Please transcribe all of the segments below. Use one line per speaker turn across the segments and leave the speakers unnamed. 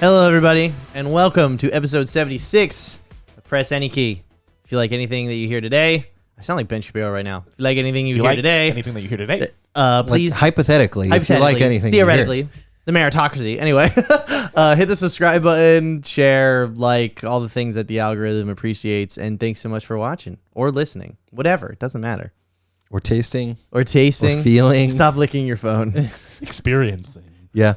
Hello, everybody, and welcome to episode 76 of Press Any Key. If you like anything that you hear today, I sound like Ben Shapiro right now. If you like anything you hear today, please,
hypothetically, if you like anything,
theoretically, the meritocracy. Anyway, hit the subscribe button, share, like, all the things that the algorithm appreciates, and thanks so much for watching or listening. Whatever, it doesn't matter.
Or tasting.
Or
feeling.
Stop licking your phone.
Experiencing.
Yeah.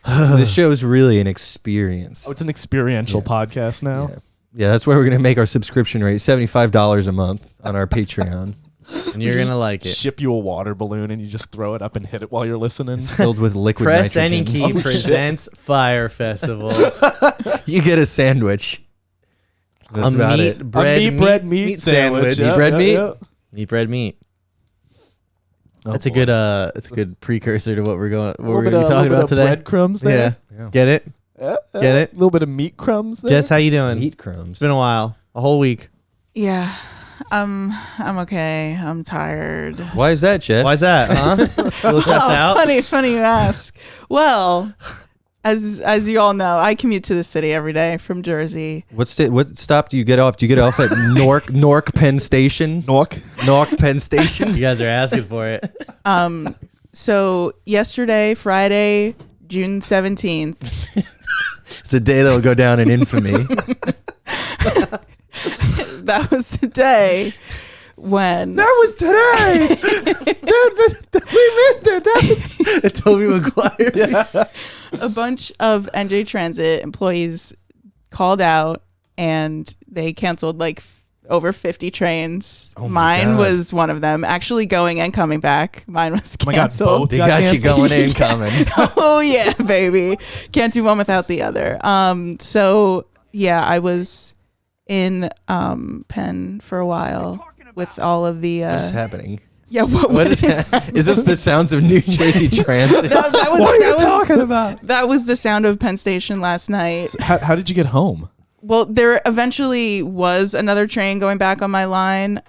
So this show is really an experience.
Oh, it's an experiential podcast now.
Yeah, that's why we're going to make our subscription rate $75 a month on our Patreon.
And you're going to like it.
Ship you a water balloon and you just throw it up and hit it while you're listening.
It's filled with liquid
Press
nitrogen.
Any Key presents Fire Festival.
You get a sandwich. That's about it.
Meat sandwich.
Meat bread meat?
Meat bread meat.
Oh,
that's a good it's a good precursor to what we're going to be
talking
talking about today.
Breadcrumbs there.
Yeah. Get it? Get it?
A little bit of meat crumbs there.
Jess, how you doing?
Meat crumbs.
It's been a while. A whole week.
Yeah. I'm okay. I'm tired.
Why is that, Jess?
Why is that, huh? You look stressed out?
Funny you ask. Well, as you all know, I commute to the city every day from Jersey.
What stop do you get off? Do you get off at Newark Penn Station? Newark Penn Station?
You guys are asking for it.
So yesterday, Friday, June 17th.
It's a day that will go down in infamy.
That was the day when...
That was today! We missed it! It's Toby Maguire.
Yeah.
A bunch of NJ Transit employees called out and they canceled like over 50 trains.
Oh my
Mine
God.
was one of them. Actually going and coming back. Mine was
Oh my God,
canceled.
both
They got you going and coming.
Oh yeah, baby. Can't do one without the other. So yeah, I was in Penn for a while with all of the
What is happening?
yeah,
What is that? Is this the sounds of New Jersey Transit?
that was,
What are you
that was,
talking about?
That was the sound of Penn Station last night.
How did you get home?
Well, there eventually was another train going back on my line.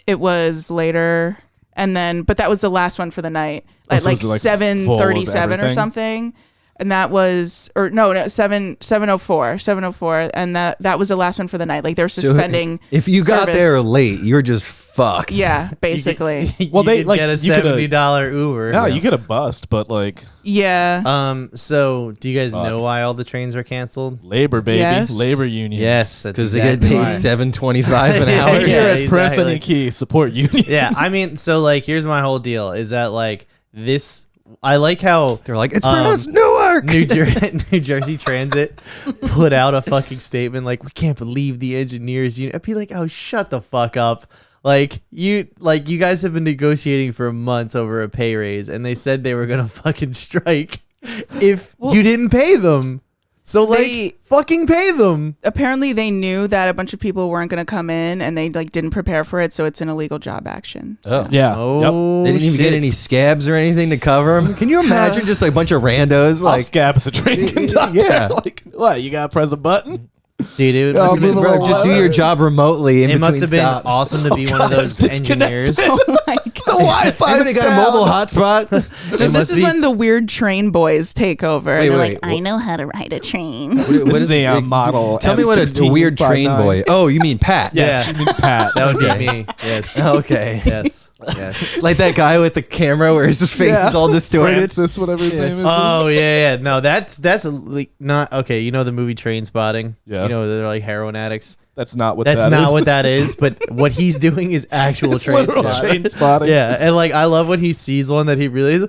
It was later, and then, but that was the last one for the night,
So
like
was it, like,
7:37 or
everything?
something. And that was, or no, 7:04, and that was the last one for the night. Like they're suspending.
So if you got
service.
there late, you're just fucked.
Yeah, basically.
Well,
You
they,
could
like,
get a
you coulda-
$70 Uber.
No, you get a bust, but like
Yeah.
So do you guys
Fuck.
know why all the trains were canceled?
labor, baby,
Yes.
labor union.
Yes, that's
Because
exactly
they get
why.
paid $7.25 an hour.
Here
Yeah,
at Press
exactly.
Any Key, support union.
Yeah, I mean, so like, here's my whole deal: is that like this? I like how
They're like, it's pronounced Newark.
New Jersey Transit put out a fucking statement like, we can't believe the engineers union. I'd be like, oh, shut the fuck up. Like you guys have been negotiating for months over a pay raise, and they said they were gonna fucking strike if you didn't pay them. So like, fucking pay them.
Apparently they knew that a bunch of people weren't going to come in, and they like didn't prepare for it, so it's an illegal job action.
Oh.
Yeah.
Oh,
They didn't even get any scabs or anything to cover them. Can you imagine just like a bunch of randos?
Like
Like,
scab as a train conductor.
Yeah.
Like what? You gotta press a button.
Dude, it
Oh,
must have been,
bro,
just do your job remotely in
it
between
must have been
stops.
awesome to be one of
God,
those
I'm disconnected.
engineers.
Oh my god!
Wi-Fi.
Anybody got a mobile hotspot?
So
It must
this is
be-
when the weird train boys take over.
Wait,
They're
wait,
like, I know how to ride a train.
What
This is a
like,
model.
Tell me what a weird train
M1659.
boy. Oh, you mean Pat?
Yes,
Yeah.
she means Pat.
That would
Okay.
be me. Yes.
Okay.
Yes. Yes.
Like that guy with the camera where his face is all distorted.
Francis, whatever his name is.
Oh yeah. No, that's like not okay. You know the movie Train Spotting?
Yeah.
You know they're like heroin addicts.
That's not what
That's
that
not
is.
what that is. But what he's doing is actual
It's
train
literal
spotting.
train spotting.
Yeah, and like I love when he sees one that he really is.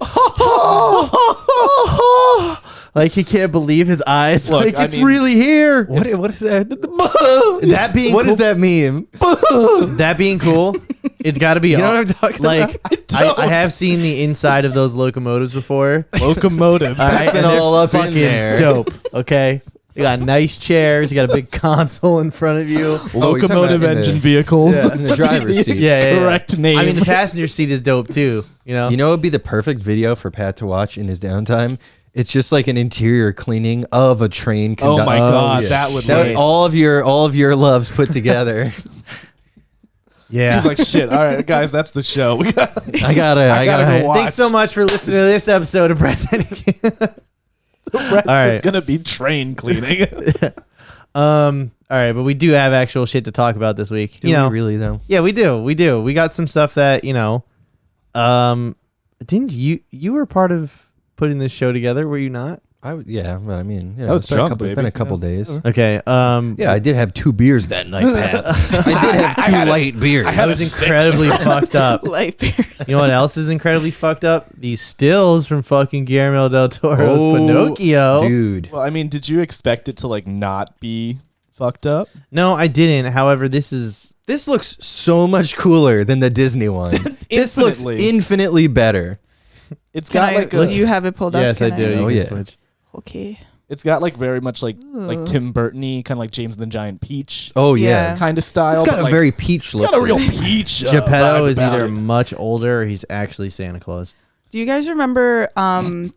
Like he can't believe his eyes.
Look,
like
I
it's
mean-
really here.
What is that?
That being
What
cool,
does that mean?
That being cool, it's got to be.
You know what I'm talking
like,
about?
I have seen the inside of those locomotives before.
Locomotive.
All right,
been
and they're
all up in
fucking
there.
dope. Okay, you got nice chairs. You got a big console in front of you.
Oh, you're talking
Locomotive
about in
engine
the-
vehicles.
In the driver's seat.
Yeah.
Correct name.
I mean, the passenger seat is dope too. You know.
You know, it would be the perfect video for Pat to watch in his downtime. It's just like an interior cleaning of a train.
Oh my God,
yeah.
that would
That
lit.
all of your loves put together.
Yeah.
He's like, shit. All right, guys, that's the show. We got.
I gotta
go watch.
Thanks so much for listening to this episode of Press Any.
rest
All right.
is gonna be train cleaning.
All right, but we do have actual shit to talk about this week.
Do we really though?
Yeah, we do. We got some stuff that, didn't you were part of putting this show together, were you not?
Yeah, but I mean,
I was
it's been
drunk,
a couple,
baby.
been a couple
Yeah.
days.
Okay.
Yeah, I did have 2 beers that night, Pat. I did have 2 light beers.
I was incredibly fucked up.
Light beer.
You know what else is incredibly fucked up? These stills from fucking Guillermo del Toro's Pinocchio.
Dude.
Well, I mean, did you expect it to like not be fucked up?
No, I didn't. However, this
This looks so much cooler than the Disney one. This looks
Infinitely.
infinitely better.
It's
Can
got
I,
like
do you have it pulled up?
yes, I
Can
do.
Oh,
You
yeah.
can switch.
Okay.
it's got like very much like
Ooh.
Tim Burton-y, kind of like James and the Giant Peach
Oh
Yeah.
yeah.
kind of style.
It's got
but,
a
like,
very peach look.
it's got a
to
real
it.
peach.
Geppetto
vibe
is
about
either
it.
much older or he's actually Santa Claus.
Do you guys remember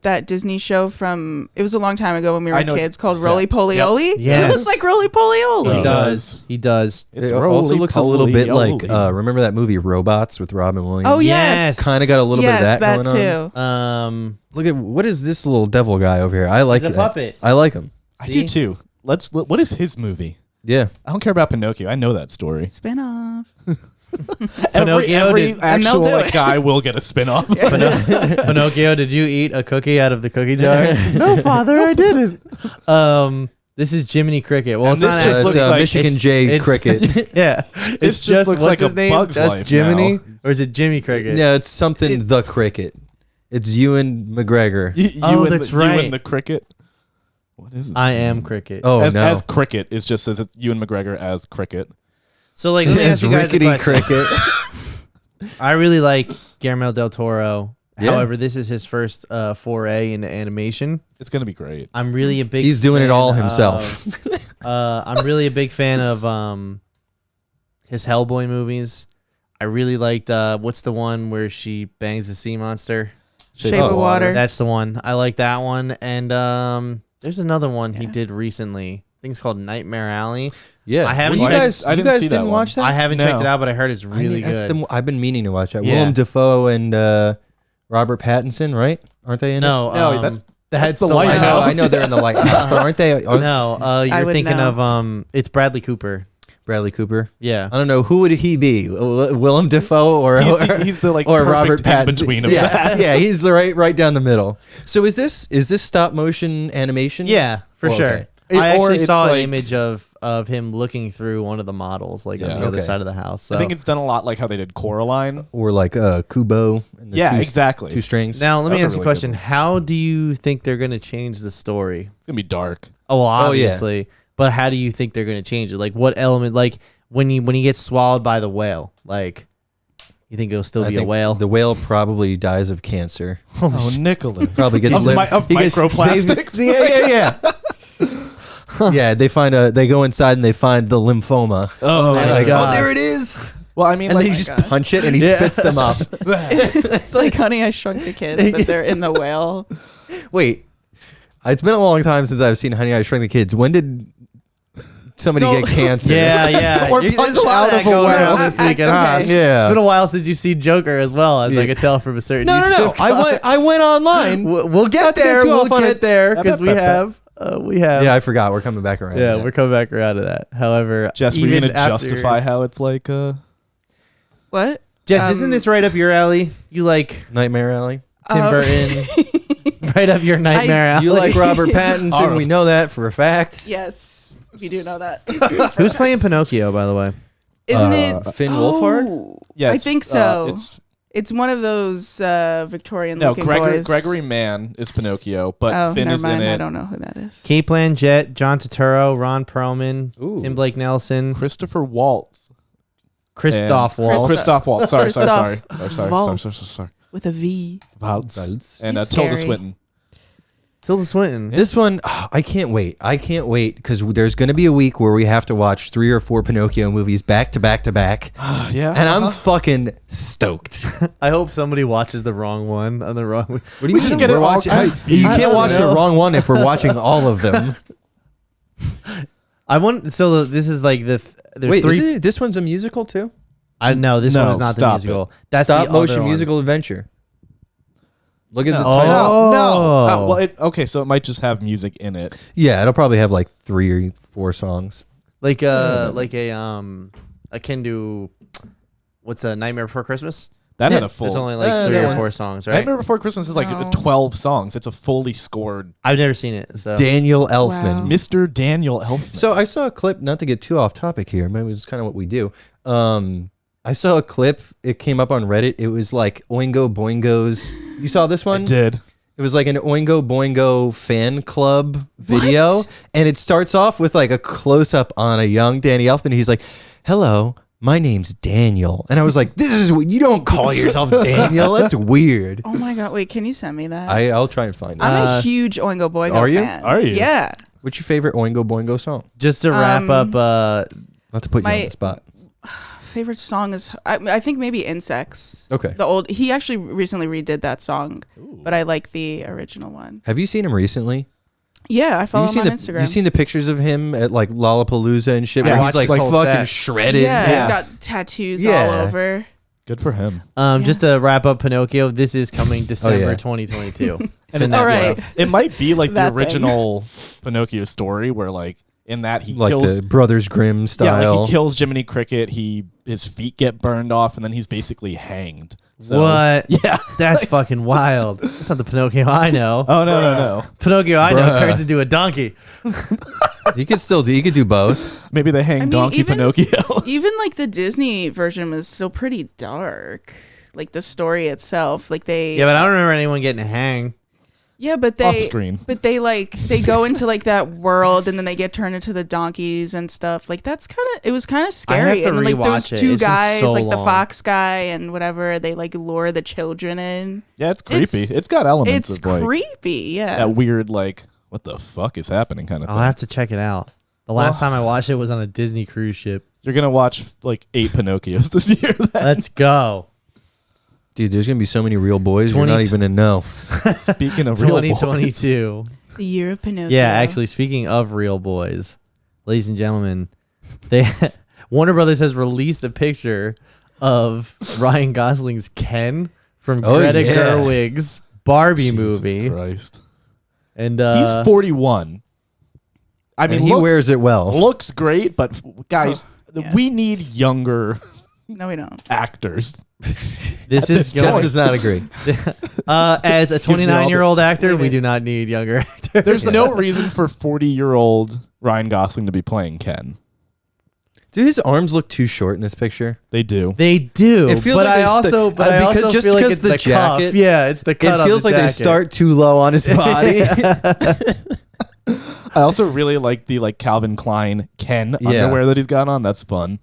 that Disney show from? It was a long time ago when we were
I know
kids called
exact-
Roly Poly Oly.
Yes.
It looks like Roly Poly Oly.
He does. He does.
It's
It also looks a little bit like
roly-poly.
remember that movie Robots with Robin Williams?
Oh
Yes.
yes,
Kind of got a little bit of that,
that
going
too.
on. Look at what is this little devil guy over here? I like
He's a
it.
puppet.
I like him.
I do
See?
too. What is his movie?
Yeah.
I don't care about Pinocchio. I know that story.
Spin off.
Pinocchio
every
did-
And they'll
actual
do
like,
it.
guy will get a spin-off.
Pinocchio, did you eat a cookie out of the cookie jar? No, father, I didn't. This is Jiminy Cricket. Well,
And
it's
this
not
just
actually-
looks
it's
like
Michigan
it's-
J
it's-
cricket.
Yeah, it's
just looks
what's
like
his
a
name?
Bug's
Just
Life
Jiminy,
now.
or is it Jimmy Cricket?
Yeah, it's something the cricket. It's Ewan McGregor.
You and
that's
the,
right.
You and the cricket. What is it?
I am Cricket.
Oh
as,
no.
as cricket, it just says it's Ewan McGregor as cricket.
So like, let me ask
It's
you guys a
rickety
question.
cricket.
I really like Guillermo del Toro.
Yeah.
However, this is his first foray into animation.
It's gonna be great.
I'm really a big.
He's doing it
fan
all himself.
I'm really a big fan of his Hellboy movies. I really liked what's the one where she bangs the sea monster?
Shape of Water.
That's the one. I like that one. And there's another one he
Yeah.
did recently. I think it's called Nightmare Alley.
Yeah.
I haven't
Well, you
checked-
guys,
I
you
didn't
guys
see that
didn't
one.
watch that?
I haven't
No.
checked it out, but I heard it's really
that's
good.
I've been meaning to watch that.
Yeah.
Willem Dafoe and Robert Pattinson, right? Aren't they in
No,
No, that's
that's
the
the
it? I know,
Lighthouse.
I know they're in the Lighthouse, but aren't they?
No, you're
would
thinking
know.
of it's Bradley Cooper.
Bradley Cooper.
Yeah.
I don't know who would he be, Willem Dafoe or
He's the like
or
perfect
Robert
in
Pattinson
between of
yeah, yeah, he's the right down the middle. So is this stop motion animation?
Yeah, for
Oh,
sure.
okay.
I
Or
actually
it's
saw an
like-
image of him looking through one of the models, like on
Yeah.
the other
Okay.
side of the house. So
I think it's done a lot like how they did Coraline.
Or like Kubo. And the
Yeah,
two,
exactly.
Two strings.
now let me
That's
ask
a
you a
really
question.
good
How do you think they're going to change the story?
It's gonna be dark.
Oh, well,
Oh, yeah.
obviously, but how do you think they're going to change it? Like, what element? Like when he gets swallowed by the whale, like you think it'll still
I
be a
think
whale?
The whale probably dies of cancer.
Oh, Nicholas.
Probably gets
Of
he gets-
microplastics.
Yeah. Yeah, they go inside and they find the lymphoma.
Oh,
my
And they're like,
God.
oh, there it is.
well, I mean,
And
like,
they just
God.
punch it and he
Yeah.
spits them up.
It's like Honey, I Shrunk the Kids, but they're in the whale.
Wait, it's been a long time since I've seen Honey, I Shrunk the Kids. When did somebody
No.
get cancer?
yeah.
Or
There's
punch
a lot
out
of that
of a
going
whale.
on this weekend, huh?
Okay.
Yeah.
It's been a while since you've seen Joker as well, as I
Yeah.
could tell from a certain
No.
YouTube
I went online.
We'll get
Not to get
there.
too
We'll
off on
get
it.
there because we have.
Yeah, I forgot. We're coming back around.
Yeah,
to
we're coming back around to that. However,
Jess, were you
even
gonna
after-
justify how it's like?
What?
Jess, isn't
Um,
this right up your alley? You like
that. Nightmare Alley.
Tim Burton, right up your nightmare alley.
You like Robert Pattinson.
Horrible.
We know that for a fact.
Yes, you do know that.
Who's playing Pinocchio, by the way?
Isn't it
Finn Wolfhard?
Oh,
Yeah,
I
it's,
think so.
It's
It's one of those Victorian
no
looking
Gregory
boys.
Gregory Mann is Pinocchio, but
Oh,
Finn
never
is
mind.
in
I
it.
don't know who that is.
Kate Blanchett, John Turturro, Ron Perlman,
Ooh.
Tim Blake Nelson,
Christopher Waltz.
Christoph
And-
Waltz.
Christoph Waltz. Sorry.
Christoph Waltz.
Sorry.
With a V.
Waltz.
Waltz.
And
He's
Tilda
scary.
Swinton.
Tilda Swinton.
This one, I can't wait. I can't wait because there's going to be a week where we have to watch 3 or 4 Pinocchio movies back to back to back.
Yeah.
And I'm fucking stoked.
I hope somebody watches the wrong one on the wrong.
What do you
just
mean?
get it
We're
all
watching,
confused.
you
I
can't
don't
watch
know.
the wrong one if we're watching all of them.
I want. So this is like there's
Wait,
three.
this one's a musical too?
I know this
No,
one is not the
stop
musical.
it.
That's
Stop
the
motion
other one.
musical adventure. Look at the
No.
title.
No.
Oh.
Well, okay, so it might just have music in it.
Yeah, it'll probably have like 3 or 4 songs.
Like akin to what's a Nightmare Before Christmas?
That had
Yeah.
a full.
There's only like 3
that
or
one's-
4 songs, right?
Nightmare Before Christmas is like
No.
12 songs. It's a fully scored.
I've never seen it. So
Daniel Elfman.
Wow.
Mr. Daniel Elfman.
So I saw a clip, not to get too off topic here, maybe it's kind of what we do. I saw a clip, it came up on Reddit. It was like Oingo Boingo's. You saw this
I
one?
did.
It was like an Oingo Boingo fan club video.
What?
And it starts off with like a close up on a young Danny Elfman. He's like, "Hello, my name's Daniel." And I was like, this is what you don't call yourself Daniel. That's weird.
Oh my god! Wait, can you send me that?
I'll try and find it.
I'm a huge Oingo Boingo
Are you?
fan.
Are you?
Yeah.
What's your favorite Oingo Boingo song?
just to wrap up,
Not to put you on
My-
the spot.
Favorite song is I think maybe Insects.
Okay.
The old he actually recently redid that song, but I like the original one.
Have you seen him recently?
Yeah, I follow
Have
him
you
on
seen
Instagram.
you seen the pictures of him at like Lollapalooza and shit?
Yeah, I
where he's
watched
like
his whole
fucking
set.
shredded.
yeah,
Yeah.
he's got tattoos
Yeah.
all over.
Good for him.
just to wrap up Pinocchio, this is coming December
yeah.
2022.
And
All right.
It might be like the
That thing.
original Pinocchio story where like in that he
Like
kills
the Brothers Grimm
yeah,
style.
like he kills Jiminy Cricket, his feet get burned off and then he's basically hanged. So-
What?
Yeah.
That's fucking wild. That's not the Pinocchio I know.
Oh no.
Pinocchio I know
Bruh.
turns into a donkey.
You could do both.
Maybe they hang
I mean,
Donkey
even-
Pinocchio.
Even like the Disney version was still pretty dark. Like the story itself, like they
Yeah, but I don't remember anyone getting a hang.
yeah, but
Off
they
screen.
but they go into like that world and then they get turned into the donkeys and stuff. Like that's it was kind of scary.
to
And then like
rewatch
those
it.
two
It's been
guys,
so
like the
long.
fox guy and whatever, they like lure the children in.
Yeah, it's creepy.
It's-
It's got elements
It's
of like
creepy, yeah.
that weird like what the fuck is happening kind of
I'll
thing.
have to check it out. The last time I watched it was on a Disney cruise ship.
You're gonna watch like 8 Pinocchios this year. Then.
Let's go.
Dude, there's gonna be so many real boys. You're not
20
even in know.
Speaking of real boys.
2022.
The year of Pinocchio.
Yeah, actually, speaking of real boys, ladies and gentlemen, Warner Brothers has released a picture of Ryan Gosling's Ken from
Oh,
Greta
yeah.
Gerwig's Barbie
Jesus
movie,
Christ.
and
He's 41. I
And
mean,
he wears it well.
looks great, but guys,
Yeah.
we need younger
No, we don't.
actors.
this is
Jess
going,
does not agree.
as a
Give me all
29-year-old actor,
Leave
we
it.
do not need younger actors.
There's no reason for 40-year-old Ryan Gosling to be playing Ken.
Do his arms look too short in this picture?
They do.
They do,
It feels
but
like
I
they
also, but I
because
also
just
feel like
because
it's
the
the cuff.
jacket-
Yeah, it's the cut.
It
on
feels
the
like they
jacket.
start too low on his body.
I also really like the Calvin Klein Ken
Yeah.
underwear that he's got on. That's fun.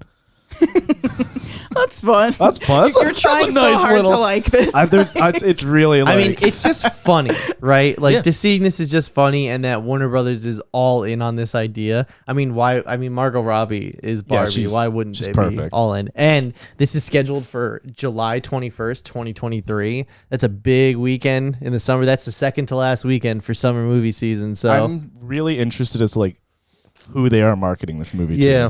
That's fun.
That's fun.
You're trying so hard to like this.
It's really like.
I mean, it's just funny, right? Like,
Yeah.
seeing this is just funny, and that Warner Brothers is all in on this idea. I mean, why? I mean, Margot Robbie is Barbie.
she's-
Why wouldn't
she's
they be
perfect.
all in? And this is scheduled for July 21st, 2023. That's a big weekend in the summer. That's the second to last weekend for summer movie season. So,
I'm really interested as to like who they are marketing this movie to.
Yeah,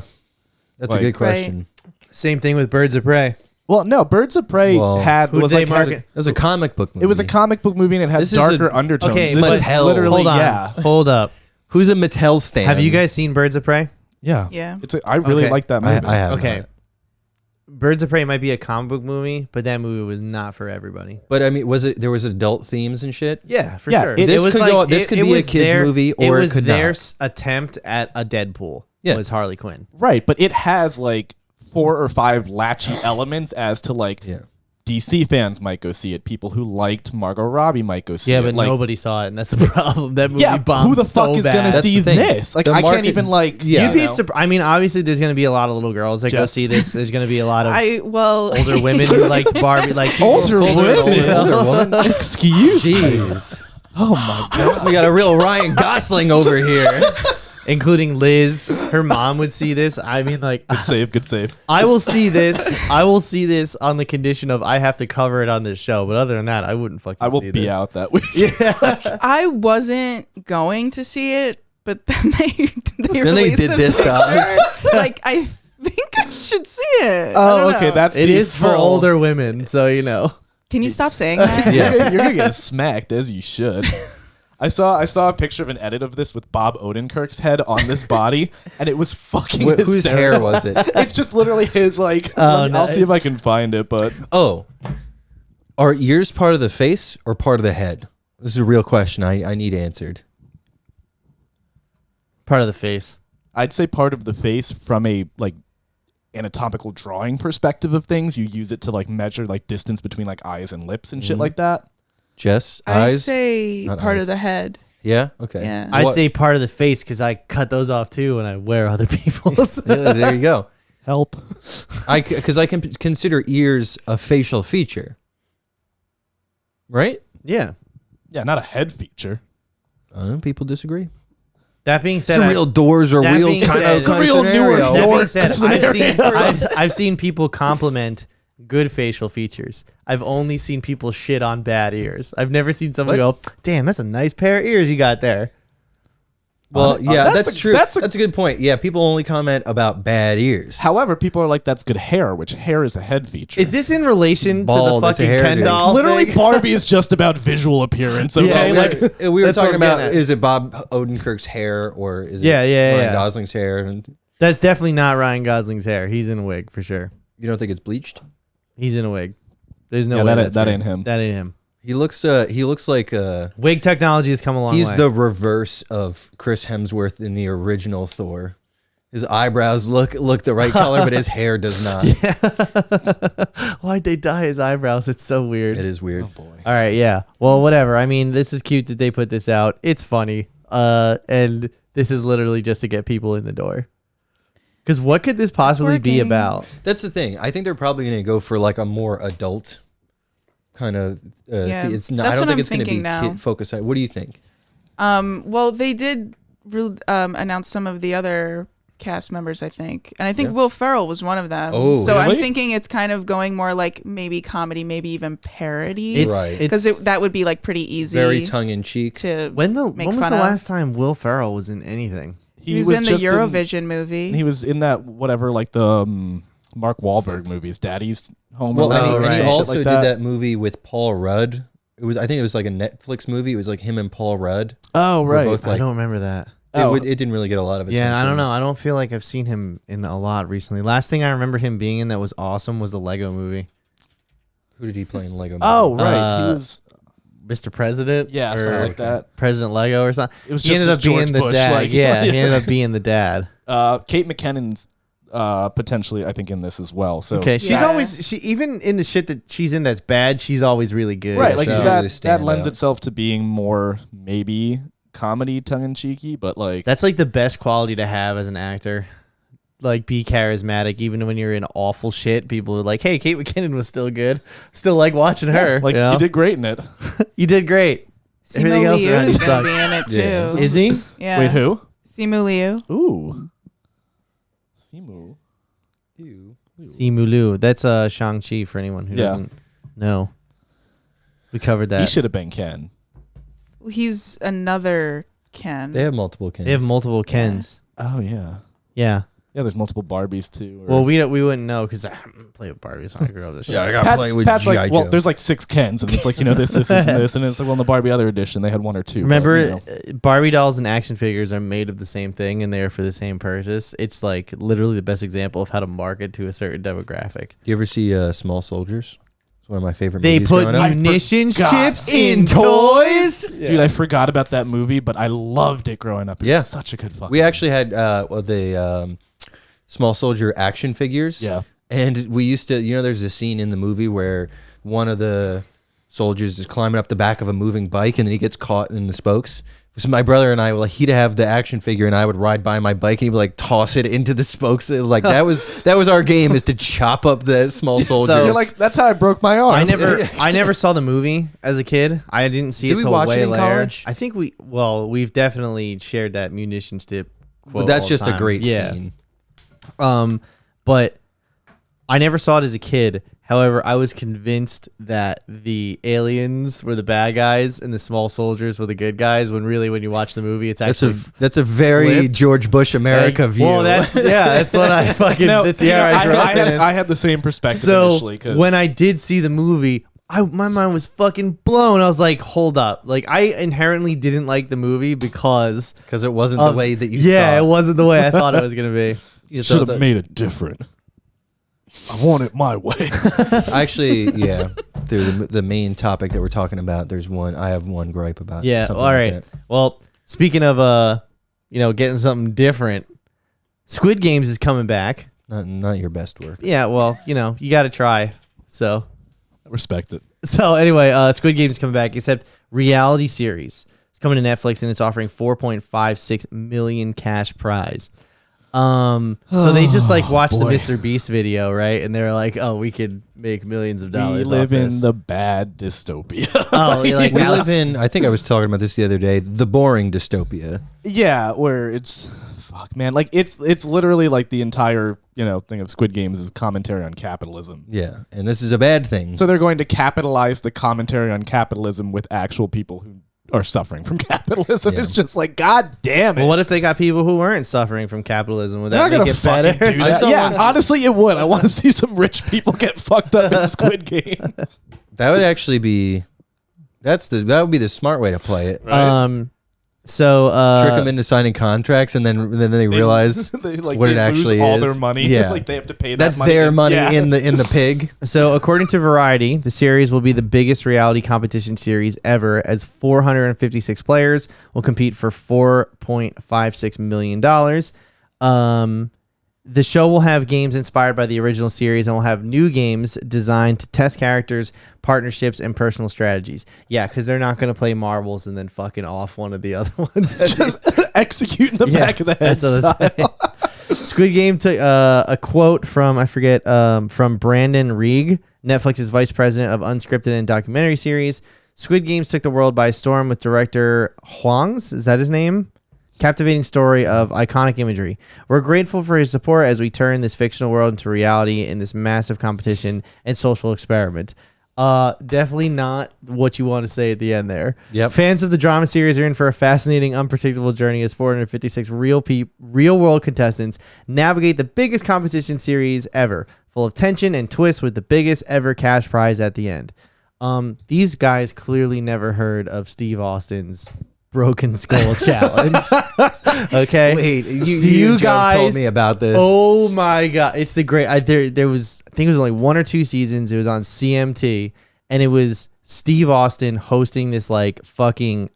that's
Like-
a good question.
same thing with Birds of Prey.
Well, no, Birds of Prey
Well,
who'd
was
they
like
market?
It was a comic book movie.
It was a comic book movie and it had
This is
darker
a-
undertones.
Okay,
This
but
is
Mattel.
literally
Hold on,
yeah.
hold up.
Who's a Mattel stan?
Have you guys seen Birds of Prey?
Yeah.
Yeah.
I really
Okay.
like that movie.
I have.
Okay.
not.
Birds of Prey might be a comic book movie, but that movie was not for everybody.
But I mean, there was adult themes and shit?
Yeah, for
Yeah,
sure.
it-
This
was
could
like,
go- this could be a
was
kid's movie, or
it
it
was
could
their
not.
attempt at a Deadpool.
Yeah.
Was Harley Quinn.
Right, but it has like 4 or 5 latchy elements as to like
Yeah.
DC fans might go see it. People who liked Margot Robbie might go see
Yeah,
it.
but
like,
nobody saw it, and that's the problem. That movie
yeah,
bombed
who the
so
fuck is
bad.
gonna
That's
see
the thing.
this? Like,
The
I
market-
can't even like.
Yeah.
You'd be
you know.
surprised. I mean, obviously, there's going to be a lot of little girls that go
Jess.
see this. There's going to be a lot of
Older
older women who liked Barbie, like people
Older
older and
women?
older.
Excuse me.
Jeez,
Oh my god.
We got a real Ryan Gosling over here.
including Liz. Her mom would see this. I mean, like,
Good save. Good save.
I will see this. I will see this on the condition of I have to cover it on this show. But other than that, I wouldn't fucking.
I will
see
be
this.
out that week.
I wasn't going to see it, but then they
Then they
released
did this to us.
picture. Like I think I should see it. I
Oh,
don't
okay.
know.
That's
It
the
is for
full-
older women, so you know.
Can you stop saying that?
Yeah.
You're gonna get smacked, as you should. I saw a picture of an edit of this with Bob Odenkirk's head on this body, and it was fucking
Whose hair
hysterical.
was it?
It's just literally his, like, I'll see if I can find it, but
Oh, are ears part of the face or part of the head? This is a real question I need answered.
Part of the face.
I'd say part of the face from a, like, anatomical drawing perspective of things. You use it to, like, measure, like, distance between, like, eyes and lips and shit like that.
Jess,
I
eyes?
say
Not
part
eyes.
of the head.
Yeah? Okay.
Yeah.
I
What-
say part of the face because I cut those off too when I wear other people's.
Yeah, there you go.
Help.
Because I can consider ears a facial feature. Right?
Yeah.
Yeah, not a head feature.
People disagree.
That being
It's
said,
a real doors or
that
wheels
being
kind
said-
of
It's a
real
scenario.
Newark-
that being
York
said,
scenario.
I've seen people compliment good facial features. I've only seen people shit on bad ears. I've never seen someone go, "Damn, that's a nice pair of ears you got there."
Well, yeah,
that's
that's
a-
true.
that's a-
That's a good point. Yeah, people only comment about bad ears.
However, people are like, that's good hair, which hair is a head feature.
Is this in relation
Bald,
to the
it's a
fucking Ken
hairdo.
doll?
Literally,
thing?
Barbie is just about visual appearance, okay?
Yeah,
like,
that's-
we were
that's what
talking
I'm
about,
getting at.
is it Bob Odenkirk's hair or is it
Yeah,
Ryan
yeah.
Gosling's hair? And
That's definitely not Ryan Gosling's hair. He's in a wig for sure.
you don't think it's bleached?
He's in a wig. There's no
Yeah,
way
that
that's
ain't him.
That ain't him.
He looks like
Wig technology has come a long
he's
way.
the reverse of Chris Hemsworth in the original Thor. His eyebrows look the right color, but his hair does not.
Why'd they dye his eyebrows? It's so weird.
It is weird.
oh boy.
All right, yeah. Well, whatever. I mean, this is cute that they put this out. It's funny. And this is literally just to get people in the door. Because what could this possibly be
working.
about?
That's the thing. I think they're probably going to go for like a more adult kind of.
Yeah,
It's not.
that's
I don't
what
think
I'm
it's going to be
thinking now.
kid focused. What do you think?
Well, they did announce some of the other cast members, I think, and I think Will Ferrell was one of them.
Oh,
so I'm
really?
thinking it's kind of going more like maybe comedy, maybe even parody.
It's
Right.
because that would be like pretty easy.
Very tongue in cheek.
to
when
make
was
fun
the
of.
last time Will Ferrell was in anything?
He was in the
just
Eurovision movie.
he was in that whatever, like the Mark Wahlberg movies, Daddy's Home.
Well,
Alone,
and
right.
he
shit
also
like
did that movie with Paul Rudd. I think it was like a Netflix movie. It was like him and Paul Rudd.
Oh,
Were
right.
both
I
like,
don't remember that.
Oh.
it didn't really get a lot of attention.
Yeah, I don't know. I don't feel like I've seen him in a lot recently. Last thing I remember him being in that was awesome was the Lego movie.
Who did he play in Lego Movie?
Oh, right.
Uh,
he was.
Mr. President?
Yeah,
Or
something like that.
President Lego or something.
It was
He
just
ended
as
up being
George
the
Bush,
dad.
like-
Yeah, he ended up being the dad.
Kate McKinnon's potentially, I think, in this as well. So
Okay, she's
Yeah.
always even in the shit that she's in that's bad, she's always really good.
right, like
so-
that.
Really stand
That lends
out.
itself to being more maybe comedy, tongue in cheeky, but like
That's like the best quality to have as an actor. Like be charismatic, even when you're in awful shit. People are like, "Hey, Kate McKinnon was still good. Still like watching her.
like
you know?
you did great in it.
You did great. Everything
Simu
else
Liu
around you
is gonna
sucked.
be in it too.
Yeah.
Is he?
Yeah.
Wait, who?
Simu Liu.
Ooh, Simu.
Ew.
Simu Liu. That's Shang-Chi for anyone who
Yeah.
doesn't know. We covered that.
He should have been Ken.
He's another Ken.
They have multiple Kens.
They have multiple Kens.
Oh yeah,
Yeah.
yeah. There's multiple Barbies too. or-
Well, we wouldn't know because I haven't played with Barbie, so I grew up this shit.
Yeah, I got
Pat-
playing with
Pat's
G.I.
like, well,
Joe.
there's like 6 Kens, and it's like, and this, and this, and it's like, well, in the Barbie other edition, they had 1 or 2.
Remember,
but,
Barbie dolls and action figures are made of the same thing and they're for the same purpose. It's like literally the best example of how to market to a certain demographic.
Do you ever see Small Soldiers? It's one of my favorite
They
movies
put
growing up.
munitions
forgot.
chips in toys.
Dude, I forgot about that movie, but I loved it growing up. It
Yeah.
was such a good fucking
We actually had the Small Soldier action figures.
Yeah.
And we used to, there's a scene in the movie where one of the soldiers is climbing up the back of a moving bike and then he gets caught in the spokes. So my brother and I, he'd have the action figure and I would ride by my bike and he'd like toss it into the spokes. Like that was our game, is to chop up the small soldiers.
You're like, that's how I broke my arm.
I never saw the movie as a kid. I didn't see
Did
it
we
till
watch
way
it in
later.
college?
I think we've definitely shared that munitions tip quote.
but that's
all the
just a
time.
great
Yeah.
scene.
But I never saw it as a kid. However, I was convinced that the aliens were the bad guys and the small soldiers were the good guys. When really, when you watch the movie, it's actually
That's a very
flipped.
George Bush America view.
Well, that's what I fucking.
No,
that's the era I grew up in.
I had the same perspective
So
initially. 'cause-
when I did see the movie, my mind was fucking blown. I was like, hold up. Like, I inherently didn't like the movie because
it wasn't the way that you
yeah,
thought.
it wasn't the way I thought it was going to be.
You
Should
thought
have made it different. I want it my way.
Actually, yeah. Through the main topic that we're talking about, I have one gripe about.
Yeah,
something
all
like
right.
that.
Well, speaking of, getting something different, Squid Games is coming back.
Not your best work.
Yeah, well, you got to try. So,
I respect it.
So anyway, Squid Games is coming back. Except reality series. It's coming to Netflix and it's offering 4.56 million cash prize. So they just watched the Mr. Beast video, right? And they're like, "Oh, we could make millions of dollars."
We live
off
in
this.
the bad dystopia.
Oh, you're like
We
that
live
was-
in. I think I was talking about this the other day. The boring dystopia.
Yeah, where it's fuck, man. Like it's literally like the entire thing of Squid Games is commentary on capitalism.
Yeah, and this is a bad thing.
So they're going to capitalize the commentary on capitalism with actual people who are suffering from capitalism.
Yeah.
It's just like, God damn it.
Well, what if they got people who weren't suffering from capitalism? Would
They're
that
not
make
gonna
it better?
fucking do that.
saw
Yeah,
one-
honestly, it would. I want to see some rich people get fucked up in Squid Game.
That would actually be. That would be the smart way to play it.
Right?
So
Trick them into signing contracts, and then they realize
they,
what it
lose
actually
all
is.
their money.
Yeah,
Like they have to pay that
that's
money.
their money
Yeah.
in the pig.
So, according to Variety, the series will be the biggest reality competition series ever, as 456 players will compete for $4.56 million. The show will have games inspired by the original series and will have new games designed to test characters, partnerships, and personal strategies. Yeah, because they're not going to play marbles and then fucking off one of the other ones.
Just execute in the back of the head.
That's what I'm saying. Squid Game took a quote from, from Brandon Reig, Netflix's vice president of unscripted and documentary series. Squid Games took the world by storm with director Huang's, is that his name? Captivating story of iconic imagery. We're grateful for his support as we turn this fictional world into reality in this massive competition and social experiment. Definitely not what you want to say at the end there.
Yep.
Fans of the drama series are in for a fascinating, unpredictable journey as 456 real world contestants navigate the biggest competition series ever, full of tension and twists with the biggest ever cash prize at the end. These guys clearly never heard of Steve Austin's Broken Skull Challenge. Okay.
Wait,
Do
you
you
Joe
guys
told me about this.
Oh my god, it's the great. There was, I think it was only 1 or 2 seasons. It was on CMT, and it was Steve Austin hosting this fucking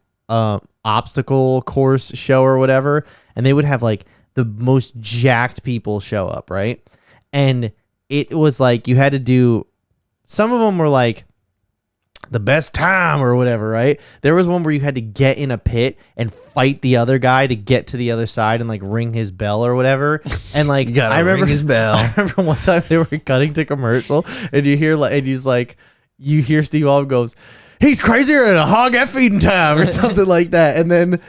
obstacle course show or whatever, and they would have the most jacked people show up, right? And it was you had to do. Some of them were the best time or whatever, right? There was one where you had to get in a pit and fight the other guy to get to the other side and ring his bell or whatever. And
You gotta ring his bell.
I remember one time they were cutting to commercial and you hear and he's you hear Steve Austin goes, "He's crazier than a hog at feeding time," or something like that. And then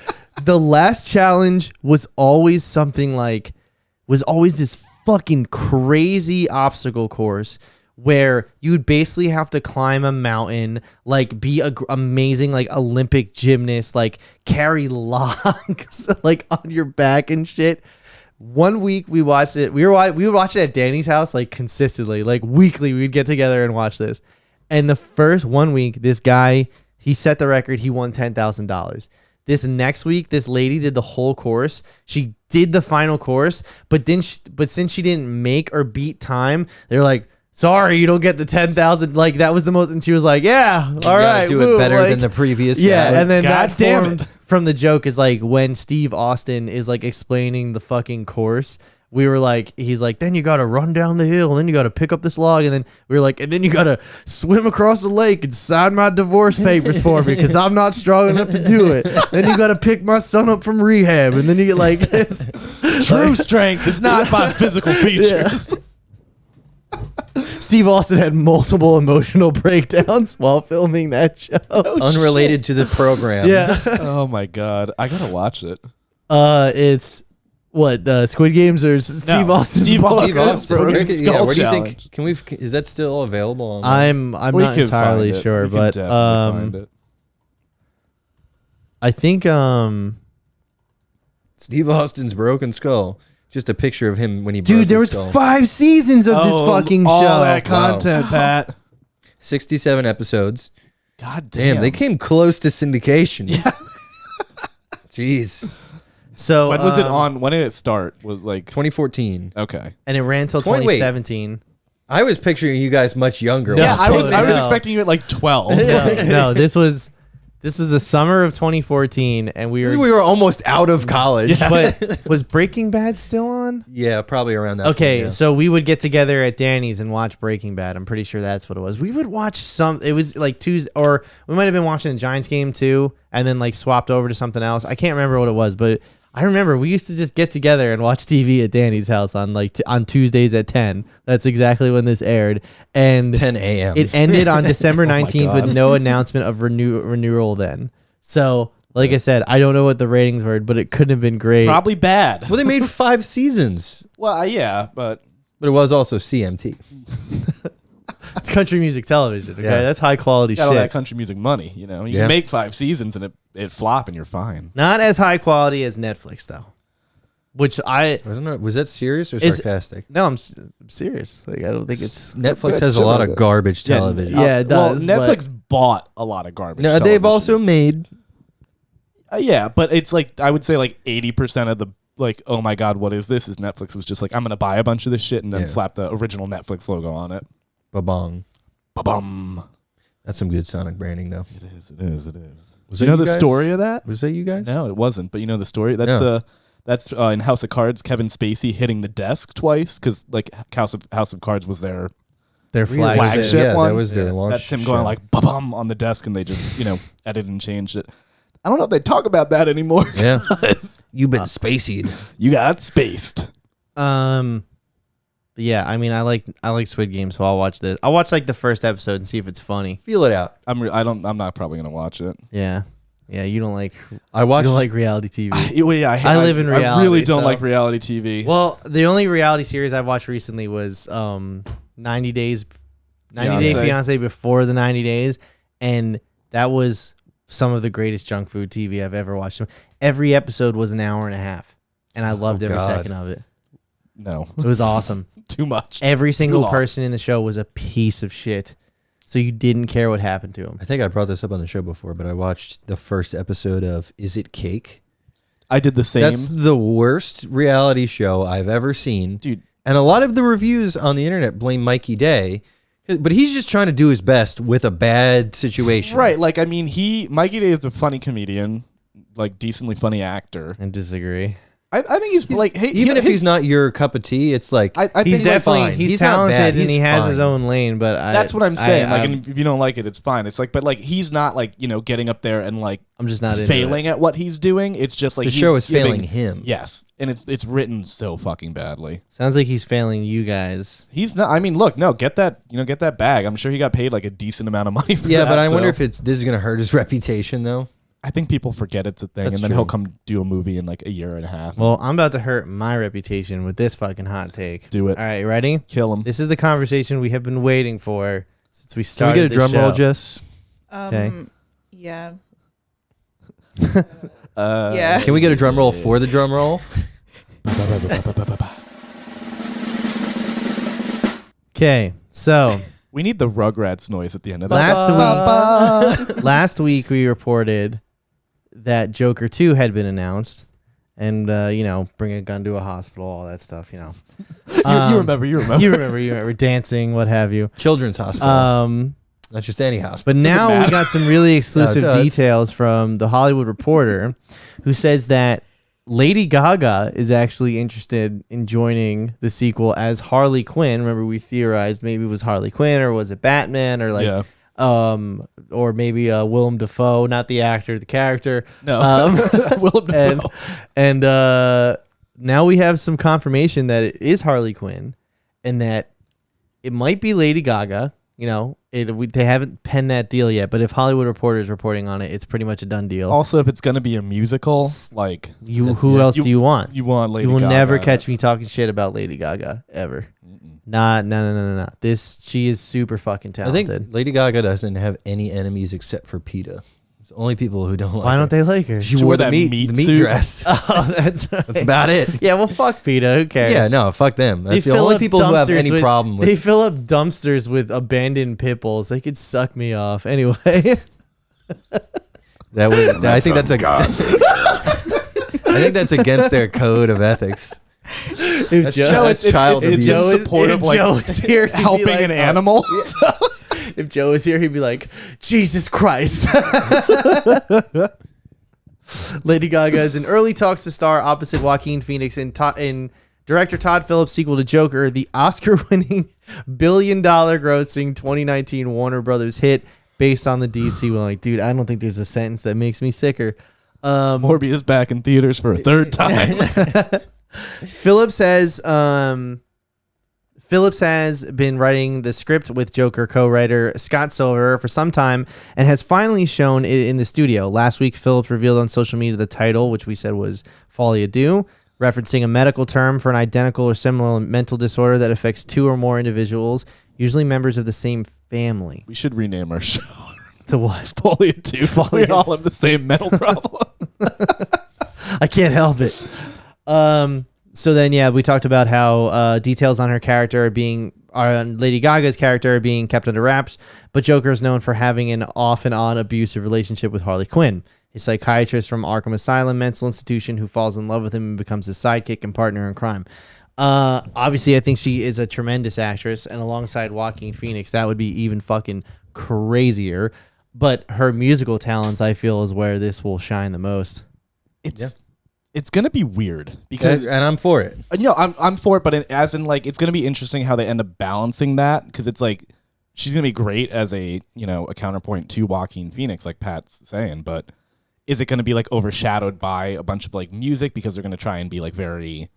the last challenge was always something was always this fucking crazy obstacle course where you would basically have to climb a mountain, be a amazing Olympic gymnast, carry logs on your back and shit. One week we watched it. We would watch it at Danny's house consistently, weekly. We'd get together and watch this. And the first 1 week, this guy, he set the record. He won $10,000. This next week, this lady did the whole course. She did the final course, but since she didn't make or beat time, they're like, "Sorry, you don't get the 10,000." That was the most, and she was like, "Yeah, all right,
do
woo,"
it better than the previous
yeah."
guy.
And then
God
that
damn
formed
it.
from the joke is when Steve Austin is explaining the fucking course. We were he's then you gotta run down the hill, and then you gotta pick up this log, and then we were and then you gotta swim across the lake and sign my divorce papers for me because I'm not strong enough to do it. Then you gotta pick my son up from rehab, and then you get this.
True strength is not by physical features.
Steve Austin had multiple emotional breakdowns while filming that show.
Unrelated to the program.
Yeah.
Oh my god, I gotta watch it.
It's what Squid Games or Steve Austin's
Steve
Broken
Austin's
Skull?
Broken
Where
Skull
do you
Challenge.
think? Can we? Is that still available? Online?
I'm
We
not
could
entirely
find it.
sure,
We could
but
definitely find it.
I think
Steve Austin's Broken Skull. Just a picture of him when he broke
dude, there
his
was
skull.
5 seasons of this fucking
all
show.
that content, Pat.
67 episodes.
God
Damn,
damn.
they came close to syndication. Yeah. Jeez.
So
When was it on? When did it start? Was like
2014.
okay.
And it ran till
20 wait.
2017.
I was picturing you guys much younger.
No,
Yeah, I was
no.
expecting you at like 12.
No, this was the summer of 2014, and we
We
were.
were almost out of college.
But was Breaking Bad still on?
Yeah, probably around that.
Okay,
point, yeah.
so we would get together at Danny's and watch Breaking Bad. I'm pretty sure that's what it was. We would watch some. It was like Tuesday, or we might have been watching the Giants game too, and then like swapped over to something else. I can't remember what it was, but I remember we used to just get together and watch TV at Danny's house on like on Tuesdays at 10. That's exactly when this aired, and
10 a.m.
it ended on December 19th
God.
with no announcement of renewal. Then, so like I said, I don't know what the ratings were, but it couldn't have been great.
Probably bad.
Well, they made 5 seasons,
Well, yeah, but
but it was also CMT.
It's country music television. Okay,
Yeah.
that's high quality
got all that
shit.
country music money. You know, you
Yeah.
can make 5 seasons and it flop and you're fine.
Not as high quality as Netflix though. Which
Wasn't it? Was that serious or
Is-
sarcastic?
no, I'm serious. Like I don't think it's.
Netflix
good
has a
show
lot
about
of
it.
garbage television.
Yeah, it does,
Well,
but-
Netflix bought a lot of garbage.
No, they've
television.
also made.
Yeah, but it's like I would say like 80% of the like, oh my god, what is this? Is Netflix was just like, I'm gonna buy a bunch of this shit and then
Yeah.
slap the original Netflix logo on it.
Babong.
Ba-bum.
That's some good Sonic branding, though.
It is. It is. It is.
Was
Do
that
you know the
guys?
story of that?
Was that you guys?
No, it wasn't. But you know the story. That's
No.
that's in House of Cards. Kevin Spacey hitting the desk twice because like House of Cards was their
Their
Really?
flagship
Yeah,
one.
that was their launch.
That's him going
show.
like ba-bum on the desk, and they just edited and changed it. I don't know if they talk about that anymore.
Yeah. You've been spaceyed.
You got spaced.
But yeah, I mean, I like Squid Game, so I'll watch this. I'll watch like the first episode and see if it's funny.
Feel it out.
I'm not probably gonna watch it.
Yeah, you don't like
I watched.
you don't like reality TV.
I
live in
I
reality,
really don't
so-
like reality TV.
Well, the only reality series I've watched recently was 90 Day Fiance before the 90 days, and that was some of the greatest junk food TV I've ever watched. Every episode was an hour and a half, and I loved every
God.
second of it.
No,
It was awesome.
too much.
Every single
long.
person in the show was a piece of shit, so you didn't care what happened to him.
I think I brought this up on the show before, but I watched the first episode of Is It Cake?
I did the same.
That's the worst reality show I've ever seen.
Dude.
And a lot of the reviews on the internet blame Mikey Day, but he's just trying to do his best with a bad situation.
Right, like I mean, Mikey Day is a funny comedian, like decently funny actor.
I disagree.
I think he's like, hey,
Even if he's not your cup of tea, it's like
I
He's
think
definitely
fine.
he's
He's not
talented
bad.
and he
He's
has his
fine.
own lane. But
that's what I'm saying.
I,
and if you don't like it, it's fine. It's like, but like he's not like getting up there and like
I'm just not into
failing at what he's doing. It's just like
the
he's
show is
giving-
failing him.
Yes, and it's written so fucking badly.
Sounds like he's failing you guys.
He's not. I mean, look, no, get that bag. I'm sure he got paid like a decent amount of money for
Yeah,
that,
but I wonder
so-
if this is going to hurt his reputation, though.
I think people forget it's a thing,
That's
and then
true.
he'll come do a movie in like a year and a half.
Well, I'm about to hurt my reputation with this fucking hot take.
Do it.
All right, ready?
Kill him.
This is the conversation we have been waiting for since we
Can we
started.
get a
this
drum roll,
show.
Jess?
Okay.
Yeah.
Uh,
Yeah.
Can we get a drum roll for the drum roll?
Okay, so
We need the Rugrats noise at the end of that.
last week we reported that Joker 2 had been announced, and bring a gun to a hospital, all that stuff.
You remember.
You remember dancing, what have you.
Children's hospital. Not just any hospital.
But now we
matter.
got some really exclusive
does.
details from the Hollywood Reporter, who says that Lady Gaga is actually interested in joining the sequel as Harley Quinn. Remember, we theorized maybe it was Harley Quinn, or was it Batman, or
Yeah.
or maybe Willem Dafoe, not the actor, the character.
No. Willem
and
Dafoe.
and now we have some confirmation that it is Harley Quinn, and that it might be Lady Gaga. They haven't penned that deal yet, but if Hollywood Reporter is reporting on it, it's pretty much a done deal.
Also, if it's gonna be a musical, like
Who else do you want?
you want Lady
You will
Gaga
never
in
catch
it.
me talking shit about Lady Gaga ever. No. She is super fucking
I think
talented.
Lady Gaga doesn't have any enemies except for PETA. It's only people who don't like
Why
her.
don't they like her?
She
She
wore
wore
the
that
meat
suit.
dress.
Oh, that's right.
That's about it.
Yeah, well, fuck PETA. Who cares?
Yeah, no, fuck them. That's the
fill
only
up
people who have
dumpsters
any problem with.
They fill up dumpsters with abandoned pit bulls. They could suck me off anyway.
That would. I think that's I think that's against their code of ethics.
If
That's
Joe,
that's child
it's
abuse.
Joe is-
if
supportive, like,
Joe is here, he'd be
helping
like,
an animal.
If Joe is here, he'd be like, Jesus Christ. Lady Gaga is in early talks to star opposite Joaquin Phoenix in director Todd Phillips' sequel to Joker, the Oscar-winning billion-dollar grossing 2019 Warner Brothers hit based on the DC one. Like, dude, I don't think there's a sentence that makes me sicker.
Morbius back in theaters for a third time.
Phillips has been writing the script with Joker co-writer Scott Silver for some time and has finally shown it in the studio. Last week, Phillips revealed on social media the title, which we said was Folie à Deux, referencing a medical term for an identical or similar mental disorder that affects two or more individuals, usually members of the same family.
We should rename our show
To what?
Folie à Deux.
Folie
We
à
all
Deux.
have the same mental problem.
I can't help it. So then, yeah, we talked about how details on her character Lady Gaga's character are being kept under wraps, but Joker is known for having an off and on abusive relationship with Harley Quinn, a psychiatrist from Arkham Asylum mental institution who falls in love with him and becomes his sidekick and partner in crime. Obviously, I think she is a tremendous actress, and alongside Joaquin Phoenix, that would be even fucking crazier. But her musical talents, I feel, is where this will shine the most.
It's gonna be weird because
And I'm for it.
I'm for it, but it's gonna be interesting how they end up balancing that because it's like she's gonna be great as a counterpoint to Joaquin Phoenix, like Pat's saying, but is it gonna be like overshadowed by a bunch of like music because they're gonna try and be like very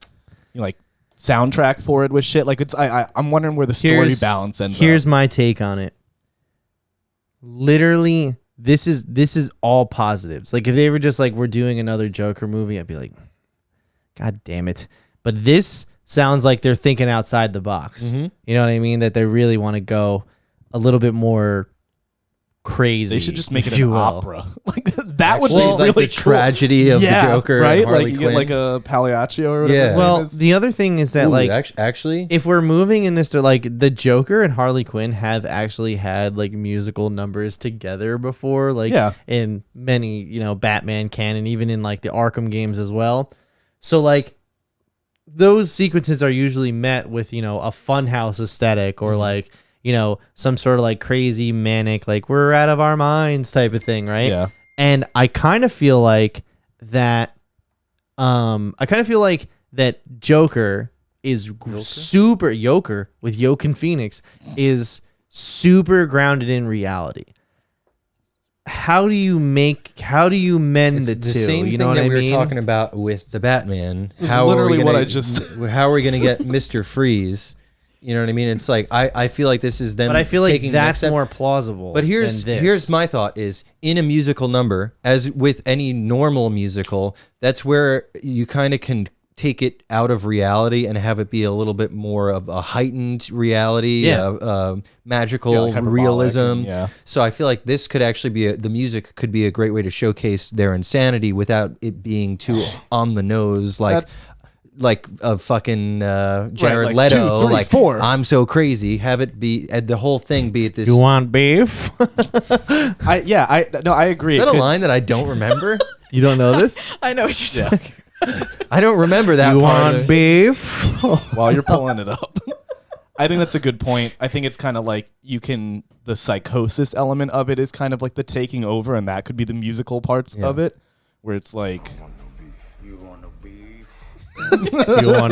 like soundtrack forward with shit? Like I'm wondering where the story balance ends.
Here's
up.
my take on it. Literally, this is all positives. Like if they were just like, we're doing another Joker movie, I'd be like, God damn it. But this sounds like they're thinking outside the box.
Mm-hmm.
You know what I mean? That they really want to go a little bit more crazy.
They should just make
if
it
you
an
will.
opera. Like that would be
Well,
really
like the
cool.
tragedy of the Joker,
right?
and Harley
Like you
Quinn.
get like a Pagliaccio or whatever.
Yeah.
his name
Well,
is.
the other thing is that
Ooh,
like
actually,
if we're moving in this to like the Joker and Harley Quinn have actually had like musical numbers together before, like in many, Batman canon, even in like the Arkham games as well. So like those sequences are usually met with, a funhouse aesthetic or like, some sort of like crazy manic, like we're out of our minds type of thing. Right.
Yeah.
And I kind of feel like that Joker is super Joker with Joaquin Phoenix is super grounded in reality. How do you mend
it's
the
the
two?
same
You
thing
know what
that
I
we were
mean?
talking about with the Batman.
was
How
literally
are we
what
gonna,
I just-
How are we going to get Mr. Freeze? You know what I mean? It's like I feel like this is them.
But I feel like
taking the next
that's
step.
more plausible.
But here's
than this.
here's my thought is in a musical number, as with any normal musical, that's where you kind of can take it out of reality and have it be a little bit more of a heightened reality, magical
like hyperbolic
realism.
and,
So I feel like this could actually be the music could be a great way to showcase their insanity without it being too on the nose, like a fucking Jared
like
Leto,
2, 3,
like
4.
I'm so crazy. Have it be the whole thing be at this.
You want beef?
I agree.
Is
It
that a
could-
line that I don't remember?
You don't know this?
I know what you're talking.
I don't remember that
You
part.
want
of it.
beef?
While you're pulling it up, I think that's a good point. I think it's kind of like the psychosis element of it is kind of like the taking over, and that could be the musical parts of it, where it's like,
You want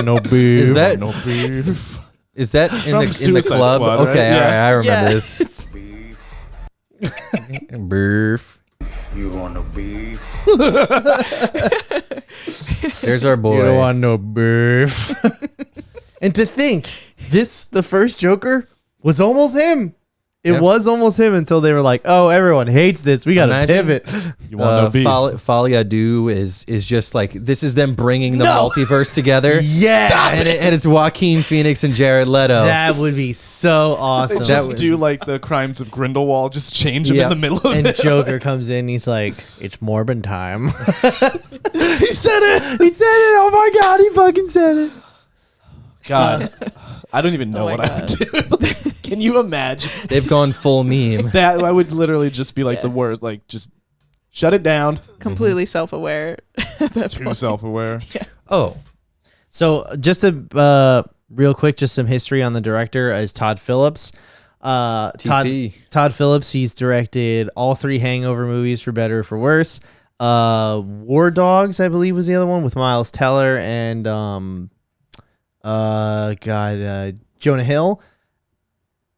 no beef?
Is that
no beef.
is that in
From
the
Suicide
club?
Squad, right?
Okay,
Yeah.
all right, I remember
Yeah.
this. Beef.
You want no beef?
There's our boy.
You don't want no beef. And to think, the first Joker was almost him. It was almost him until they were like, "Oh, everyone hates this. We got to pivot."
You want no beef?
Folie à Deux is just like this is them bringing the multiverse together.
Yeah,
and it's Joaquin Phoenix and Jared Leto.
that would be so awesome.
They just do like the Crimes of Grindelwald, just change him in the middle of
and
it.
Joker comes in. He's like, "It's Morbin time." He said it. He said it. Oh my god, he fucking said it.
God, I don't even know
Oh my
what I would do. Can you imagine?
They've gone full meme.
That I would literally just be like the worst. Like, just shut it down.
Completely self-aware. At that
Too
point.
self-aware.
Oh,
So just a real quick, just some history on the director is Todd Phillips.
TP.
Todd Phillips. He's directed all 3 Hangover movies, for better or for worse. War Dogs, I believe, was the other one with Miles Teller and Jonah Hill.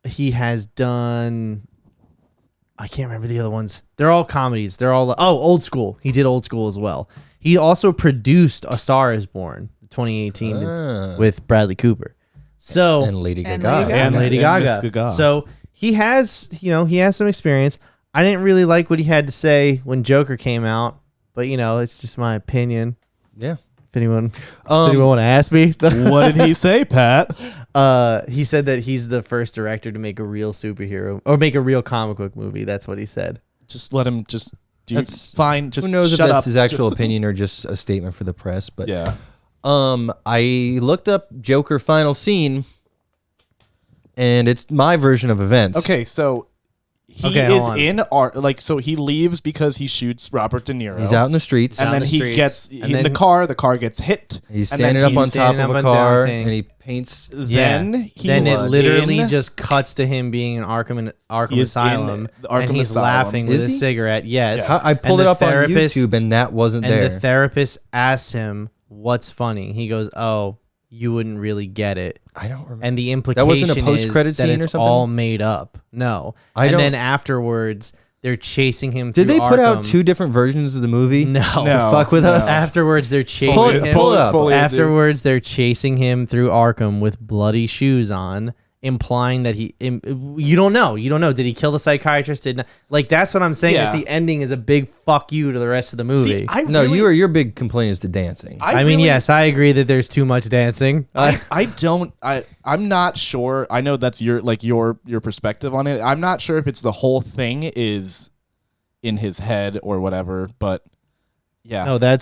He has done, I can't remember the other ones. They're all comedies. They're all Old School. He did Old School as well. He also produced A Star Is Born, 2018 with Bradley Cooper. So
and Lady
And
Gaga.
Lady Gaga.
and Lady
And Miss
Gaga.
Gaga.
So he has some experience. I didn't really like what he had to say when Joker came out, but it's just my opinion.
Yeah.
If anyone want to ask me,
What did he say, Pat?
he said that he's the first director to make a real superhero or make a real comic book movie. That's what he said.
Just let him just do
That's-
fine. Just
Who knows if
shut
that's
up.
his actual
Just-
opinion or just a statement for the press? But
Yeah.
I looked up Joker final scene, and it's my version of events.
Okay, so he
Okay, hold
is
on.
in art. Like, so he leaves because he shoots Robert De Niro.
He's out in the streets.
and
Out
then
in the
he
streets,
gets
and
in
then-
the car. The car gets hit.
He's
and then
standing up
he's
on top
standing
of
up
a
and
car,
dancing.
and he paints.
Then he's
Then it literally
in-
just cuts to him being in Arkham
He is in
Asylum,
the Arkham
and he's
Asylum.
laughing with
Is
a
he?
cigarette. Yes,
Yes.
I pulled
And
it
the
up on
therapist-
YouTube, and that wasn't
And
there.
the therapist asks him, "What's funny?" He goes, "Oh, you wouldn't really get it."
I don't remember.
And the implication
wasn't a post-credit
is that
scene or
it's
something?
all made up. No.
I
and
don't-
then afterwards, they're chasing him
Did
through
they put out
Arkham.
2 different versions of the movie?
No.
No.
To fuck with us?
Afterwards, they're chasing
Pull it-
him.
pull it up.
Afterwards, they're chasing him through Arkham with bloody shoes on, implying that you don't know. Did he kill the psychiatrist? That's what I'm saying.
Yeah.
That the ending is a big fuck you to the rest of the movie.
See, I
No,
really,
your big complaint is the dancing.
I mean,
really-
yes, I agree that there's too much dancing.
I'm not sure. I know that's your perspective on it. I'm not sure if it's the whole thing is in his head or whatever, but yeah.
No, that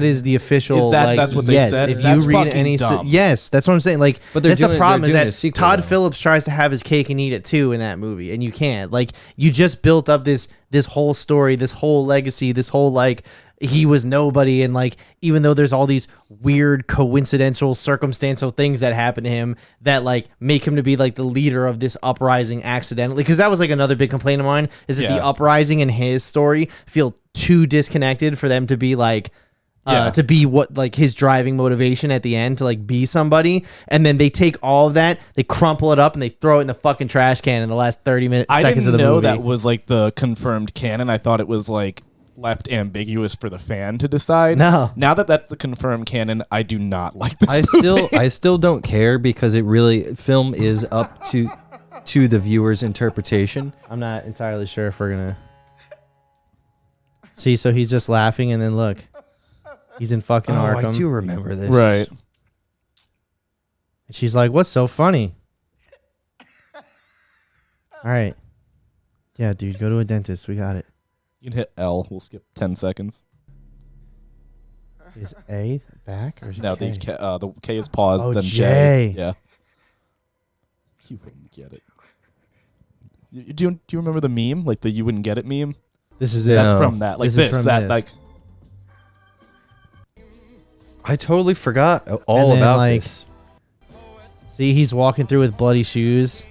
is the official.
Is that-
like,
that's what they
yes,
said?
if
That's
you read
fucking
any,
dumb.
yes, that's what I'm saying. Like,
But they're
that's the
doing-
problem is
they're doing
that
a sequel,
Todd
though.
Phillips tries to have his cake and eat it too in that movie, and you can't. Like, you just built up this whole story, this whole legacy, this whole like he was nobody, and like even though there's all these weird coincidental circumstantial things that happen to him that like make him to be like the leader of this uprising accidentally, because that was like another big complaint of mine is that the
Yeah.
uprising and his story feel too disconnected for them to be like to be what like his driving motivation at the end to like be somebody, and then they take all of that, they crumple it up, and they throw it in the fucking trash can in the last 30 minutes
I
seconds
didn't
of the
know
movie.
that was like the confirmed canon. I thought it was like left ambiguous for the fan to decide.
No.
Now that that's the confirmed canon, I do not like this
I still don't care because film is up to the viewer's interpretation.
I'm not entirely sure if we're gonna see. So he's just laughing, and then look, he's in fucking Arkham.
I do remember this.
Right.
And she's like, "What's so funny?" All right, yeah, dude, go to a dentist. We got it.
You can hit L. We'll skip 10 seconds.
Is A back or is it
No,
K?
the K is paused,
Oh,
then
J.
J. Yeah. You wouldn't get it. Do you remember the meme? Like the you wouldn't get it meme?
This is it.
That's
No.
from that. Like
This is
this.
from
That
this.
like
I totally forgot
And
all
then,
about
like,
this.
See, he's walking through with bloody shoes.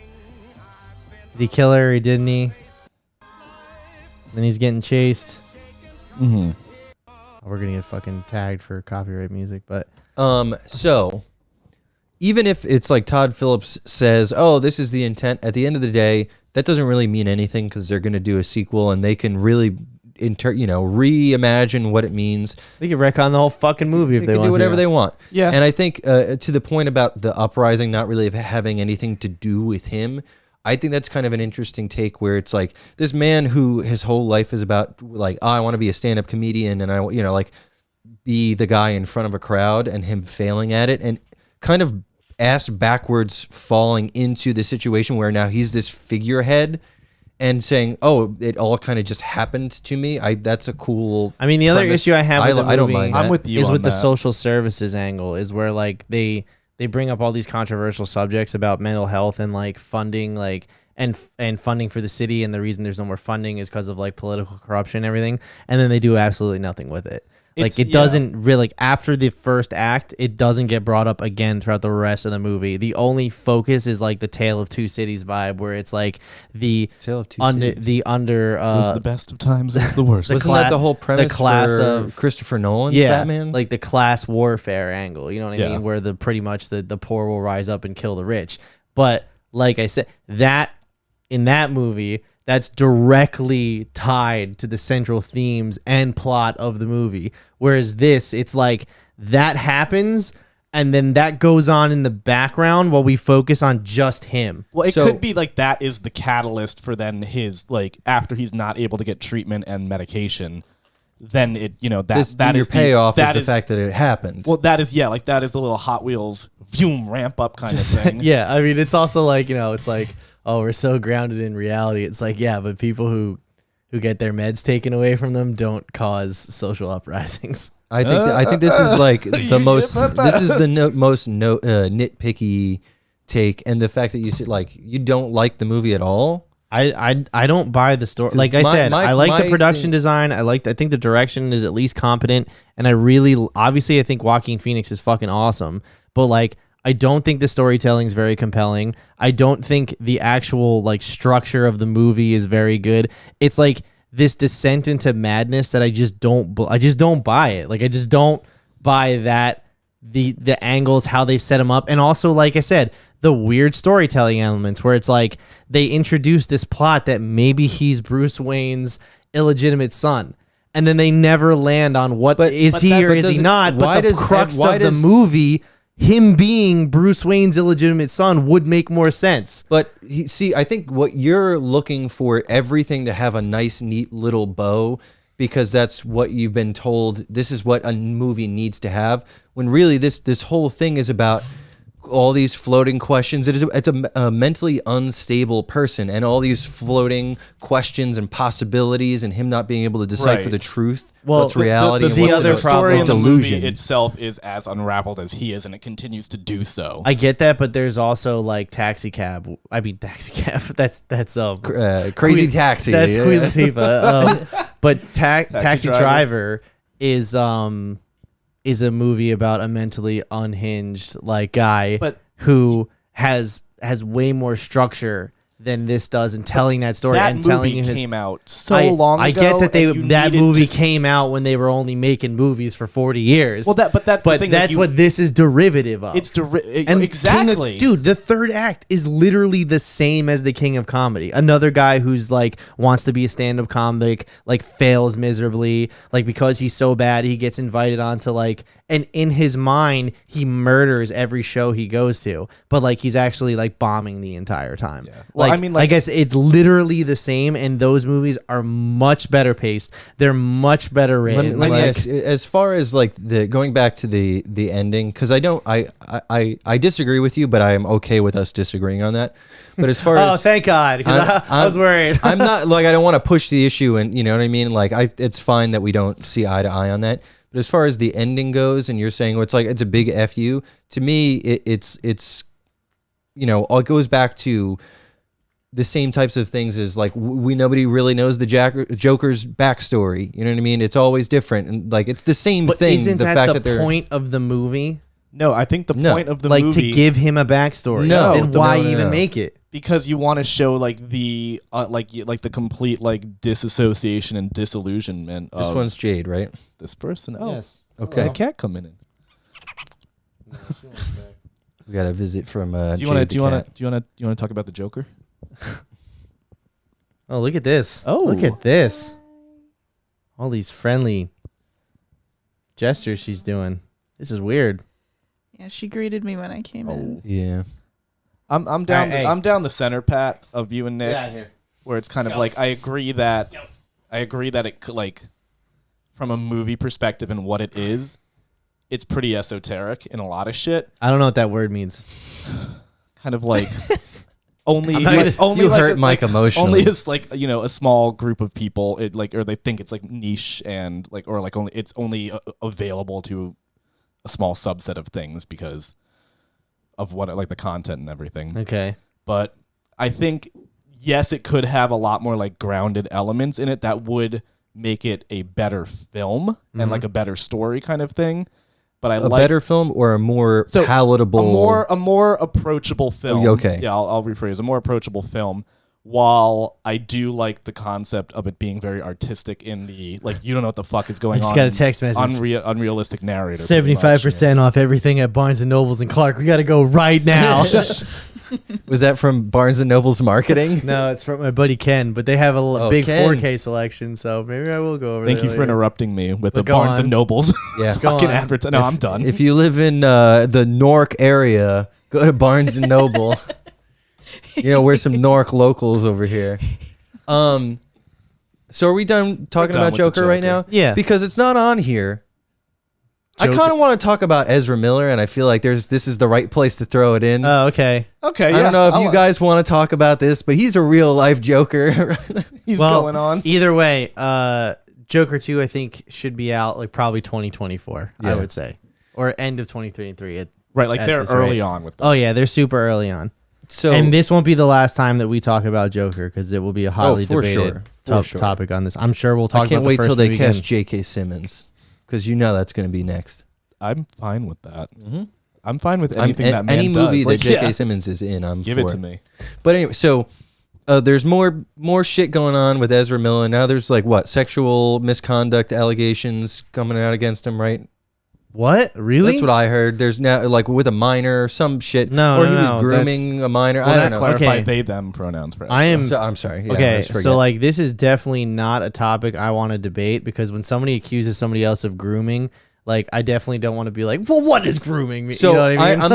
Did he kill her or didn't he? Then he's getting chased.
mm-hmm.
We're gonna get fucking tagged for copyright music, but
So even if it's like Todd Phillips says, "Oh, this is the intent," at the end of the day, that doesn't really mean anything because they're going to do a sequel and they can really reimagine what it means.
they could retcon the whole fucking movie if
They
they
can
want
do whatever
to.
they want.
Yeah.
And I think to the point about the uprising not really having anything to do with him, I think that's kind of an interesting take where it's like this man who his whole life is about like, oh, I want to be a stand-up comedian and I, like be the guy in front of a crowd and him failing at it and kind of ass backwards falling into the situation where now he's this figurehead and saying, oh, it all kind of just happened to me. That's a cool.
I mean, the other
premise.
issue I have with the movie
I don't mind that.
I'm with you
is
on
with the
that.
social services angle is where like they bring up all these controversial subjects about mental health and like funding and funding for the city, and the reason there's no more funding is because of like political corruption and everything, and then they do absolutely nothing with it. Like it doesn't really, like after the first act, it doesn't get brought up again throughout the rest of the movie. The only focus is like the Tale of Two Cities vibe, where it's like the
Tale of Two
under
Cities.
the under
It was the best of times. It was the worst.
Wasn't that the whole premise
class
for
of
Christopher Nolan's
yeah,
Batman?
like the class warfare angle. You know what I
Yeah.
mean? Where the pretty much the poor will rise up and kill the rich. But like I said, that in that movie, that's directly tied to the central themes and plot of the movie. Whereas this, it's like that happens and then that goes on in the background while we focus on just him.
Well, it
So-
could be like that is the catalyst for then his like after he's not able to get treatment and medication, then it that
your
is
payoff
that
is the fact that it happened.
Well, that is that is the little Hot Wheels ramp up kind of thing.
Yeah, I mean, it's also like, it's like, oh, we're so grounded in reality. It's like, yeah, but people who get their meds taken away from them don't cause social uprisings.
I think this is like the most. This is the most nitpicky take, and the fact that you said like you don't like the movie at all.
I don't buy the story. Like I said, I like the production design. I think the direction is at least competent, and obviously I think Joaquin Phoenix is fucking awesome. But like, I don't think the storytelling is very compelling. I don't think the actual like structure of the movie is very good. It's like this descent into madness that I just don't buy it. Like I just don't buy that the angles, how they set him up, and also like I said, the weird storytelling elements where it's like they introduce this plot that maybe he's Bruce Wayne's illegitimate son. And then they never land on is he or is he not. But the crux of the movie, him being Bruce Wayne's illegitimate son, would make more sense.
But I think what you're looking for, everything to have a nice, neat little bow, because that's what you've been told. This is what a movie needs to have. When really this whole thing is about all these floating questions. It's a mentally unstable person, and all these floating questions and possibilities, and him not being able to decipher
Right.
the truth,
Well,
what's reality,
the
and what's
other
the
story
problem-
in the
delusion.
movie itself is as unraveled as he is, and it continues to do so.
I get that, but there's also like Taxi Cab. That's
Crazy
Queen-
Taxi.
That's
yeah.
Queen Latifah. But Taxi
Driver.
Driver is a movie about a mentally unhinged like guy
But-
who has way more structure than this does in telling that story
that
and telling you
movie
his.
came out so long ago.
I get that
and you
that
needed
movie
to-
came out when they were only making movies for 40 years.
Well, that's the thing.
that's what this is derivative of.
It's
And
exactly,
dude, the third act is literally the same as the King of Comedy. Another guy who's like wants to be a stand-up comic, like fails miserably, like because he's so bad, he gets invited onto like, and in his mind, he murders every show he goes to, but like he's actually like bombing the entire time. Yeah.
Well,
Like,
I mean,
I guess it's literally the same, and those movies are much better paced. They're much better
Let
written.
me
Like,
ask, as far as like the going back to the ending, because I disagree with you, but I am okay with us disagreeing on that. But as far
oh,
as
thank God, because I was worried.
I'm not like, I don't want to push the issue, and you know what I mean. Like it's fine that we don't see eye to eye on that. But as far as the ending goes, and you're saying it's a big fu, to me it's it goes back to the same types of things as like nobody really knows the Joker's backstory. You know what I mean? It's always different, and like it's the same
But
thing.
isn't
the
that
fact
the
that
point of the movie?
No, I think the
No.
point of the
Like
movie
to give him a backstory.
No,
then
no,
why
no,
even
no.
make it?
because you want to show like the like the complete like disassociation and disillusionment
this
of
one's Jade, right?
this person. Oh,
Yes.
Okay.
the cat coming in.
We got a visit from
Do you want to talk about the Joker?
Oh, look at this.
Oh.
Look at this. All these friendly gestures she's doing. This is weird.
Yeah, she greeted me when I came in.
Yeah.
I'm down.
All right, hey.
I'm down the center, Pat, of you and Nick,
here.
where it's kind of like I agree that it like from a movie perspective and what it is, it's pretty esoteric in a lot of shit.
I don't know what that word means.
Kind of like only
You hurt Mike emotionally.
Only as like a small group of people it like or they think it's like niche and like or like it's only available to a small subset of things because of what like the content and everything.
Okay.
But I think yes, it could have a lot more like grounded elements in it that would make it a better film and like a better story kind of thing. But
a better film or a more palatable,
a more approachable film.
Okay.
Yeah, I'll rephrase. A more approachable film. While I do like the concept of it being very artistic in the like you don't know what the fuck is going on.
I just got a text message.
Unrealistic narrator.
75% off everything at Barnes and Nobles and Clark. We got to go right now.
Was that from Barnes and Noble's marketing?
No, it's from my buddy Ken, but they have a big
Ken.
4K selection, so maybe I will go over there.
Thank you for
later.
interrupting me with the
But go
Barnes
on.
and Nobles.
Yeah.
Go
Fucking
on.
advertising. No, I'm done.
If you live in the Newark area, go to Barnes and Noble. We're some Newark locals over here. So are we done talking
done
about
with the
Joker right now?
Joker.
Yeah.
Because it's not on here. I
Joker.
kind of want to talk about Ezra Miller, and I feel like this is the right place to throw it in.
Oh, okay.
Okay,
I don't know if you guys want to talk about this, but he's a real life Joker.
he's
Well,
going on.
Either way, Joker 2 I think should be out like probably 2024, I
Yeah.
would say. Or end of 2023.
Right, like
at
they're
this
early
rate.
on with that.
Oh yeah, they're super early on.
So
And this won't be the last time that we talk about Joker because it will be a highly
for
debated
sure. For sure.
topic on this. I'm sure we'll talk
I can't
about
wait
the first
till they
movie
cast
again.
J.K. Simmons, because that's going to be next.
I'm fine with that.
Mm-hmm.
I'm fine with anything that man
any movie
does.
that
Like,
J.K.
yeah,
Simmons is in, I'm
give
for
it to me.
But anyway, so there's more shit going on with Ezra Miller. Now there's like sexual misconduct allegations coming out against him, right?
What? Really?
That's what I heard. There's now like with a minor, some shit.
No,
or
no,
he was
no,
grooming a minor.
Well,
I
that
don't know.
Clarify
Okay.
they them pronouns for
I am
I'm sorry. Yeah, I
okay,
always
so
forget.
like this is definitely not a topic I want to debate because when somebody accuses somebody else of grooming, like I definitely don't want to be like, well, what is grooming?
So
You know what I mean?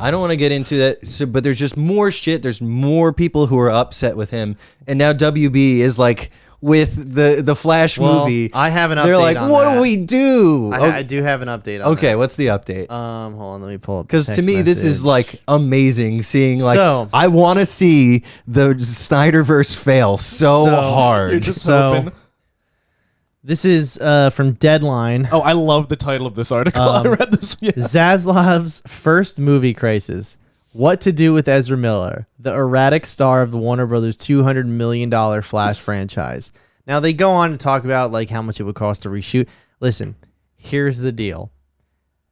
I don't want to get into that. So, but there's just more shit. There's more people who are upset with him, and now WB is like with the Flash
Well,
movie.
I have an update.
They're like,
on
what
that.
do we do?
I do have an update on
Okay, what's the update?
that. Hold on, let me pull up.
Because to me, this is like amazing seeing like
So-
I want to see the Snyderverse fail so
So-
hard.
You're just
So-
hoping.
This is from Deadline.
Oh, I love the title of this article. I read this. Yeah.
Zaslav's first movie crisis. What to do with Ezra Miller, the erratic star of the Warner Brothers $200 million Flash franchise. Now they go on to talk about like how much it would cost to reshoot. Listen, here's the deal.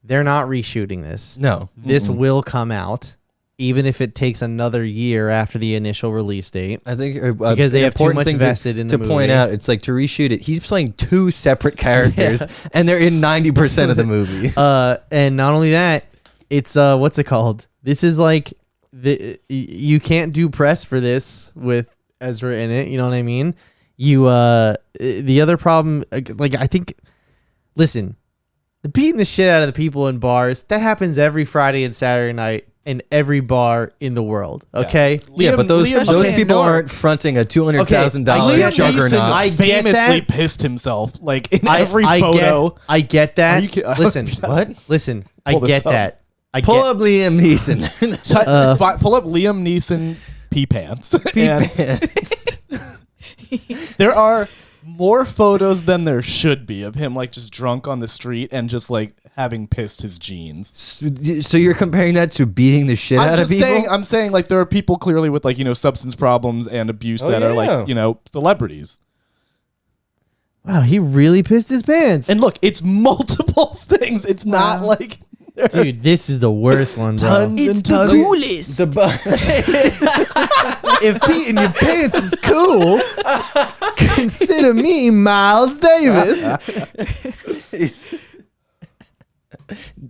They're not reshooting this.
no,
This will come out, even if it takes another year after the initial release date.
I think
Because they
an
have too
important
much
thing
vested in the
to point
movie.
out. It's like to reshoot it. He's playing two separate characters, and they're in 90% of the movie.
And not only that, it's what's it called? This is like you can't do press for this with Ezra in it. You know what I mean? The other problem, like I think, listen, the beating the shit out of the people in bars that happens every Friday and Saturday night in every bar in the world. Okay.
Yeah, but those
Okay,
people
no.
aren't fronting a $200,000
Liam
juggernaut.
I get
famously
that.
pissed himself like in every photo.
I get that.
Are you ki-
Listen,
What?
listen, I
Pull this
get
up.
that. I
Pull
get
up Liam Neeson.
Pull up Liam Neeson pee pants. And there are more photos than there should be of him like just drunk on the street and just like having pissed his jeans.
So you're comparing that to beating the shit out of people?
I'm saying like there are people clearly with like, substance problems and abuse
Oh,
that are
yeah.
like, celebrities.
Wow, he really pissed his pants.
And look, it's multiple things. It's not
Wow.
like there are
Dude, this is the worst one, bro.
tons and tons.
coolest.
If peeing your pants is cool, consider me Miles Davis.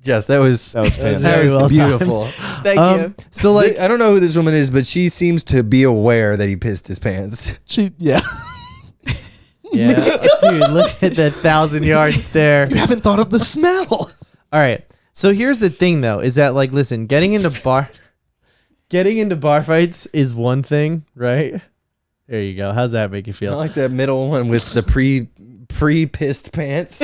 Jess, that was
fantastic.
Very well
beautiful.
Thank you.
So like,
I don't know who this woman is, but she seems to be aware that he pissed his pants.
Yeah.
yeah, dude, look at that 1,000-yard stare.
You haven't thought of the smell.
All right. So here's the thing, though, is that like, listen, getting into getting into bar fights is one thing, right? There you go. How's that make you
I
feel?
like that middle one with the pre-pissed pants.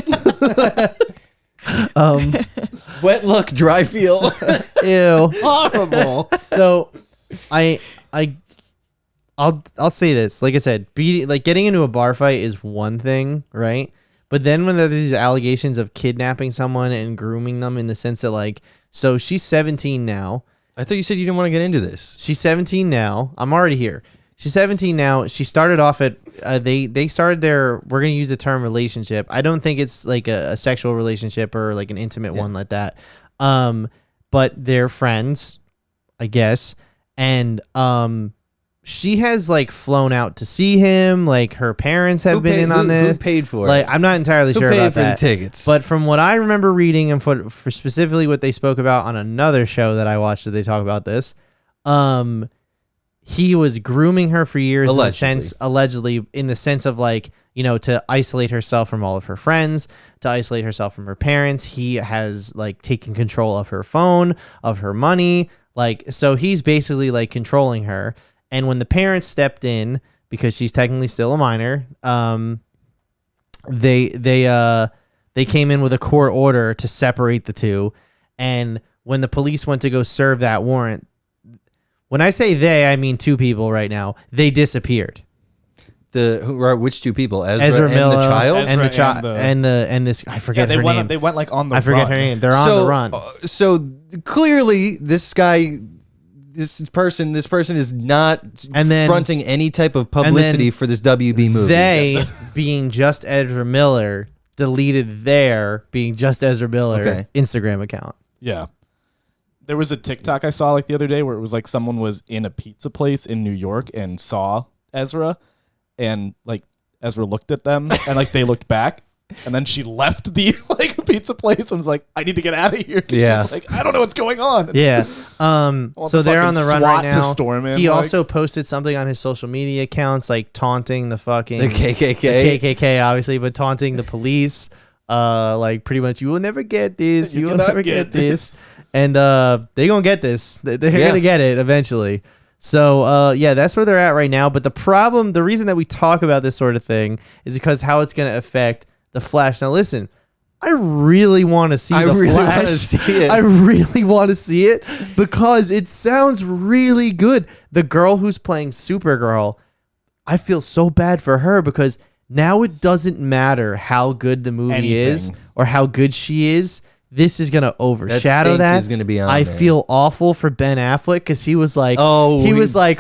Wet look, dry feel.
Ew.
Horrible.
So, I'll say this. Like I said, getting into a bar fight is one thing, right? But then when there's these allegations of kidnapping someone and grooming them in the sense that like, so she's 17 now.
I thought you said you didn't want to get into this.
She's 17 now. I'm already here. She's 17 now. She started off at they started their, we're gonna use the term relationship. I don't think it's like a sexual relationship or like an intimate one like that. But they're friends, I guess. And she has like flown out to see him. Like her parents have been in on this.
Who paid for
like,
it?
I'm not entirely
Who
sure
paid
about
for
that.
the tickets?
But from what I remember reading and for specifically what they spoke about on another show that I watched that they talk about this, he was grooming her for years allegedly in the sense of like, you know, to isolate herself from all of her friends, to isolate herself from her parents. He has like taken control of her phone, of her money. Like, so he's basically like controlling her. And when the parents stepped in, because she's technically still a minor, they came in with a court order to separate the two. And when the police went to go serve that warrant, when I say they, I mean two people right now. They disappeared.
Which two people?
Ezra
and
Miller
the child?
and the
Ezra
child and this I forget her name.
They went like on the
I forget
run.
her name. They're on the run.
So clearly this person is not fronting any type of publicity for this WB movie.
They, being just Ezra Miller, deleted their being just Ezra Miller Instagram account.
Yeah. There was a TikTok I saw like the other day where it was like someone was in a pizza place in New York and saw Ezra, and like Ezra looked at them and like they looked back, and then she left the like pizza place and was like, I need to get out of here.
Yeah.
Like, I don't know what's going on.
Yeah. So they're on the run right
SWAT to
now.
storm in,
He
like-
also posted something on his social media accounts, like taunting the fucking
The KKK.
the KKK, obviously, but taunting the police. Like pretty much, you will never get this. You will
cannot
never get this. And they gonna get this. They're gonna get it eventually. So yeah, that's where they're at right now. But the reason that we talk about this sort of thing is because how it's gonna affect the Flash. Now listen, I really want to see the Flash.
See it.
I really want to see it because it sounds really good. The girl who's playing Supergirl, I feel so bad for her because now it doesn't matter how good the movie is or how good she is. This is gonna overshadow that.
Is gonna be on
I
there.
feel awful for Ben Affleck because he was like,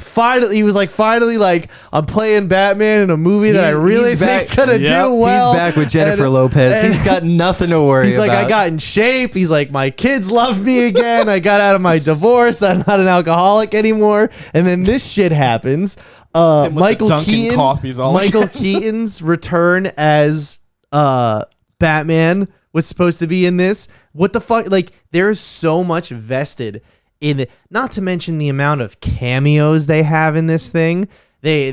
finally like, I'm playing Batman in a movie that I really think's gonna do well.
He's back with Jennifer Lopez.
and-
He's got nothing to worry
He's
about.
like, I got in shape. He's like, my kids love me again. I got out of my divorce. I'm not an alcoholic anymore. And then this shit happens.
with
Michael
the Dunkin'
Keaton.
coffees all
Michael Keaton's return as Batman was supposed to be in this. What the fuck? Like, there's so much vested in it. Not to mention the amount of cameos they have in this thing. They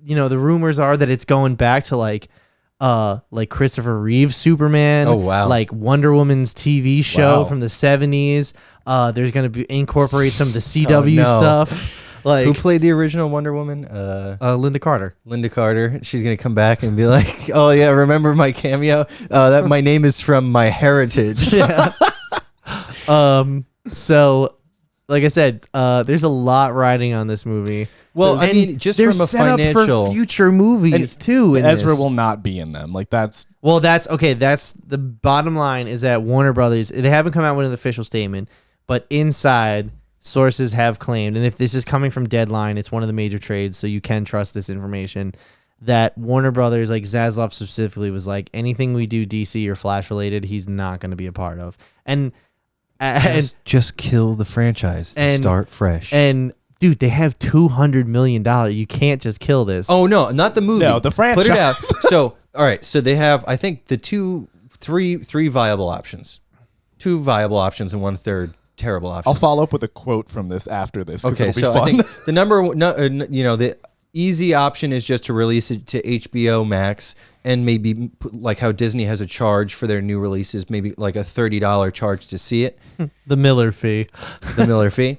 you know, the rumors are that it's going back to like Christopher Reeve's Superman.
Oh, wow.
Like Wonder Woman's TV show from the 70s. There's gonna be incorporate some of the CW stuff. Like,
Who played the original Wonder Woman?
Linda Carter.
Linda Carter. She's gonna come back and be like, "Oh yeah, remember my cameo? That my name is from My Heritage."
Yeah. So, like I said, there's a lot riding on this movie.
Well, I
And
mean, just
they're
from a
set up
financial
for future movies too. In
Ezra
this.
will not be in them. Like that's
That's okay. That's the bottom line. Is that Warner Brothers? They haven't come out with an official statement, but inside sources have claimed, and if this is coming from Deadline, it's one of the major trades, so you can trust this information. That Warner Brothers, like Zaslav specifically, was like, anything we do DC or Flash related, he's not going to be a part of. And
just kill the franchise and start fresh.
And dude, they have $200 million. You can't just kill this.
Oh no, not the movie.
No, the franchise.
Put it out. So all right, so they have, I think, three viable options. 2 viable options and 1/3 terrible option.
I'll follow up with a quote from this after this.
Okay,
it'll be
so
fun.
I think the the easy option is just to release it to HBO Max and maybe like how Disney has a charge for their new releases, maybe like a $30 charge to see it.
The Miller fee.
The Miller fee.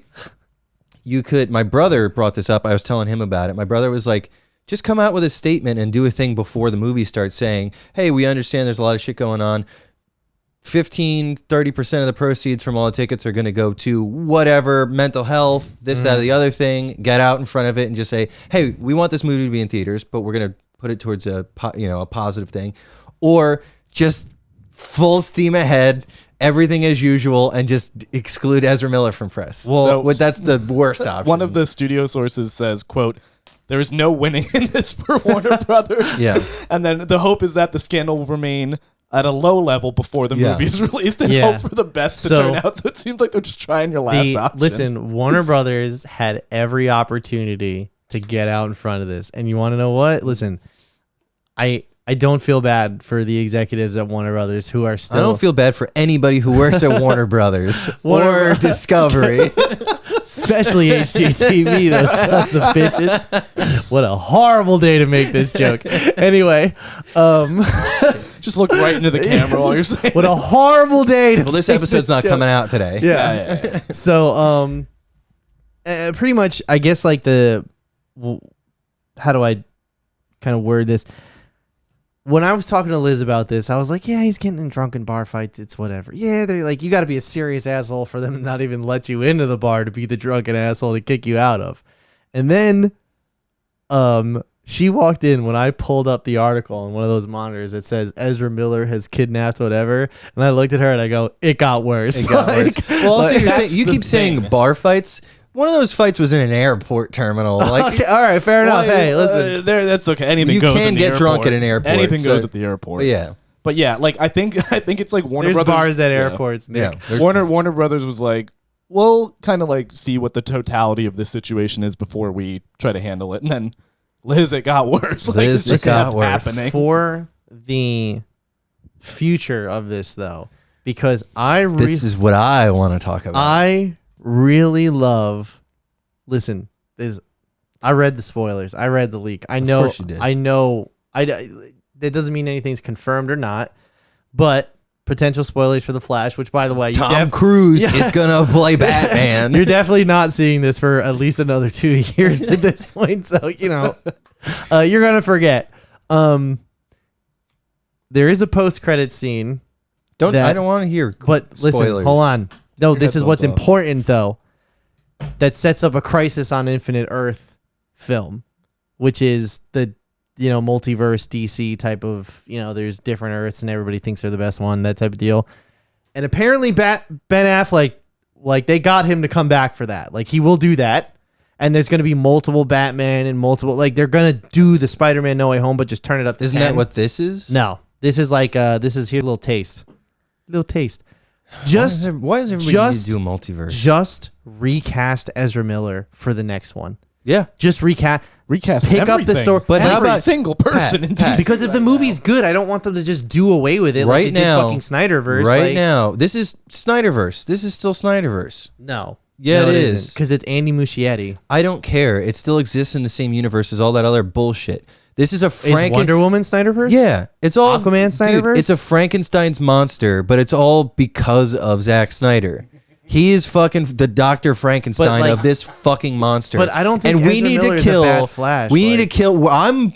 you could. My brother brought this up. I was telling him about it. My brother was like, just come out with a statement and do a thing before the movie starts saying, hey, we understand there's a lot of shit going on. 15-30% of the proceeds from all the tickets are going to go to whatever, mental health, this, that, or the other thing. Get out in front of it and just say, hey, we want this movie to be in theaters, but we're going to put it towards a positive thing. Or just full steam ahead, everything as usual, and just exclude Ezra Miller from press.
Well,
that's the worst option.
One of the studio sources says, quote, there is no winning in this for Warner Brothers.
Yeah.
And then the hope is that the scandal will remain at a low level before the movie is released and hope for the best to turn out. So it seems like they're just trying your last option.
Listen, Warner Brothers had every opportunity to get out in front of this. And you want to know what? Listen, I don't feel bad for the executives at Warner Brothers who are still...
I don't feel bad for anybody who works at Warner Brothers or Discovery.
Especially HGTV, those sons of bitches. What a horrible day to make this joke. Anyway,
just look right into the camera while you're saying
what a horrible day to
Well, this
make
episode's not
joke.
coming out today.
Yeah. So, pretty much, I guess, like how do I kind of word this? When I was talking to Liz about this, I was like, yeah, he's getting in drunken bar fights. It's whatever. Yeah, they're like, you got to be a serious asshole for them to not even let you into the bar to be the drunken asshole to kick you out of. And then she walked in when I pulled up the article on one of those monitors that says Ezra Miller has kidnapped whatever. And I looked at her and I go, it got worse.
It got worse. Well, also, you keep saying bar fights. One of those fights was in an airport terminal. Like,
okay, all right, fair enough. Hey, listen,
that's okay. Anything
you
goes.
can
in the
get
airport.
drunk at an airport.
Anything goes at the airport.
But yeah,
like I think it's like Warner
there's
Brothers.
bars at airports. Nick.
yeah.
Warner Brothers was like, we'll kind of like see what the totality of this situation is before we try to handle it, and then Liz, it got worse. Like,
Liz,
this just
it got
kept
worse.
happening.
For the future of this, though, because
this is what I want to talk about.
I really love. Listen, I read the spoilers. I read the leak. I know.
course you did.
I know. That doesn't mean anything's confirmed or not, but potential spoilers for the Flash. Which, by the way,
Tom Cruise is gonna play Batman.
You're definitely not seeing this for at least another 2 years at this point. So you're gonna forget. There is a post-credit scene.
I don't want to hear.
But listen,
spoilers.
hold on. No, this is what's
headphones off.
important though. That sets up a Crisis on Infinite Earth film, which is the multiverse DC type of there's different Earths and everybody thinks they're the best one, that type of deal. And apparently Ben Affleck, like they got him to come back for that. Like he will do that. And there's going to be multiple Batman and multiple, like they're going to do the Spider-Man No Way Home, but just turn it up to
Isn't
10.
that what this is?
No, this is like here's a little taste. Just
why does everybody need to do a multiverse?
Just recast Ezra Miller for the next one.
Yeah,
Just recast
Pick
up the story.
But how
every
about
single person in DC
because if the movie's good, I don't want them to just do away with it like
Right
they
now-
did fucking Snyderverse.
right
like,
now, this is Snyderverse. This is still Snyderverse.
No.
Yeah, it is.
Because it's Andy Muschietti.
I don't care. It still exists in the same universe as all that other bullshit. This is a
Is Wonder Woman Snyderverse?
Yeah, it's all
Aquaman Snyderverse?
Dude, it's a Frankenstein's monster, but it's all because of Zack Snyder. He is fucking the Dr. Frankenstein
But, like-
of this fucking monster.
But I don't think
and we
Ezra
need
Miller's
to
a
kill.
bad Flash,
we need to
like-
kill.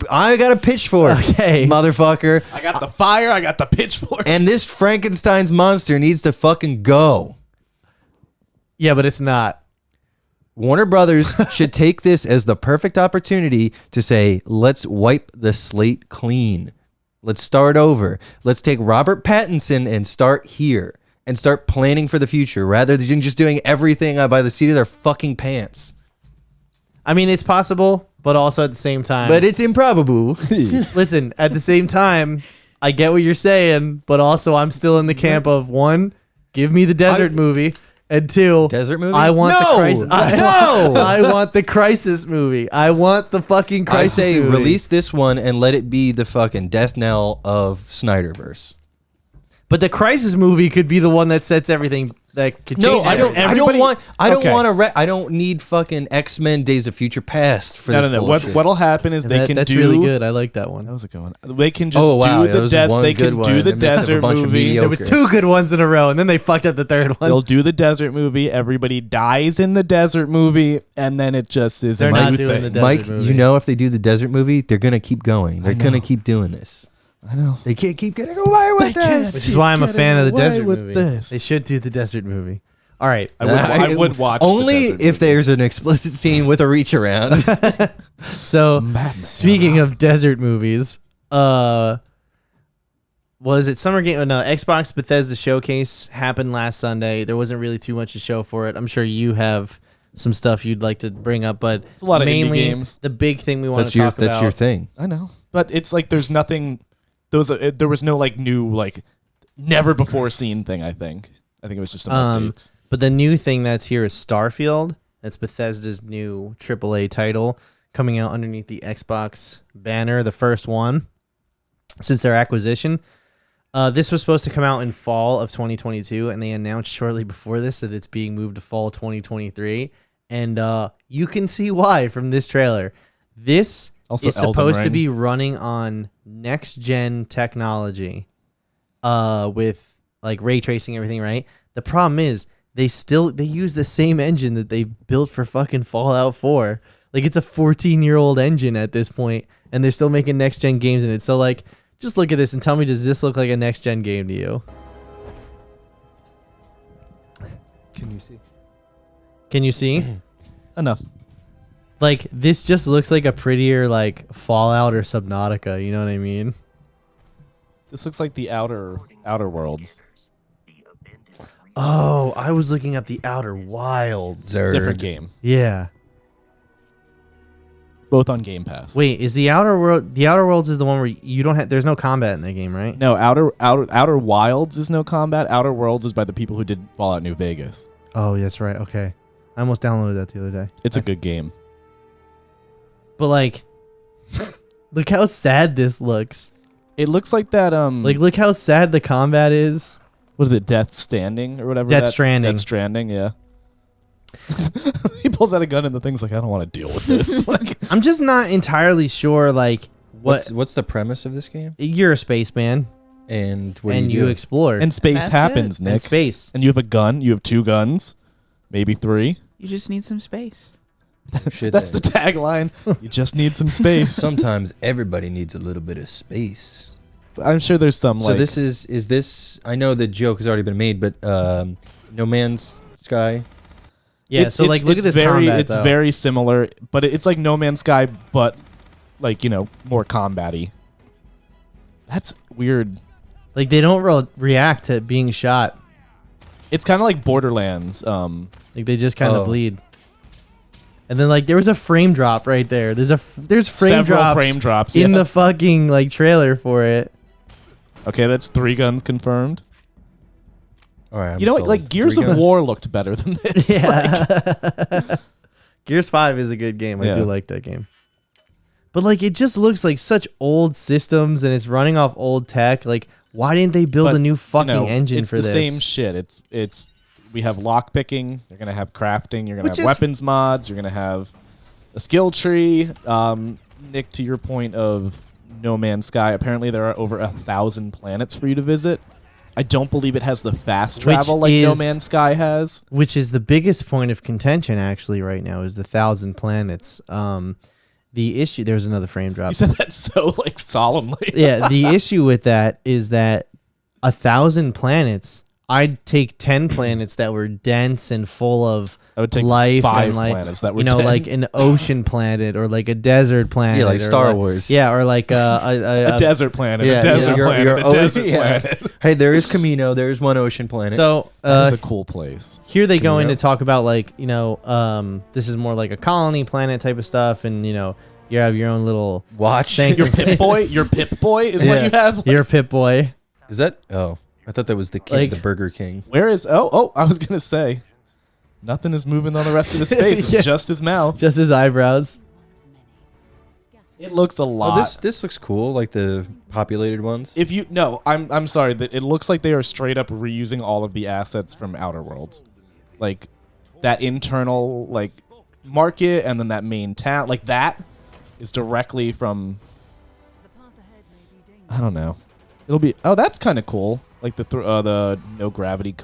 I got a pitchfork,
Okay.
motherfucker.
I got the fire. I got the pitchfork.
And this Frankenstein's monster needs to fucking go.
Yeah, but it's not.
Warner Brothers should take this as the perfect opportunity to say, let's wipe the slate clean. Let's start over. Let's take Robert Pattinson and start here and start planning for the future rather than just doing everything by the seat of their fucking pants.
I mean, it's possible, but also at the same time.
But it's improbable.
Listen, at the same time, I get what you're saying, but also I'm still in the camp of one, give me the desert movie, and two,
Desert movie?
I want the crisis.
No!
I want the crisis movie. I want the fucking
I
crisis
say
movie.
release this one and let it be the fucking death knell of Snyderverse.
But the crisis movie could be the one that sets everything that could
No,
change.
I don't.
Everybody-
I don't
okay.
want to. I don't need fucking X-Men: Days of Future Past for this
No.
bullshit.
What'll happen is they can
That's
do.
really good. I like that one.
That was a good one. They can just
Oh, wow,
do
yeah,
the
that was one
They
good
can
one
do the
in the midst of a
desert
bunch of
movie.
mediocre.
There was 2 good ones in a row, and then they fucked up the third one.
They'll do the desert movie. Everybody dies in the desert movie, and then it just is.
They're
a
not
new
doing
thing.
the desert
Mike,
movie.
you know, if they do the desert movie, they're gonna keep going. They're gonna keep doing this.
I know.
They can't keep getting away with
They can't.
this.
Which is why I'm a fan of the
away
desert
with
movie.
this.
They should do the desert movie. All right.
I would watch the
only
desert
if
movie.
there's an explicit scene with a reach around.
So
Madness.
speaking of desert movies, was it Summer Game? No, Xbox Bethesda Showcase happened last Sunday. There wasn't really too much to show for it. I'm sure you have some stuff you'd like to bring up, but
It's a lot of indie
mainly
games.
the big thing we want
That's
to
your
talk about.
that's your thing.
I know, but it's like there's nothing. There was no like new like never before seen thing. I think it was just some updates.
But the new thing that's here is Starfield. That's Bethesda's new AAA title coming out underneath the Xbox banner, the first one since their acquisition. This was supposed to come out in fall of 2022, and they announced shortly before this that it's being moved to fall 2023. And you can see why from this trailer. This
Also
is
Elden
supposed to
Ring.
be running on next-gen technology with like ray tracing, everything, right? The problem is they use the same engine that they built for fucking Fallout 4. Like, it's a 14-year-old engine at this point, and they're still making next-gen games in it. So, like, just look at this and tell me, does this look like a next-gen game to you?
Can you see?
Can you see?
Enough.
Like, this just looks like a prettier, like, Fallout or Subnautica. You know what I mean?
This looks like the outer worlds.
Oh, I was looking at the Outer Wilds.
Different game.
Yeah.
Both on Game Pass.
Wait, is the Outer Worlds is the one where you don't have, there's no combat in the game, right?
No, Outer Wilds is no combat. Outer Worlds is by the people who did Fallout New Vegas.
Oh, that's right. Okay. I almost downloaded that the other day.
It's a good game.
But like, look how sad this looks.
It looks like that.
Like, look how sad the combat is.
What is it? Death Standing or whatever.
Death Stranding.
Death Stranding. Yeah. He pulls out a gun and the thing's like, I don't want to deal with this. Like,
I'm just not entirely sure. Like,
What's the premise of this game?
you're a spaceman
And what
and
do you
you
do?
explore
and space
That's
happens,
it.
Nick.
in space.
And you have a gun. You have 2 guns, maybe 3.
You just need some space.
Shit,
That's the tagline. You just need some space.
Sometimes everybody needs a little bit of space.
I'm sure there's some
So
like.
this is this? I know the joke has already been made, but No Man's Sky.
Yeah.
It's-
So like, look at
it's
this
very,
combat.
It's
though.
very similar, but it's like No Man's Sky, but like more combat-y. That's weird.
like they don't react to being shot.
It's kind of like Borderlands.
Like they just kind of
Oh.
bleed. And then like there was a frame drop right there. There's frame
Several
drops
frame drops
in
yeah.
the fucking like trailer for it.
Okay, that's 3 guns confirmed.
All right, I'm
You know what?
sold.
Like Gears
3
of
guns.
War looked better than this.
Yeah. Gears 5 is a good game. I
Yeah.
do like that game. But like it just looks like such old systems and it's running off old tech. Like why didn't they build
But,
a new fucking engine
it's
for
the
this?
same shit. It's we have lock picking. You're gonna have crafting. You're gonna
Which
have
is-
weapons mods. You're gonna have a skill tree. Nick, to your point of No Man's Sky, apparently there are over 1,000 planets for you to visit. I don't believe it has the fast
Which
travel like No
is-
Man's Sky has.
Which is the biggest point of contention actually right now is the 1,000 planets. The issue there's another frame drop.
You said that so like solemnly.
Yeah, the issue with that is that 1,000 planets, I'd take 10 planets that were dense and full of
I would take
life
5
and like
planets that were
you know
dense.
like an ocean planet or like a desert planet.
Yeah, like
or
Star Wars.
Yeah, or like
a desert planet.
yeah,
a desert
yeah.
planet.
You're
a
always-
desert
yeah.
planet.
Hey, there is Camino. There's one ocean planet.
So
That is a cool place.
here they go
Camino.
in to talk about like this is more like a colony planet type of stuff, and you have your own little
Watch.
Thank
Your Pip Boy. Your Pip Boy is
Yeah.
what you have.
your Pip Boy.
Is that? Oh, I thought that was the king,
Like-
the Burger King.
Where is? Oh! I was gonna say, nothing is moving on the rest of his face.
Yeah.
It's just his mouth.
Just his eyebrows.
It looks a lot.
This looks cool, like the populated ones.
If you no, I'm sorry. That it looks like they are straight up reusing all of the assets from Outer Worlds, like that internal like market, and then that main town. Like that is directly from. I don't know. It'll be. Oh, that's kind of cool. Like the no gravity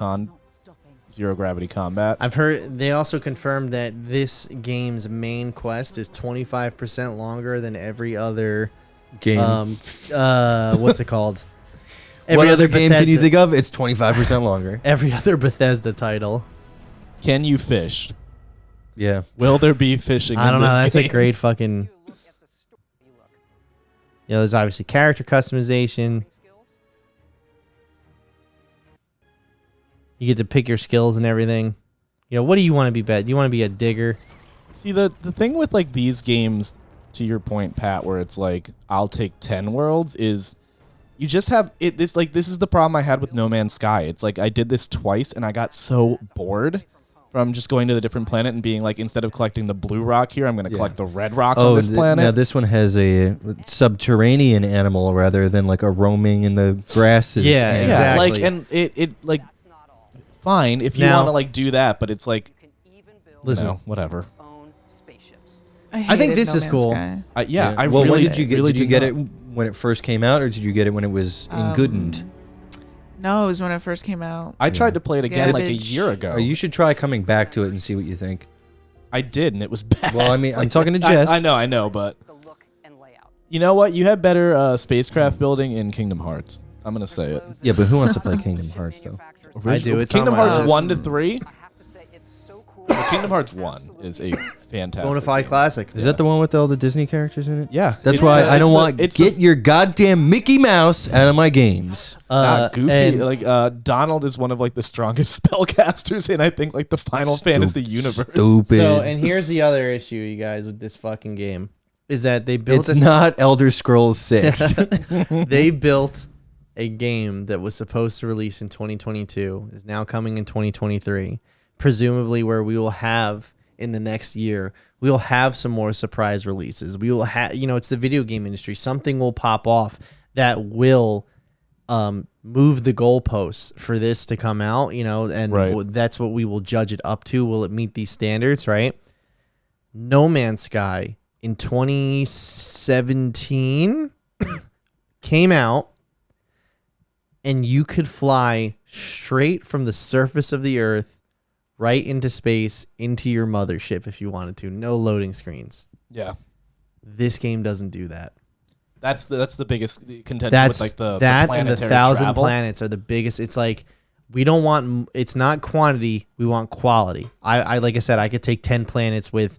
zero gravity combat.
I've heard they also confirmed that this game's main quest is 25% longer than every other
Game.
What's it called?
What other game can you
Bethesda-
think of? It's 25% longer.
Every other Bethesda title.
Can you fish?
Yeah.
Will there be fishing?
I don't
in
know.
this
That's a
game?
great fucking. There's obviously character customization. You get to pick your skills and everything. What do you want to be? Do you want to be a digger?
See, the thing with like these games, to your point, Pat, where it's like I'll take 10 worlds, is you just have it. This is the problem I had with No Man's Sky. It's like I did this twice and I got so bored from just going to the different planet and being like, instead of collecting the blue rock here, I'm going to collect the red rock on this planet.
Now this one has a subterranean animal rather than like a roaming in the grasses.
Yeah,
animal.
exactly.
Like, and it like fine if you
Now-
want to like do that, but it's like
Listen,
whatever.
I think
hated
this
No
is
Man's
cool.
Sky.
Yeah, I
Well,
really
when did you get?
really
Did you
do
get
not.
it when it first came out, or did you get it when it was in Goodened?
No, it was when it first came out.
I tried to play it again like a
Garbage.
year ago.
You should try coming back to it and see what you think.
I did, and it was bad.
Well, I mean, I'm talking to Jess.
I know, but you know what? You had better spacecraft building in Kingdom Hearts. I'm gonna say it.
Yeah, but who wants to play Kingdom Hearts though?
I do. It's on
Kingdom
my
Hearts
list.
1 to 3. Well, Kingdom Hearts 1 is a fantastic.
Bonafide classic.
Is that the one with all the Disney characters in it?
Yeah,
That's
it's
why
the-
I don't
it's
want
the- it's
get your goddamn Mickey Mouse out of my games.
not Goofy.
and-
Like Donald is one of like the strongest spellcasters in I think like the Final Fantasy universe.
Stupid.
So, and here's the other issue, you guys, with this fucking game, is that they built
It's not Elder Scrolls 6.
they built a game that was supposed to release in 2022, is now coming in 2023, presumably where we will have in the next year, we will have some more surprise releases. We will have, it's the video game industry. Something will pop off that will move the goalposts for this to come out, and
Right.
that's what we will judge it up to. Will it meet these standards, right? No Man's Sky in 2017 came out, and you could fly straight from the surface of the earth right into space into your mothership if you wanted to. No loading screens.
Yeah,
This game doesn't do that.
that's the biggest contention
That's
with like the
that and the
planetary
1,000
travel.
planets are the biggest. It's like we don't want. It's not quantity. We want quality. I like I said, I could take 10 planets with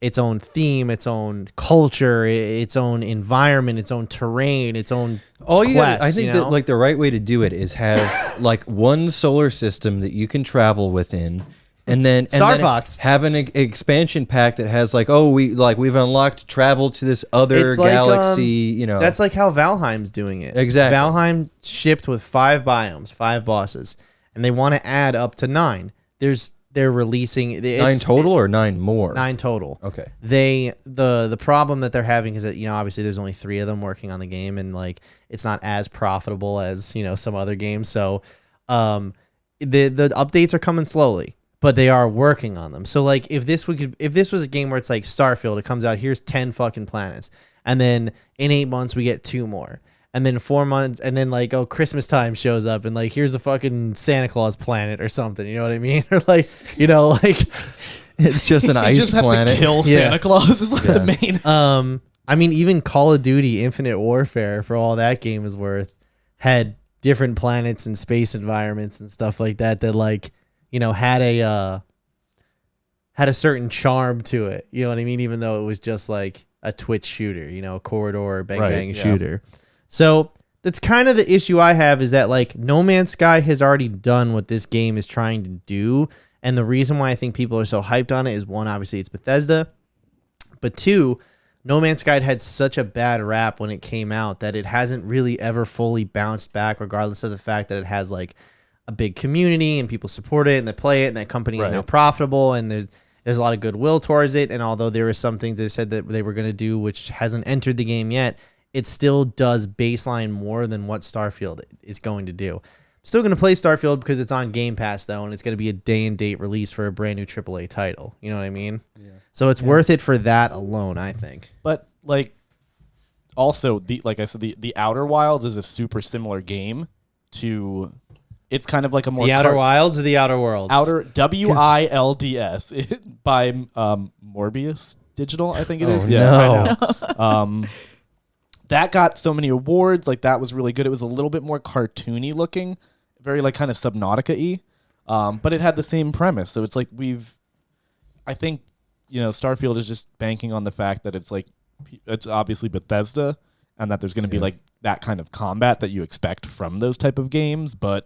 its own theme, its own culture, its own environment, its own terrain, its own
All you
quest,
got, I think
you
that
know?
like the right way to do it is have like one solar system that you can travel within, and then
Star Fox.
have an expansion pack that has like we've unlocked travel to this other
It's like,
galaxy.
That's like how Valheim's doing it.
Exactly.
Valheim shipped with 5 biomes, 5 bosses, and they want to add up to 9. They're releasing
9 total or 9 more.
9 total.
Okay.
The problem that they're having is that obviously there's only 3 of them working on the game, and like it's not as profitable as some other games. So the updates are coming slowly, but they are working on them. So like if this was a game where it's like Starfield, it comes out, here's 10 fucking planets, and then in 8 months we get 2 more. And then 4 months, and then like, Christmas time shows up, and like, here's a fucking Santa Claus planet or something. You know what I mean? Or like, like,
It's just an
You
ice
just have
planet.
to kill
Yeah.
Santa Claus is like the main.
I mean, even Call of Duty Infinite Warfare, for all that game is worth, had different planets and space environments and stuff like that like, had a certain charm to it. You know what I mean? Even though it was just like a twitch shooter, a corridor bang
Right,
bang
yeah.
shooter. So that's kind of the issue I have, is that like No Man's Sky has already done what this game is trying to do. And the reason why I think people are so hyped on it is, one, obviously it's Bethesda, but 2, No Man's Sky had such a bad rap when it came out that it hasn't really ever fully bounced back, regardless of the fact that it has like a big community and people support it and they play it, and that company is
Right.
now profitable, and there's a lot of goodwill towards it. And although there is something they said that they were going to do, which hasn't entered the game yet, it still does baseline more than what Starfield is going to do. I'm still going to play Starfield because it's on Game Pass, though, and it's going to be a day and date release for a brand new AAA title. You know what I mean? Yeah. So it's worth it for that alone, I think.
But like, also like I said, the Outer Wilds is a super similar game to. It's kind of like a more
the Outer Wilds or the Outer Worlds.
Outer WILDS by Morbius Digital, I think it is.
No.
I know. That got so many awards. Like that was really good. It was a little bit more cartoony looking, very like kind of Subnautica-y, but it had the same premise. So it's like I think Starfield is just banking on the fact that it's obviously Bethesda, and that there's going to be like that kind of combat that you expect from those type of games, but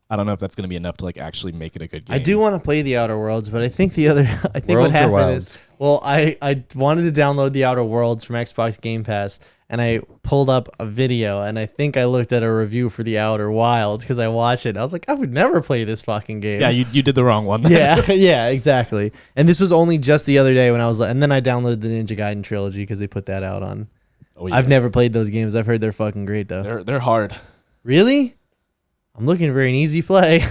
I don't know if that's going to be enough to like actually make it a good game.
I do want to play the Outer Worlds, but I think what
Worlds
happened is, well, I wanted to download the Outer Worlds from Xbox Game Pass, and I pulled up a video, and I think I looked at a review for the Outer Wilds because I watched it. And I was like, I would never play this fucking game.
Yeah, you did the wrong one.
yeah, exactly. And this was only just the other day when I was like, and then I downloaded the Ninja Gaiden trilogy because they put that out on. Oh, yeah. I've never played those games. I've heard they're fucking great though.
They're hard.
Really? I'm looking for an easy play.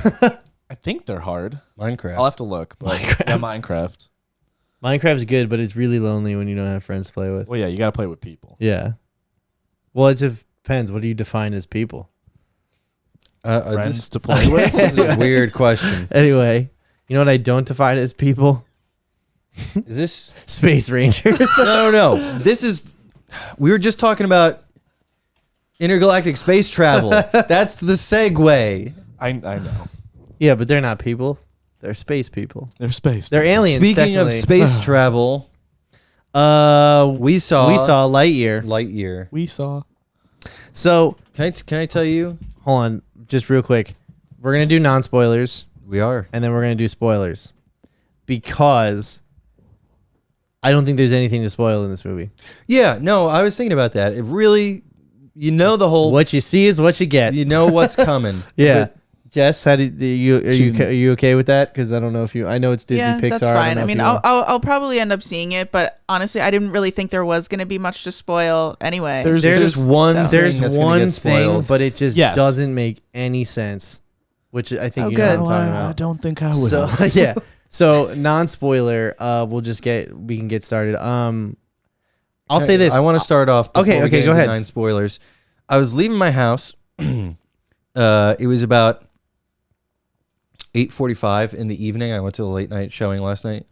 I think they're hard.
Minecraft.
I'll have to look. But Minecraft.
Minecraft's good, but it's really lonely when you don't have friends to play with.
Well, yeah, you got to play with people.
Yeah. Well, it depends. What do you define as people?
Friends to play with?
This is a weird question.
Anyway, you know what I don't define as people?
Is this
Space Rangers?
No. We were just talking about intergalactic space travel. That's the segue.
I know.
Yeah, but they're not people. They're space people.
They're space.
They're aliens.
Speaking of space travel, we saw
Lightyear.
We saw.
So
Can I tell you?
hold on, just real quick. We're gonna do non-spoilers,
We are.
and then we're gonna do spoilers, because I don't think there's anything to spoil in this movie.
Yeah, no, I was thinking about that. It really, the whole.
What you see is what you get.
You know what's coming.
Yeah. Jess, are you okay with that? Because I don't know if I know it's Disney Pixar.
That's fine. I mean, I'll probably end up seeing it, but honestly, I didn't really think there was going to be much to spoil anyway.
There's one
thing,
thing, but it just
Yes.
doesn't make any sense. Which I think you
good.
know what I'm talking about.
I don't think I would.
So yeah. So non-spoiler, we can get started. I'll say this.
I want to start off.
Okay,
before we get
go
into
ahead.
9 spoilers. I was leaving my house. It was about 8:45 in the evening. I went to a late night showing last night.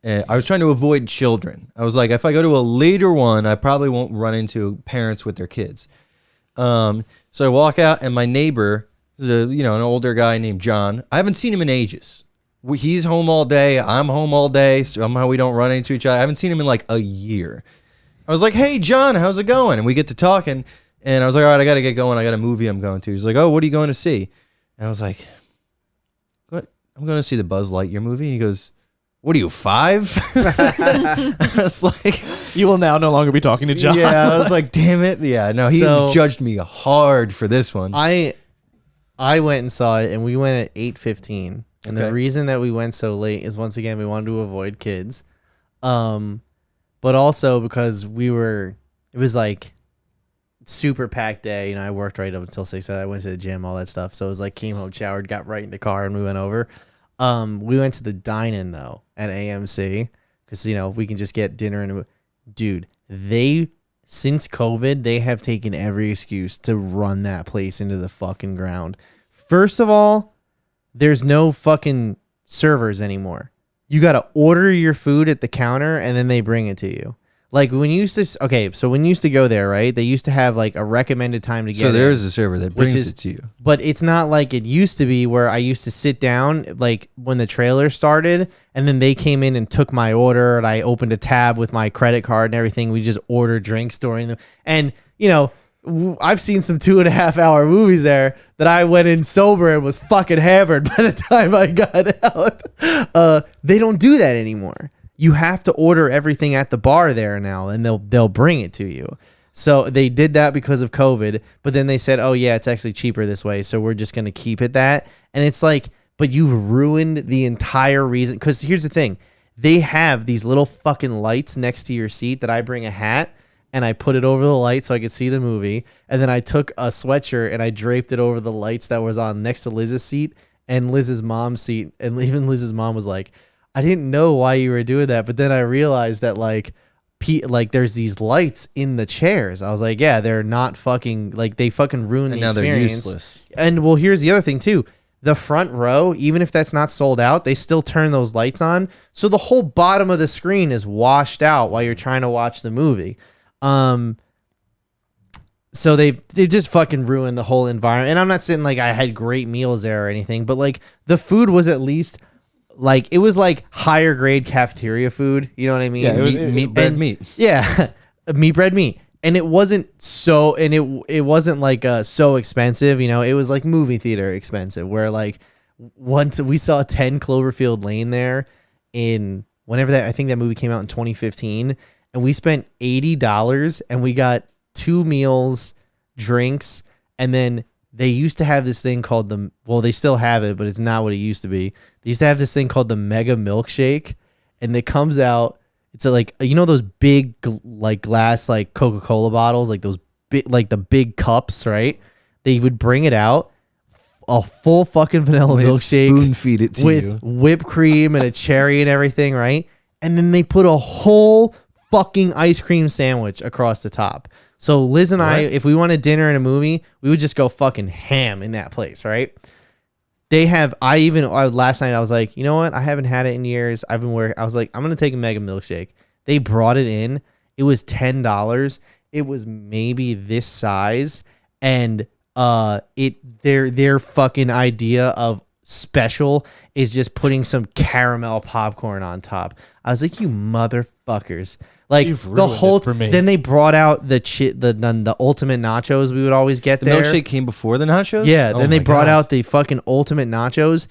And I was trying to avoid children. I was like, if I go to a later one, I probably won't run into parents with their kids. So I walk out, and my neighbor is an older guy named John. I haven't seen him in ages. He's home all day. I'm home all day. Somehow we don't run into each other. I haven't seen him in like a year. I was like, hey, John, how's it going? And we get to talking. And I was like, all right, I got to get going. I got a movie I'm going to. He's like, oh, what are you going to see? And I was like, what? I'm going to see the Buzz Lightyear movie. And he goes, what are you, 5? I was like,
you will now no longer be talking to John.
yeah, I was like, damn it. Yeah, no, he judged me hard for this one.
I went and saw it, and we went at 8:15. And the reason that we went so late is, once again, we wanted to avoid kids. But also because it was like super packed day. I worked right up until 6. I went to the gym, all that stuff. So it was like, came home, showered, got right in the car, and we went over. We went to the dine-in though at AMC because we can just get dinner and dude, since COVID, they have taken every excuse to run that place into the fucking ground. First of all, there's no fucking servers anymore. You got to order your food at the counter and then they bring it to you. Like when you used to go there, right? They used to have like a recommended time to get
So there's a server that brings it to you.
But it's not like it used to be where I used to sit down like when the trailer started and then they came in and took my order and I opened a tab with my credit card and everything. We just ordered drinks during them. And, I've seen some 2.5 hour movies there that I went in sober and was fucking hammered by the time I got out. They don't do that anymore. You have to order everything at the bar there now, and they'll bring it to you. So they did that because of COVID, but then they said, oh yeah, it's actually cheaper this way, so we're just going to keep it that. And it's like, but you've ruined the entire reason. Because here's the thing. they have these little fucking lights next to your seat that I bring a hat and I put it over the light so I could see the movie. And then I took a sweatshirt and I draped it over the lights that was on next to Liz's seat and Liz's mom's seat. And even Liz's mom was like, I didn't know why you were doing that. But then I realized that like there's these lights in the chairs. I was like, yeah, they're not fucking, like, they fucking ruin the
now they're
experience.
useless.
And well, here's the other thing too. The front row, even if that's not sold out, they still turn those lights on. So the whole bottom of the screen is washed out while you're trying to watch the movie. So they just fucking ruined the whole environment. And I'm not saying like I had great meals there or anything, but like the food was at least like, it was like higher grade cafeteria food. You know what I mean?
Yeah,
Meat, bread, meat.
Yeah. Meat, bread, meat. And it wasn't so, and it wasn't like so expensive, you know, it was like movie theater expensive where like once we saw 10 Cloverfield Lane there in whenever that, I think that movie came out in 2015 and we spent $80 and we got 2 meals, drinks. And then they used to have this thing called they still have it, but it's not what it used to be. They used to have this thing called the Mega Milkshake and it comes out. It's like, you know, those big like glass, like Coca-Cola bottles, like those big, like the big cups, right? They would bring it out, a full fucking vanilla milkshake,
spoon feed it to
with
you.
whipped cream and a cherry and everything, right? And then they put a whole fucking ice cream sandwich across the top. So Liz and I, if we wanted dinner and a movie, we would just go fucking ham in that place, right? They have, last night I was like, you know what? I haven't had it in years. I was like, I'm going to take a Mega Milkshake. They brought it in. It was $10. It was maybe this size. And their fucking idea of special is just putting some caramel popcorn on top. I was like, you motherfuckers. Like the whole
for me.
Then they brought out the ultimate nachos we would always get
The
there.
milkshake came before the nachos?
Yeah,
Oh
then they
my
brought
God.
out the fucking ultimate nachos.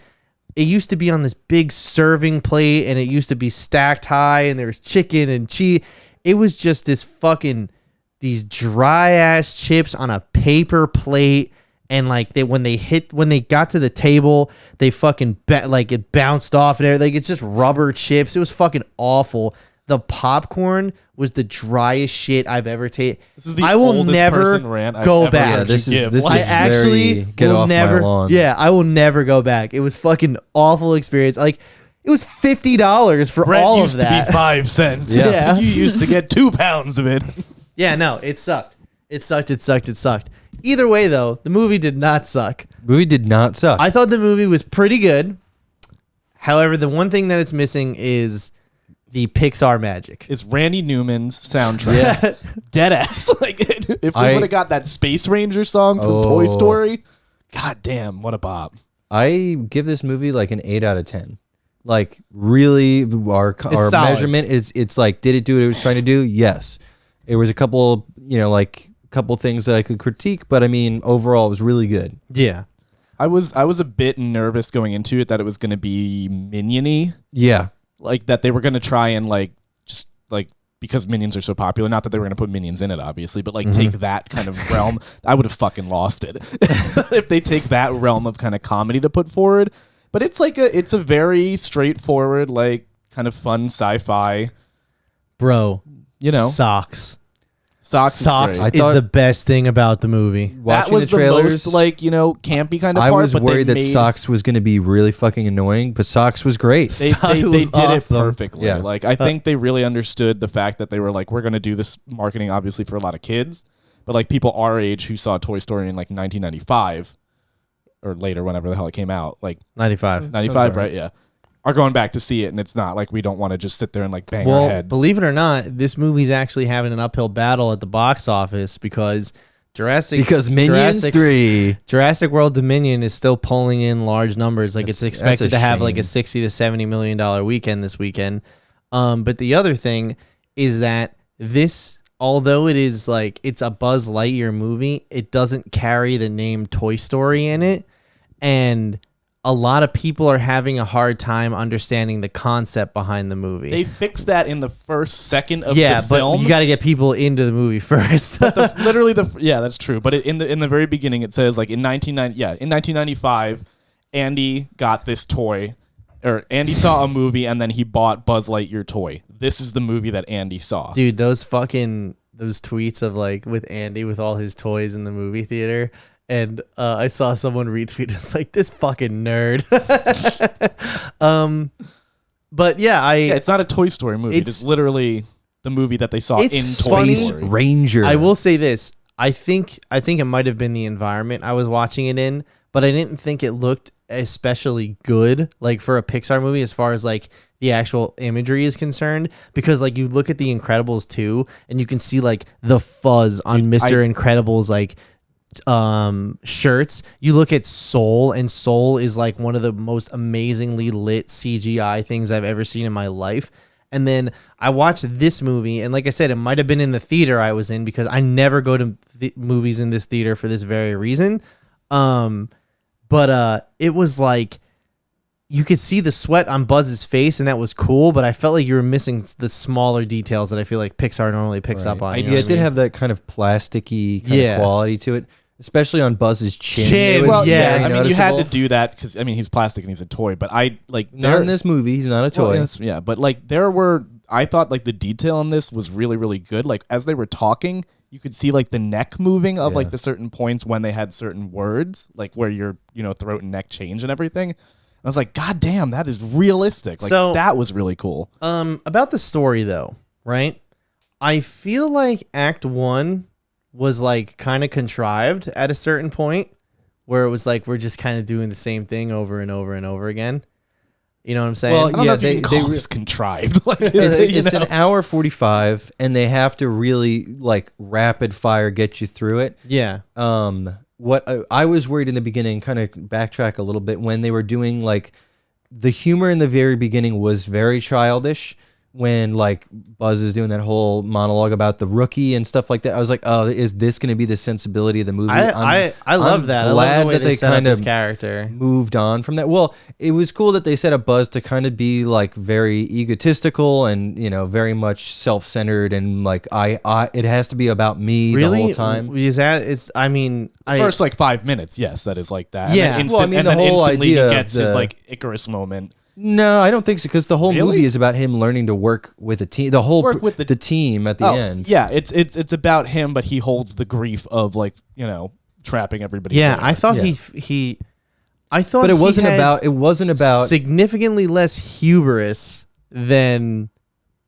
It used to be on this big serving plate and it used to be stacked high and there was chicken and cheese. It was just these dry ass chips on a paper plate and like when they got to the table, they fucking it bounced off and everything. Like it's just rubber chips. It was fucking awful. The popcorn was the driest shit I've ever tasted.
This is the
I will
oldest
never
person rant I've
go
ever
back.
heard
Yeah, this
you
is
give.
this
I
is
actually
very get
will
off
never.
my lawn.
Yeah, I will never go back. It was fucking awful experience. Like it was $50 for
Bread
all
used
of that.
to be 5 cents.
Yeah.
You used to get 2 pounds of it.
Yeah, no, it sucked. It sucked. Either way, though, the movie did not suck.
Movie did not suck.
I thought the movie was pretty good. However, the one thing that it's missing is the Pixar magic.
It's Randy Newman's soundtrack. Dead ass. Like if we would have got that Space Ranger song from Toy
Oh.
Story, god damn, what a bop.
I give this movie like an 8 out of 10. Like really, our
solid.
measurement is it's like, did it do what it was trying to do? Yes. It was a couple, couple things that I could critique, but I mean, overall, it was really good.
Yeah.
I was a bit nervous going into it that it was going to be Minion-y,
Yeah.
like that they were going to try and just because Minions are so popular, not that they were going to put Minions in it, obviously, but take that kind of realm. I would have fucking lost it if they take that realm of kind of comedy to put forward. But it's it's a very straightforward, kind of fun sci-fi.
Bro, socks.
Socks
Socks
is
I
great.
thought-
is the best thing about the movie.
That
Watching
was
the trailers,
the most campy kind of
I
part.
was
but they
worried that
made-
Socks was going to be really fucking annoying, but Socks was great.
They
Socks
did
was
it
awesome.
perfectly.
Yeah.
I think they really understood the fact that they were we're going to do this marketing obviously for a lot of kids, but people our age who saw Toy Story in 1995 or later, whenever the hell it came out,
95.
95, right? Yeah. Are going back to see it, and it's not we don't want to just sit there and bang our
Well,
heads.
believe it or not, this movie's actually having an uphill battle at the box office because
Because Minions 3.
Jurassic World Dominion is still pulling in large numbers. It's
That's
expected
a
to have
shame.
a $60 to $70 million weekend this weekend. But the other thing is that this, although it is it's a Buzz Lightyear movie, it doesn't carry the name Toy Story in it, and a lot of people are having a hard time understanding the concept behind the movie.
they fixed that in the first second of
Yeah,
the
but
film.
you got to get people into the movie first.
Yeah, that's true. But in the very beginning, it says in 1995, Andy got this toy, Andy saw a movie and then he bought Buzz Lightyear toy. This is the movie that Andy saw.
Dude, those tweets of like with Andy with all his toys in the movie theater. And I saw someone retweet. It's like, this fucking nerd. But yeah,
it's not a Toy Story movie. It's literally the movie that they saw in Toy Story.
Ranger.
I will say this. I think it might have been the environment I was watching it in, but I didn't think it looked especially good, like for a Pixar movie, as far as like the actual imagery is concerned. Because like you look at The Incredibles 2, and you can see like the fuzz on Mr. Incredible's like shirts. You look at Soul, and Soul is like one of the most amazingly lit CGI things I've ever seen in my life. And then I watched this movie, and like I said, it might have been in the theater I was in, because I never go to movies in this theater for this very reason. But it was like you could see the sweat on Buzz's face, and that was cool, but I felt like you were missing the smaller details that I feel like Pixar normally picks up on.
Yeah, it did have that kind of plasticky kind of quality to it, especially on Buzz's chin.
Well,
I mean, you had to do that because, I mean, he's plastic and he's a toy, but I like...
Not in this movie, he's not a toy.
Well, yeah, but like I thought like the detail on this was really, really good. Like as they were talking, you could see like the neck moving of like the certain points when they had certain words, like where your, throat and neck change and everything. I was like, God damn, that is realistic. Like, so, that was really cool.
About the story, though, right? I feel like Act 1 was, like, kind of contrived at a certain point, where it was like, we're just kind of doing the same thing over and over and over again. You know what I'm saying?
Well, I don't know if you can call this contrived. Like,
it's an hour 45, and they have to really, like, rapid fire get you through it.
Yeah.
What I was worried in the beginning, kind of backtrack a little bit, when they were doing like the humor in the very beginning was very childish. When like Buzz is doing that whole monologue about the rookie and stuff like that, I was like, oh, is this going to be the sensibility of the movie?
I love that. I love the way they set up this character.
Moved on from that. Well, it was cool that they set up Buzz to kind of be like very egotistical and very much self-centered and like it has to be about me the whole time.
Is that is? I mean,
first like 5 minutes, yes, that is like that.
Yeah.
And then
the whole
instantly
idea
he gets his like Icarus moment.
No, I don't think so, because the whole movie is about him learning to work with a team. The whole the team at the end.
Yeah, it's about him, but he holds the grief of like trapping everybody.
Yeah,
there.
I thought he I thought,
but it wasn't about
significantly less hubris than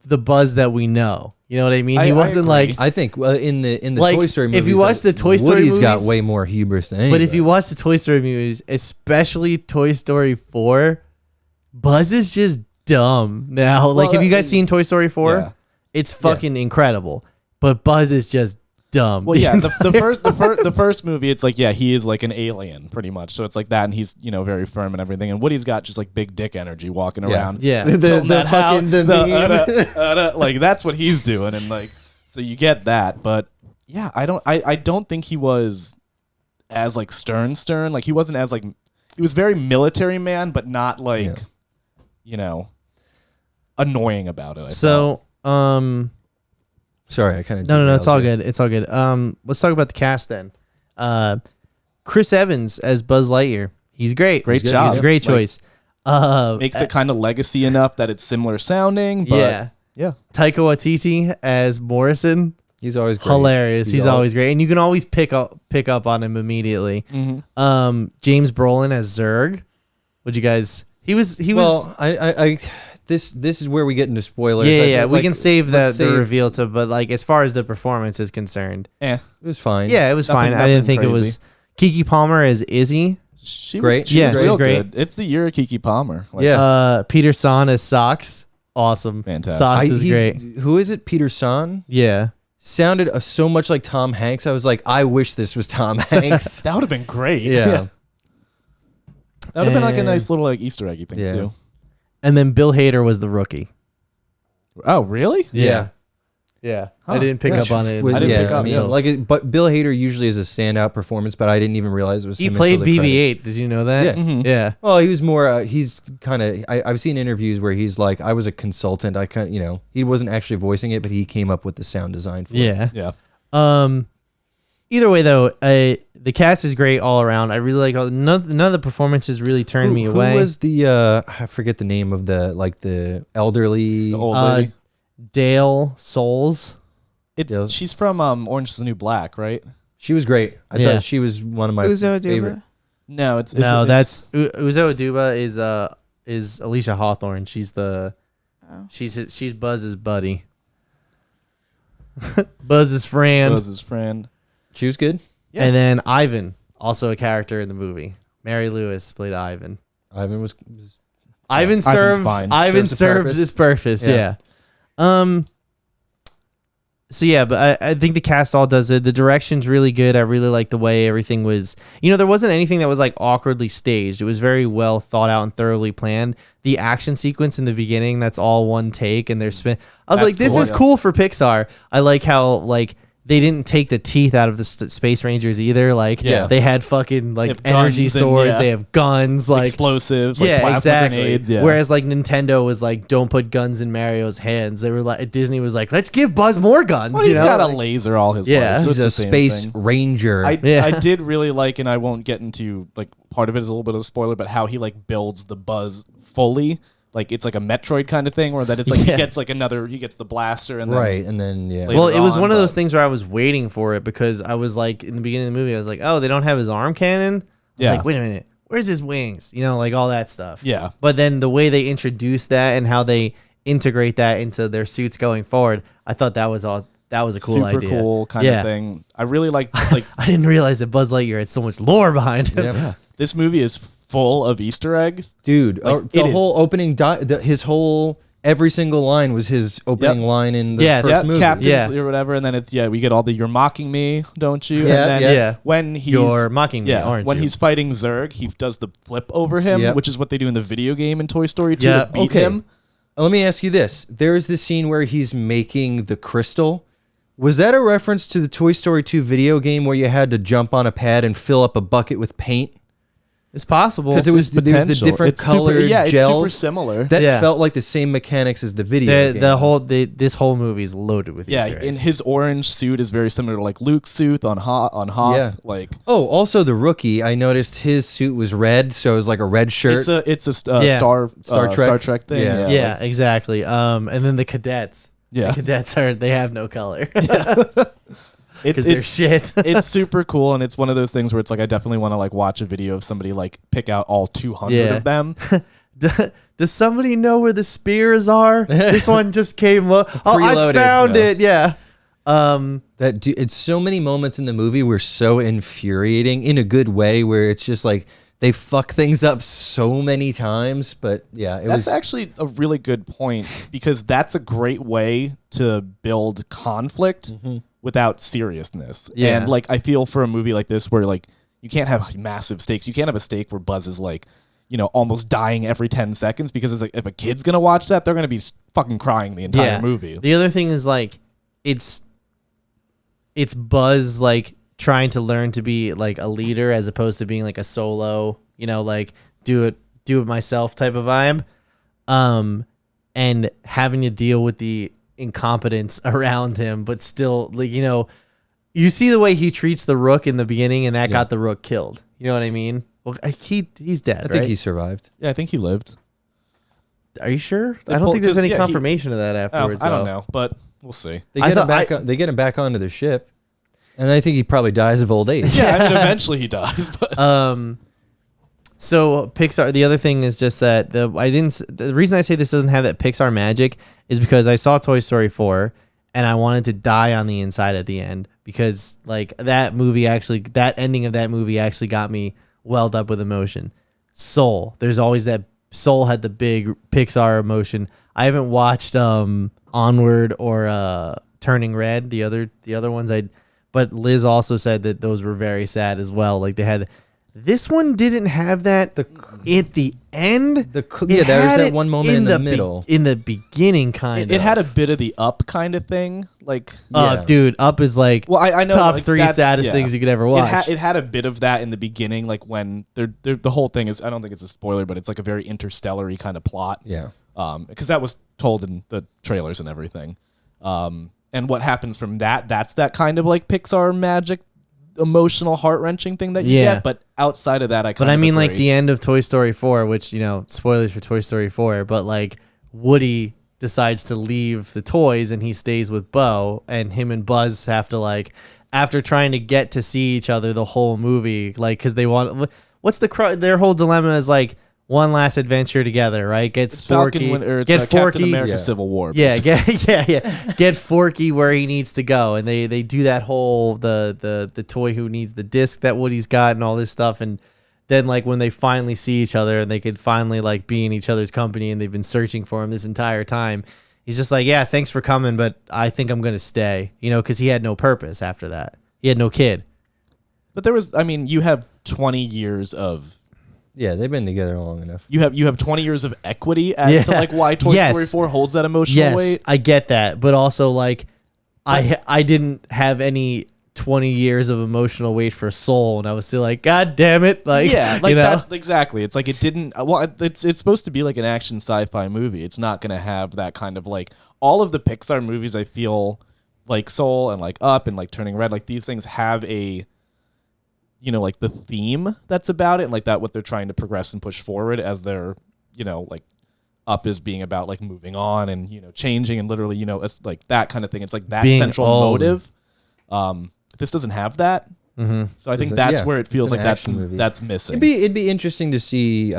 the Buzz that we know. You know what I mean? He wasn't like.
I think in the
like,
Toy Story movies,
if you watch the Toy Story
Woody's
movies,
got way more hubris than anybody.
But if you watch the Toy Story movies, especially Toy Story 4. Buzz is just dumb now. Like, have you guys seen Toy Story 4?
Yeah.
It's fucking incredible. But Buzz is just dumb.
Well, yeah, the first movie, it's like, yeah, he is like an alien pretty much. So it's like that, and he's very firm and everything. And Woody's got just like big dick energy walking around.
Yeah,
like that's what he's doing, and like so you get that. But yeah, I don't think he was as like stern. Like he wasn't as like he was very military man, but not like. Annoying about it.
Sorry, I kind of
no, it's all good. It's all good. Let's talk about the cast then. Chris Evans as Buzz Lightyear. He's great.
Great job.
He's a great choice.
Makes it kind of legacy enough that it's similar sounding. But yeah.
Taika Waititi as Morrison.
He's always great.
Hilarious. He's always great, and you can always pick up on him immediately.
Mm-hmm.
James Brolin as Zurg. Would you guys? He was.
Well, this is where we get into spoilers.
Yeah. We can save the reveal but like as far as the performance is concerned,
it was fine.
Yeah, it was fine. I didn't think it was. Keke Palmer as Izzy.
She
great.
She's great. It's the year of Keke Palmer.
Like, Peter Sohn as Socks. Awesome.
Fantastic.
Socks is great.
Who is it? Peter Sohn.
Yeah.
Sounded so much like Tom Hanks. I was like, I wish this was Tom Hanks.
That would have been great.
Yeah.
That would have been like a nice little like Easter eggy thing too.
And then Bill Hader was the rookie.
Oh, really?
Yeah. Huh. I didn't pick up on it.
I didn't pick up
on it. But Bill Hader usually is a standout performance, but I didn't even realize it was him.
He played BB-8. Did you know that?
Yeah.
Mm-hmm.
Yeah.
Well, he was more. He's kind of. I've seen interviews where he's like, I was a consultant. I kind he wasn't actually voicing it, but he came up with the sound design for it.
Yeah.
Yeah.
Either way, though, the cast is great all around. I really like none of the performances really turned me away.
Who was the I forget the name of the elderly
The old lady.
Dale Souls.
She's from Orange is the New Black, right?
She was great. I thought she was one of my
Uzo
favorite.
Aduba.
No,
That's Uzo Aduba is Alicia Hawthorne. She's she's Buzz's buddy. Buzz's friend.
Buzz's friend.
She was good.
Yeah.
And then Ivan, also a character in the movie. Mary Lewis played Ivan.
Ivan was
Ivan
Ivan's fine.
served his purpose. Yeah. So yeah, but I think the cast all does it. The direction's really good. I really like the way everything was. There wasn't anything that was like awkwardly staged. It was very well thought out and thoroughly planned. The action sequence in the beginning, that's all one take, and they're spin. I was
That's
like, this
cool,
is
yeah.
cool for Pixar. I like how they didn't take the teeth out of the Space Rangers either. Like they had fucking
They have
energy
guns and,
swords.
yeah.
They have guns. Like
explosives, like
yeah,
plasma
exactly.
grenades. Yeah.
Whereas like Nintendo was like, don't put guns in Mario's hands. They were like, Disney was like, let's give Buzz more guns.
well, he's got a
Like,
laser all his
Yeah.
life, so
He's
it's
a
the same
space
thing.
ranger.
I
Yeah.
did really like, and I won't get into like part of it is a little bit of a spoiler, but how he like builds the Buzz fully. Like it's like a Metroid kind of thing, where that it's like
Yeah.
he gets the blaster and then
right, and then
Later
well, it was
on,
one of those
but-
things where I was waiting for it because I was like, in the beginning of the movie, I was like, oh, they don't have his arm cannon. I was
Yeah.
like, wait a minute, where's his wings? Like all that stuff.
Yeah.
But then the way they introduced that and how they integrate that into their suits going forward, I thought that was a cool
super
idea.
cool kind
Yeah.
of thing. I really like
I didn't realize that Buzz Lightyear had so much lore behind him.
yeah.
this movie is full of Easter eggs.
Dude,
Like,
the
it is.
whole opening, every single line was his opening line in the
Yes.
first
Yeah,
movie.
Captain
Yeah.
or whatever, and then it's we get all the "you're mocking me, don't you?"
Yeah,
and then
yeah.
when he's
You're mocking me, aren't
when
you?
he's fighting Zurg, he does the flip over him,
Yep.
which is what they do in the video game in Toy Story 2
Yeah,
to beat
okay.
him.
Let me ask you this. There's this scene where he's making the crystal. Was that a reference to the Toy Story 2 video game where you had to jump on a pad and fill up a bucket with paint?
It's possible.
Because there was the
Potential.
different
It's super-
colored
it's
gels.
super similar.
That
Yeah.
felt like the same mechanics as the video game.
This whole movie is loaded with
Yeah,
Easter
and
eggs.
his orange suit is very similar to like Luke's suit on Hawk.
Yeah.
Like
Oh, also the rookie, I noticed his suit was red, so it was like a red shirt.
it's a
Yeah.
Star Trek.
Star Trek thing.
Yeah.
Yeah, exactly. And then the cadets.
Yeah.
The cadets they have no color
It's
because they're shit.
it's super cool, and it's one of those things where it's like I definitely want to like watch a video of somebody like pick out all 200
Yeah.
of them.
Does somebody know where the spears are? This one just came. Oh, I
Preloaded,
found
yeah.
it. Yeah.
It's so many moments in the movie were so infuriating in a good way, where it's just like they fuck things up so many times. But yeah,
That's actually a really good point because that's a great way to build conflict without seriousness.
Yeah.
And like I feel for a movie like this where like you can't have massive stakes. You can't have a stake where Buzz is like, almost dying every 10 seconds because it's like if a kid's going to watch that, they're going to be fucking crying the entire movie.
The other thing is like it's Buzz like trying to learn to be like a leader as opposed to being like a solo, like do it myself type of vibe. And having to deal with the incompetence around him, but still like, you see the way he treats the Rook in the beginning and that got the Rook killed. You know what I mean? Well, he's dead,
I think
right?
he survived.
Yeah, I think he lived.
Are you sure?
They
I don't
pulled-
think there's
'cause,
any
yeah,
confirmation of that afterwards.
I don't
though.
know, but we'll see.
They
I
get him
thought
back. They get him back onto the ship, and I think he probably dies of old age.
Yeah, I mean, eventually he dies. But
So Pixar. The other thing is just that the reason I say this doesn't have that Pixar magic is because I saw Toy Story 4 and I wanted to die on the inside at the end because like that ending of that movie actually got me welled up with emotion. Soul. There's always that. Soul had the big Pixar emotion. I haven't watched Onward or Turning Red. The other ones but Liz also said that those were very sad as well. Like they had. This one didn't have that at the end.
There's that one moment in the middle.
In the beginning, kind of.
it had a bit of the Up kind of thing. Like,
Yeah.
Dude, Up is like
well, I know
top
like,
3
that's-
saddest
yeah.
things you could ever watch.
It had a bit of that in the beginning, like when the whole thing is. I don't think it's a spoiler, but it's like a very interstellar-y kind of plot.
Yeah.
Because that was told in the trailers and everything. And what happens from that? That's that kind of like Pixar magic emotional, heart wrenching thing that you get. But outside of that,
But I mean, like the end of Toy Story 4, which spoilers for Toy Story 4, but like Woody decides to leave the toys and he stays with Bo, and him and Buzz have to like, after trying to get to see each other the whole movie, like because they want, their whole dilemma is like one last adventure together, right? Get Forky, get Forky,
Captain America Civil War.
Get Forky where he needs to go, and they do that whole the toy who needs the disc that Woody's got and all this stuff, and then like when they finally see each other and they could finally like be in each other's company, and they've been searching for him this entire time, he's just like, yeah, thanks for coming, but I think I'm gonna stay, because he had no purpose after that. He had no kid.
But you have 20 years of.
Yeah, they've been together long enough.
You have 20 years of equity as to like why Toy Story 4 holds that emotional weight.
I get that, but also like I didn't have any 20 years of emotional weight for Soul, and I was still like, God damn it, like
that, exactly. It's like it didn't. Well, it's supposed to be like an action sci-fi movie. It's not gonna have that kind of like all of the Pixar movies. I feel like Soul and like Up and like Turning Red, like these things have a. Like the theme that's about it, and like that what they're trying to progress and push forward as they're, like Up is being about like moving on and changing and literally it's like that kind of thing. It's like that
being
central
old.
Motive. This doesn't have that, so I think that's where it feels like that's missing.
It'd be interesting to see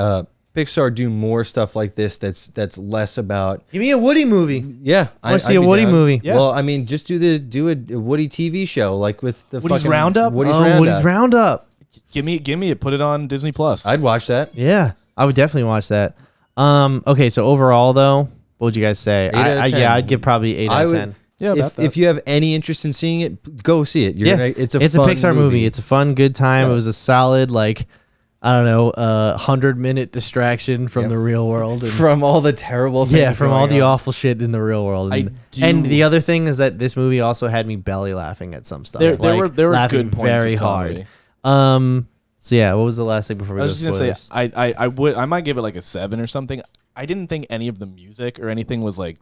Pixar do more stuff like this. That's less about.
Give me a Woody movie.
Yeah,
I want to see a Woody movie.
Yeah. Well, I mean, just do a Woody TV show like with the
Woody's
fucking
Roundup.
Woody's Roundup.
Give me it. Put it on Disney Plus.
I'd watch that.
Yeah, I would definitely watch that. Okay, so overall though, what would you guys say?
8 out of 10.
I'd give probably 8 out of 10.
Yeah,
if you have any interest in seeing it, go see it. It's a
fun Pixar movie.
movie.
It's a fun, good time. It was a solid, like, I don't know, 100-minute distraction from the real world. And,
from all the terrible things.
Yeah, from all the
on.
awful shit in the real world. And the other thing is that this movie also had me belly laughing at some stuff.
There were
laughing
good points
very
of
hard.
comedy.
So yeah, what was the last thing before we
I
go
was
to
just gonna
spoilers?
say I might give it like a 7 or something. I didn't think any of the music or anything was like.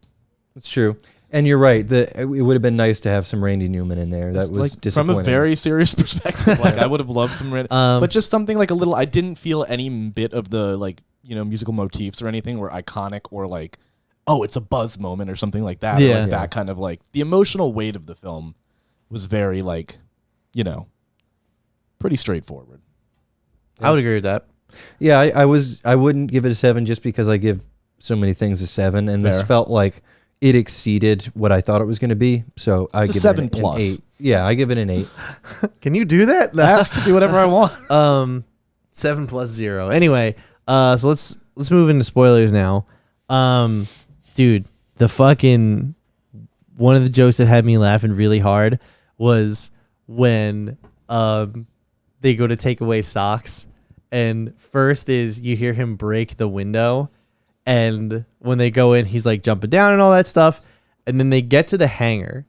It's true. And you're right. It would have been nice to have some Randy Newman in there. That was
like,
disappointing.
From a very serious perspective. Like I would have loved some Randy, but just something like a little. I didn't feel any bit of the like musical motifs or anything were iconic or like, oh, it's a Buzz moment or something like that.
Yeah,
or like that kind of like the emotional weight of the film was very like, pretty straightforward.
I would agree with that.
Yeah, I wouldn't give it a 7 just because I give so many things a 7, and this felt like it exceeded what I thought it was going to be. So I give it
7
an
plus.
8. Yeah, I give it an 8.
Can you do that?
I can do whatever I want.
7 plus 0. Anyway, so let's move into spoilers now. Dude, the fucking one of the jokes that had me laughing really hard was when they go to take away socks, and first is you hear him break the window, and when they go in, he's like jumping down and all that stuff, and then they get to the hangar,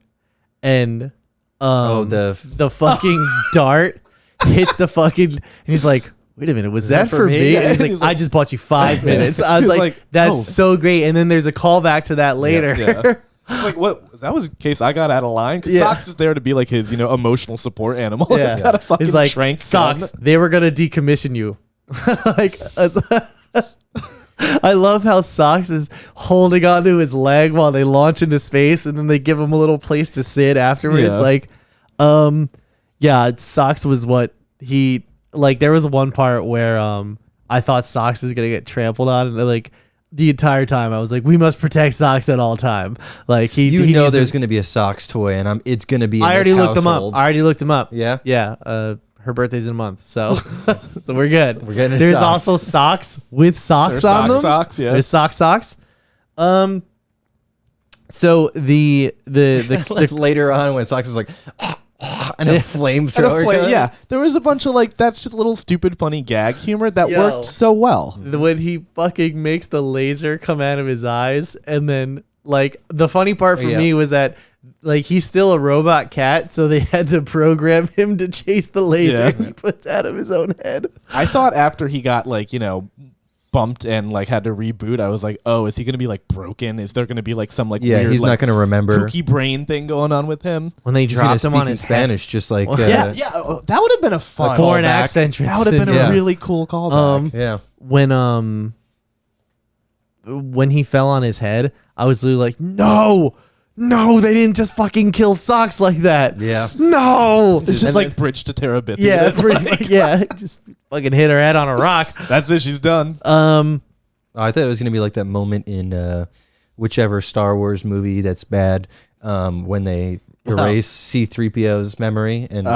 and the fucking dart hits the fucking, and he's like, wait a minute, was that for me? And he's like, I just bought you 5 minutes. I was like, that's so great. And then there's a callback to that later.
Yeah. It's like, what? That was in case I got out of line. Because Socks is there to be like his, emotional support animal.
Yeah.
It's got a fucking
He's like,
trank
Socks,
gun.
they were going to decommission you. Like, I love how Socks is holding onto his leg while they launch into space, and then they give him a little place to sit afterwards.
Yeah.
Like, Socks was what he, like, there was one part where I thought Socks was going to get trampled on, and like, the entire time I was like, we must protect Socks at all time. Like he
there's going to be a Socks toy, and it's going to be.
I already looked him up.
Yeah,
yeah. Her birthday's in a month, so so we're good.
We're getting.
There's
socks.
also socks with socks on them.
Socks, yeah.
There's socks. So the
later on when Socks was like. And a flamethrower.
Yeah, there was a bunch of like that's just little stupid funny gag humor that worked so well.
When he fucking makes the laser come out of his eyes, and then like the funny part for me was that like he's still a robot cat, so they had to program him to chase the laser he puts out of his own head.
I thought after he got like bumped and like had to reboot, I was like, oh, is he gonna be like broken? Is there gonna be like some like
Yeah,
weird,
he's
like,
not gonna remember.
kooky brain thing going on with him?
When they
He's gonna
dropped him
speak
on
in
his
Spanish, just like
Yeah, that would have been a fun
foreign
callback.
accent.
That would have been
Yeah.
a really cool callback.
yeah.
When he fell on his head, I was literally like, no, they didn't just fucking kill Socks like that.
Yeah.
No.
It's just like Bridge to Terabithia.
Yeah, pretty much, yeah. Just fucking hit her head on a rock.
That's it. She's done.
I thought it was gonna be like that moment in whichever Star Wars movie that's bad, when they erase C-3PO's memory, and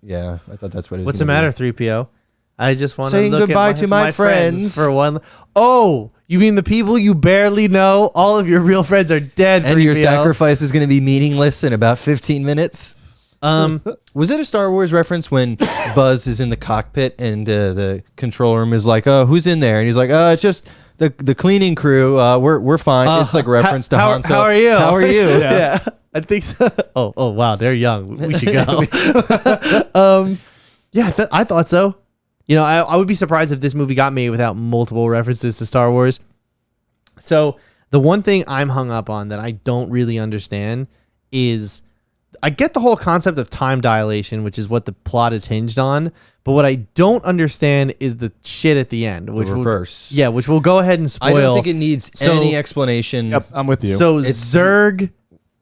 yeah, I thought that's what it was.
What's the matter, 3PO? I just want to
Saying
look
goodbye
at
to my friends.
for one. Oh, you mean the people you barely know? All of your real friends are dead.
And
3PO.
your sacrifice is going to be meaningless in about 15 minutes. Was it a Star Wars reference when Buzz is in the cockpit and the control room is like, "Oh, who's in there?" And he's like, "It's just the cleaning crew. We're fine." It's like a reference to Han Solo.
How are you?
How are you?
Yeah. I think so. Oh wow, they're young. We should go. Yeah, I thought so. You know, I would be surprised if this movie got made without multiple references to Star Wars. So the one thing I'm hung up on that I don't really understand is, I get the whole concept of time dilation, which is what the plot is hinged on. But what I don't understand is the shit at the end, which
reverse.
which we'll go ahead and spoil.
I don't think it needs any explanation.
Yep, I'm with you.
So Zurg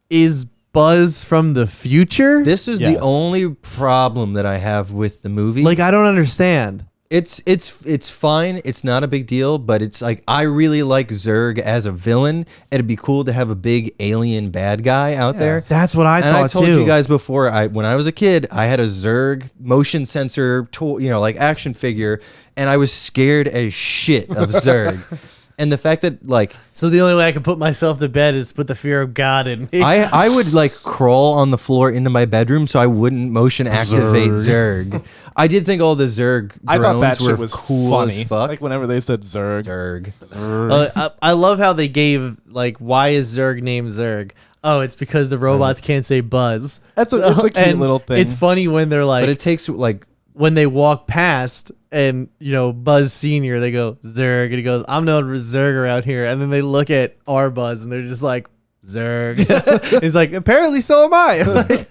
is Buzz from the future?
This is the only problem that I have with the movie.
Like, I don't understand.
It's fine. It's not a big deal, but it's like, I really like Zurg as a villain. It'd be cool to have a big alien bad guy out there.
That's what I
And
thought
I told
too.
you guys before, when I was a kid, I had a Zurg motion sensor tool, like action figure, and I was scared as shit of Zurg. And the fact that like,
So the only way I can put myself to bed is put the fear of God in me.
I would like crawl on the floor into my bedroom so I wouldn't motion activate Zurg. I did think all the Zurg drones
I thought that
were
shit was
cool
funny.
as fuck.
Like whenever they said Zurg.
Zurg.
I love how they gave, like, why is Zurg named Zurg? Oh, it's because the robots can't say Buzz.
It's a cute
And
little thing.
It's funny when they're like,
But it takes like,
when they walk past and, Buzz Senior, they go, Zurg. And he goes, I'm known as Zurg around here. And then they look at our Buzz and they're just like, Zurg. He's like, apparently so am I. Like,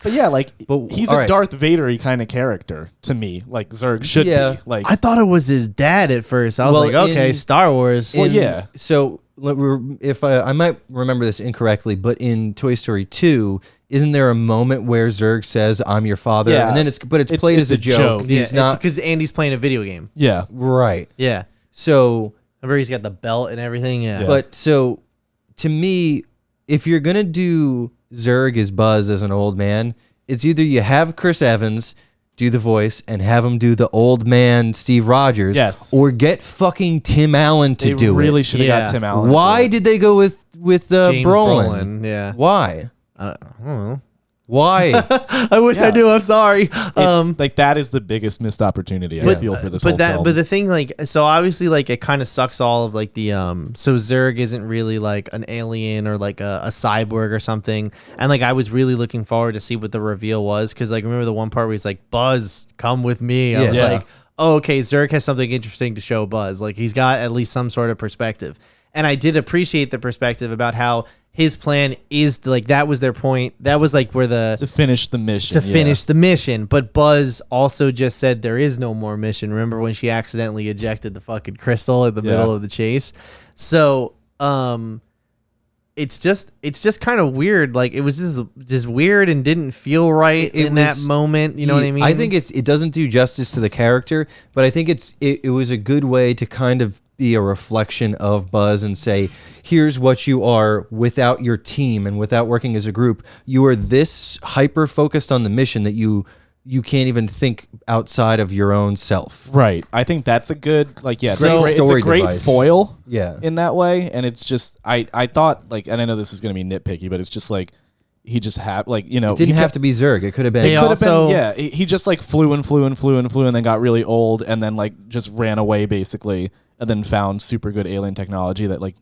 But yeah, like he's
all
a
right.
Darth Vader-y kind of character to me. Like Zurg should
Yeah.
be. Like
I thought it was his dad at first. I was
Well,
like, okay,
in-
Star Wars.
Well, yeah.
So if I might remember this incorrectly, but in Toy Story 2, isn't there a moment where Zurg says, "I'm your father"?
Yeah.
And then it's played as a joke.
Yeah,
He's not
because Andy's playing a video game.
Yeah.
right.
Yeah.
So,
Remember, he's got the belt and everything. Yeah.
but so to me, if you're gonna do Zurg as Buzz as an old man, it's either you have Chris Evans do the voice and have him do the old man Steve Rogers,
Yes.
or get fucking Tim Allen to
They
do
really
it.
should have
Yeah.
got Tim Allen.
Why did they go with
James
Brolin?
Yeah.
Why?
I don't know.
Why?
I wish I
Yeah.
knew. I'm sorry.
Like that is the biggest missed opportunity I feel for this whole film.
But the thing, like, so obviously, like, it kind of sucks all of like the so Zurg isn't really like an alien or like a cyborg or something. And like, I was really looking forward to see what the reveal was, because like, remember the one part where he's like, Buzz, come with me. I was
Yeah.
like, oh, okay, Zurg has something interesting to show Buzz. Like, he's got at least some sort of perspective. And I did appreciate the perspective about how his plan is to, like, that was their point. That was like where
to finish the mission.
to finish the mission. But Buzz also just said there is no more mission. Remember when she accidentally ejected the fucking crystal in the middle of the chase? So it's just kind of weird. Like, it was just weird and didn't feel right in that moment. You know what I mean?
I think it doesn't do justice to the character, but I think it was a good way to kind of be a reflection of Buzz and say, here's what you are without your team and without working as a group. You are this hyper focused on the mission that you can't even think outside of your own self.
Right. I think that's a good, like, yeah,
Great
it's a
story
great
device.
foil
Yeah.
in that way. And it's just, I thought, like, and I know this is going to be nitpicky, but it's just like, he just had, like,
It didn't have to be Zurg. It could have been.
They
Could have
also-
been, yeah. He just like flew and then got really old and then like just ran away basically and then found super good alien technology that like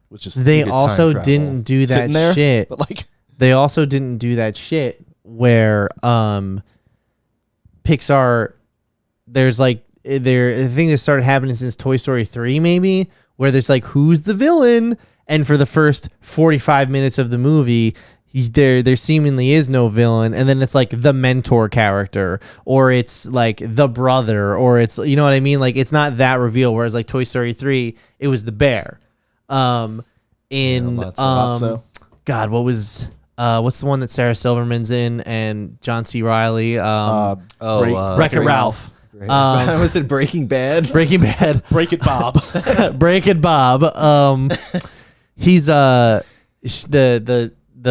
was just
they
time
also
travel.
didn't do that
sitting there.
shit.
But like,
They also didn't do that shit where Pixar, there's like, the thing that started happening since Toy Story 3 maybe, where there's like, who's the villain? And for the first 45 minutes of the movie, there seemingly is no villain, and then it's like the mentor character, or it's like the brother, or it's, you know what I mean? Like, it's not that reveal. Whereas like Toy Story 3, it was the bear. God, what was what's the one that Sarah Silverman's in and John C. Reilly? Wreck-It Ralph.
Was it Breaking Bad?
Breaking Bad.
Break it, Bob.
Break It Bob. He's the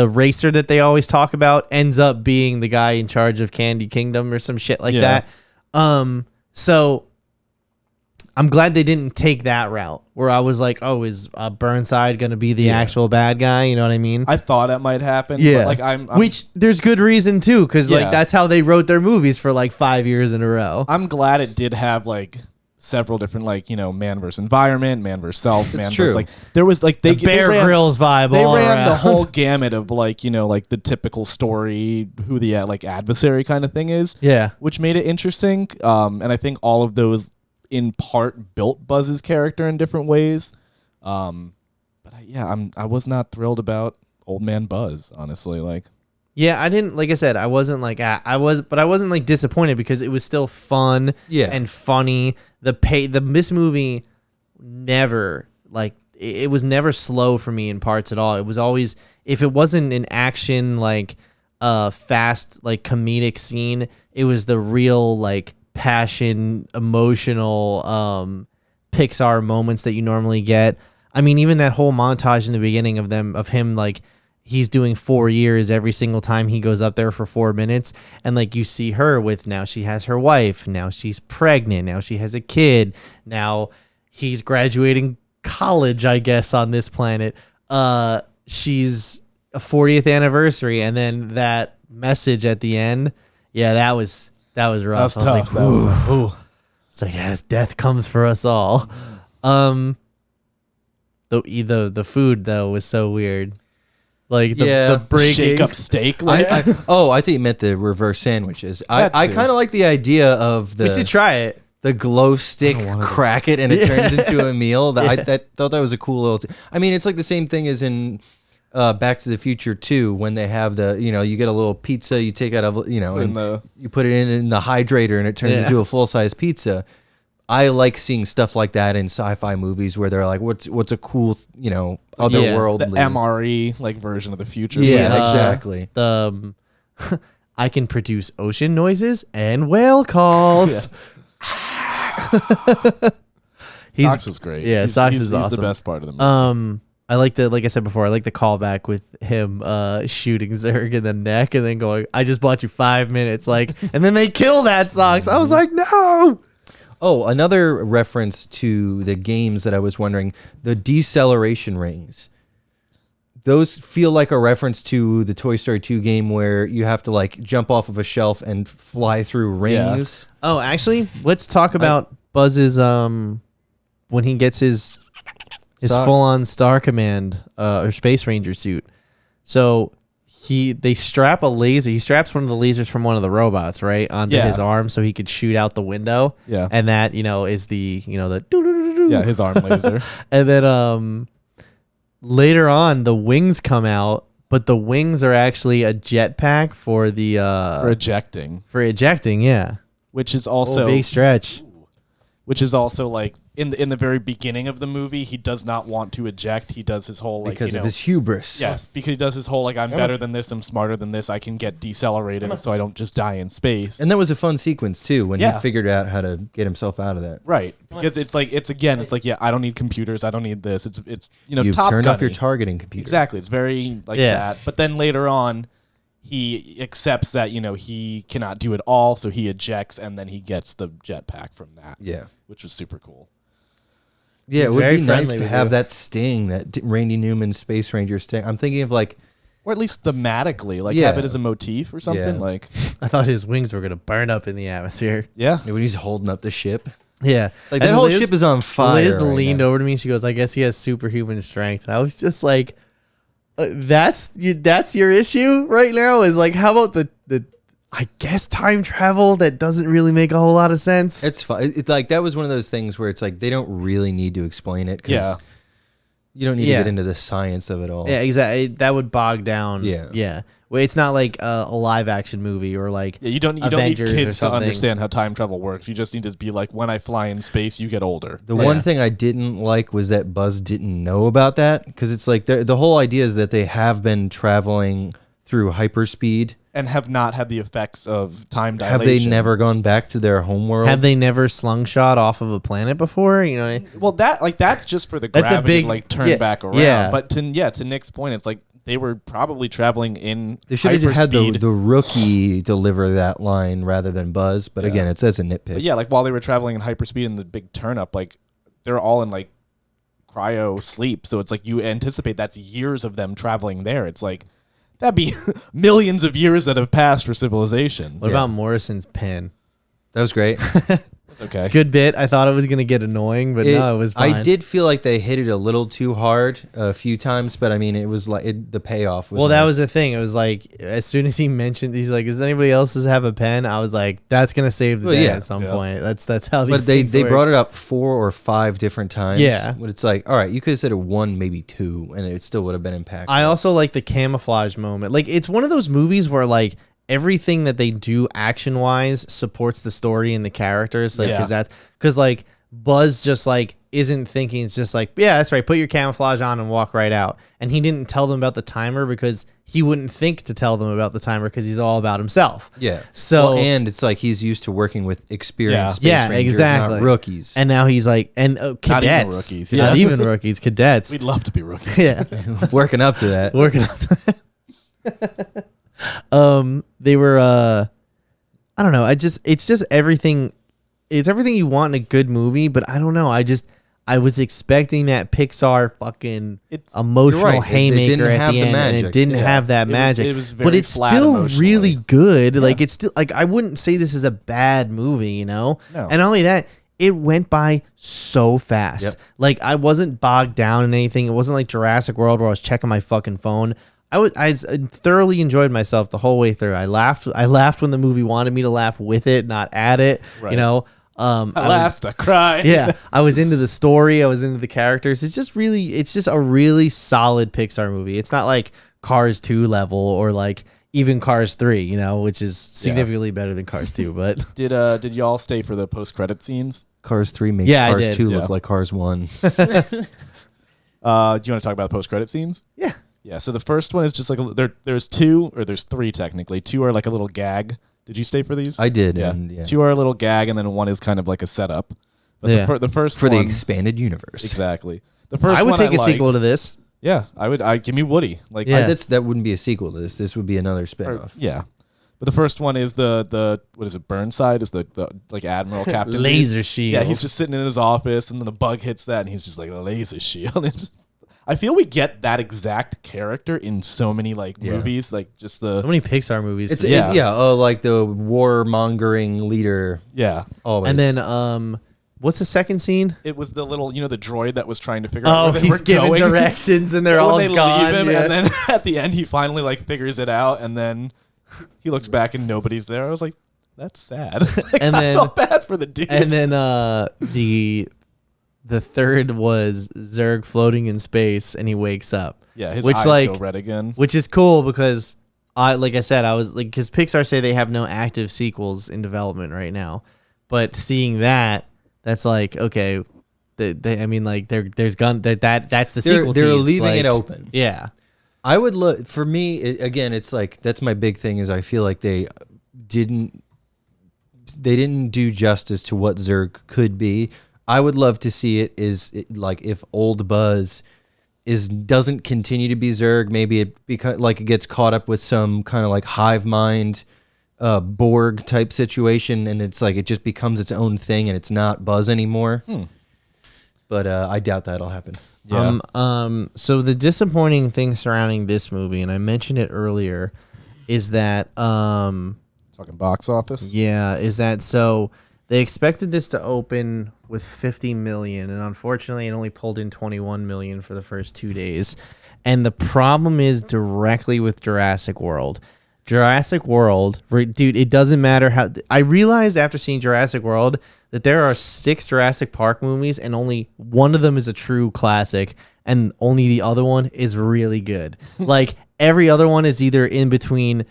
racer that they always talk about ends up being the guy in charge of Candy Kingdom or some shit like that. So I'm glad they didn't take that route where I was like, oh, is Burnside going to be the actual bad guy? You know what I mean?
I thought it might happen.
Yeah.
But like I'm
which there's good reason too, because
Yeah.
like that's how they wrote their movies for like 5 years in a row.
I'm glad it did have like several different, like, you know, man versus environment, man versus self, man
true.
versus like, there was like
The Bear Grylls vibe
They
all
ran
around.
the whole gamut of like, you know, like the typical story, who the like adversary kind of thing is,
Yeah.
which made it interesting. And I think all of those in part built Buzz's character in different ways. But I was not thrilled about Old Man Buzz, honestly. Like,
Yeah, I didn't, like I said, I wasn't like, I wasn't like disappointed because it was still fun and funny. This movie never, like, it was never slow for me in parts at all. It was always, if it wasn't an action, like, fast, like, comedic scene, it was the real, like, passion, emotional, Pixar moments that you normally get. I mean, even that whole montage in the beginning of him, like, he's doing 4 years every single time he goes up there for 4 minutes. And like, you see her with, now she has her wife. Now she's pregnant. Now she has a kid. Now he's graduating college, I guess, on this planet. She's a 40th anniversary. And then that message at the end. Yeah, that was rough.
that was
I was
tough.
like, ooh. It's like, yes, death comes for us all. The food though was so weird. Like the breaking
shake up steak. Like,
I thought you meant the reverse sandwiches. I kind of like the idea of
we should try it.
the glow stick, crack it, and it turns into a meal. I thought that was a cool little. I mean, it's like the same thing as in Back to the Future 2, when they have the, you know, you get a little pizza, you take out of, you know, and you put it in the hydrator, and it turns into a full size pizza. I like seeing stuff like that in sci-fi movies where they're like, what's a cool, you know, otherworldly,
the MRE like version of the future.
Yeah, exactly.
I can produce ocean noises and whale calls.
Sox was great.
Yeah, Sox is awesome.
He's the best part of the movie.
I like like I said before, I like the callback with him shooting Zurg in the neck and then going, I just bought you 5 minutes, like, and then they kill that Sox. I was like, no.
Oh, another reference to the games that I was wondering, the deceleration rings. Those feel like a reference to the Toy Story 2 game where you have to like jump off of a shelf and fly through rings.
Yeah. Oh, actually, let's talk about Buzz's when he gets his full-on Star Command or Space Ranger suit. So they strap a laser. He straps one of the lasers from one of the robots, right, onto his arm so he could shoot out the window.
Yeah.
And that, you know, is the, you know, the doo-doo-doo-doo-doo.
Yeah, his arm laser.
And then later on the wings come out, but the wings are actually a jetpack for the
for ejecting.
For ejecting, yeah.
Which is also
big stretch.
Which is also like in the very beginning of the movie, he does not want to eject. He does his whole like
because of his hubris.
Yes, because he does his whole like, I'm better than this, I'm smarter than this, I can get decelerated so I don't just die in space.
And that was a fun sequence too when he figured out how to get himself out of that.
Right, because it's like I don't need computers, I don't need this. It's you know,
You've
Top
turned off
Gunny.
your targeting computer.
Exactly, it's very like that. But then later on, he accepts that, you know, he cannot do it all, so he ejects and then he gets the jetpack from that.
Yeah,
which was super cool.
Yeah,
He's
it would
very
be nice
friendly
to
with
have
you.
that sting, that Randy Newman Space Ranger sting. I'm thinking of like,
Or at least thematically, like have it as a motif or something.
Yeah.
Like,
I thought his wings were gonna burn up in the atmosphere.
yeah.
when he's holding up the ship.
Yeah,
Like that whole ship is on fire.
Liz
right
leaned
now.
over to me. She goes, "I guess he has superhuman strength." And I was just like, "That's your issue right now." Is like, how about the I guess time travel that doesn't really make a whole lot of sense.
It's fine. It's like that was one of those things where it's like they don't really need to explain it. 'Cause
Yeah.
you don't need to get into the science of it all.
Yeah, exactly. That would bog down.
Yeah.
Yeah. Well, it's not like a live action movie or like
Yeah, you don't need
Avengers or
kids to
something.
understand how time travel works. You just need to be like, when I fly in space, you get older.
The one thing I didn't like was that Buzz didn't know about that, because it's like the whole idea is that they have been traveling through hyperspeed.
And have not had the effects of time dilation.
Have they never gone back to their homeworld?
Have they never slungshot off of a planet before? You know,
Well, that's just for the
That's a
gravity
big-
like turn
yeah,
back around.
yeah.
But to Nick's point, it's like they were probably traveling in
They should have just had
hyperspeed.
the rookie deliver that line rather than Buzz. But again, that's a nitpick.
But yeah, like while they were traveling in hyperspeed in the big turn up, like they're all in like cryo sleep. So it's like you anticipate that's years of them traveling there. It's like that'd be millions of years that have passed for civilization.
what about Morrison's pen?
That was great.
Okay.
It's a good bit. I thought it was gonna get annoying, but no, it was fine.
I did feel like they hit it a little too hard a few times, but I mean, it was like the payoff was.
Well, that
nice.
was the thing. It was like as soon as he mentioned, he's like, "Does anybody else have a pen?" I was like, "That's gonna save the
Well,
day
yeah.
at some
Yeah.
point." That's how these.
But they
things work.
brought it up 4 or 5 different times.
Yeah.
But it's like, all right, you could have said it 1, maybe 2, and it still would have been impactful.
I also like the camouflage moment. Like it's one of those movies where like everything that they do action wise supports the story and the characters. Like because like Buzz just like isn't thinking. It's just like, yeah, that's right. Put your camouflage on and walk right out. And he didn't tell them about the timer because he wouldn't think to tell them about the timer because he's all about himself.
Yeah.
So
and it's like he's used to working with experienced space
Yeah,
rangers,
exactly.
not rookies.
And now he's like, and cadets,
rookies,
not
yeah.
even rookies, cadets.
We'd love to be rookies.
Yeah,
working up to that.
working up to that. They were I don't know, it's just everything. It's everything you want in a good movie, but I don't know, I was expecting that Pixar fucking emotional
You're right. It
haymaker
didn't
at
have
the
the
end, and
magic.
it didn't have that
It was-
magic.
it was
but
very
it's
flat
still
emotionally.
really good. Like it's still like I wouldn't say this is a bad movie, you know.
No.
And not only that, it went by so fast.
Yep.
Like I wasn't bogged down in anything. It wasn't like Jurassic World where I was checking my fucking phone. I thoroughly enjoyed myself the whole way through. I laughed when the movie wanted me to laugh with it, not at it.
Right.
You know.
I laughed, I cried.
Yeah, I was into the story. I was into the characters. It's just a really solid Pixar movie. It's not like Cars 2 level or like even Cars 3, you know, which is significantly better than Cars 2. But
Did y'all stay for the post-credit scenes?
Cars 3 makes
Yeah, I
Cars
did.
2
Yeah.
look like Cars 1.
Do you want to talk about the post-credit scenes?
yeah,
Yeah, so the first one is just like there's 3 technically. 2 are like a little gag. Did you stay for these?
I did.
Yeah.
And, yeah.
2 are a little gag, and then 1 is kind of like a setup. But
Yeah.
the first
For the
one,
expanded universe.
exactly. The first
I would
one
take a sequel
liked.
to this.
Yeah, I would. Give me Woody. Like
Yeah.
That wouldn't be a sequel to this. This would be another spinoff.
yeah. But the first one is the what is it? Burnside is the like Admiral Captain
Laser
dude.
shield.
Yeah, he's just sitting in his office, and then the bug hits that, and he's just like laser shield. It's just- I feel we get that exact character in so many like movies, like just
so many Pixar movies.
It's
Yeah.
like the warmongering leader.
yeah.
Always.
And then what's the second scene?
It was the little the droid that was trying to figure out
Oh,
where they
he's
were
giving
going.
directions and they're
When
all
they
gone.
leave him,
yeah.
and then at the end he finally like figures it out, and then he looks back and nobody's there. I was like, that's sad. Like,
And
I
then-
felt bad for the dude.
And then the third was Zurg floating in space and he wakes up.
yeah, his
which,
eyes
like-
go red again.
Which is cool because I was like, because Pixar say they have no active sequels in development right now, but seeing that's like, okay, I mean, like that's the sequel.
they're
tease,
leaving
like,
it open.
Yeah,
I would look for me again. It's like that's my big thing is I feel like they didn't do justice to what Zurg could be. I would love to see like if old Buzz doesn't continue to be Zurg, maybe it it gets caught up with some kind of like hive mind Borg type situation, and it's like it just becomes its own thing and it's not Buzz anymore. But I doubt that'll happen.
Yeah.
So the disappointing thing surrounding this movie, and I mentioned it earlier, is that
Talking box office.
is that so they expected this to open with 50 million, and unfortunately it only pulled in 21 million for the first 2 days. And the problem is directly with Jurassic World. Jurassic World, dude, it doesn't matter how. I realized after seeing Jurassic World that there are 6 Jurassic Park movies and only one of them is a true classic and only the other one is really good. Like every other one is either in between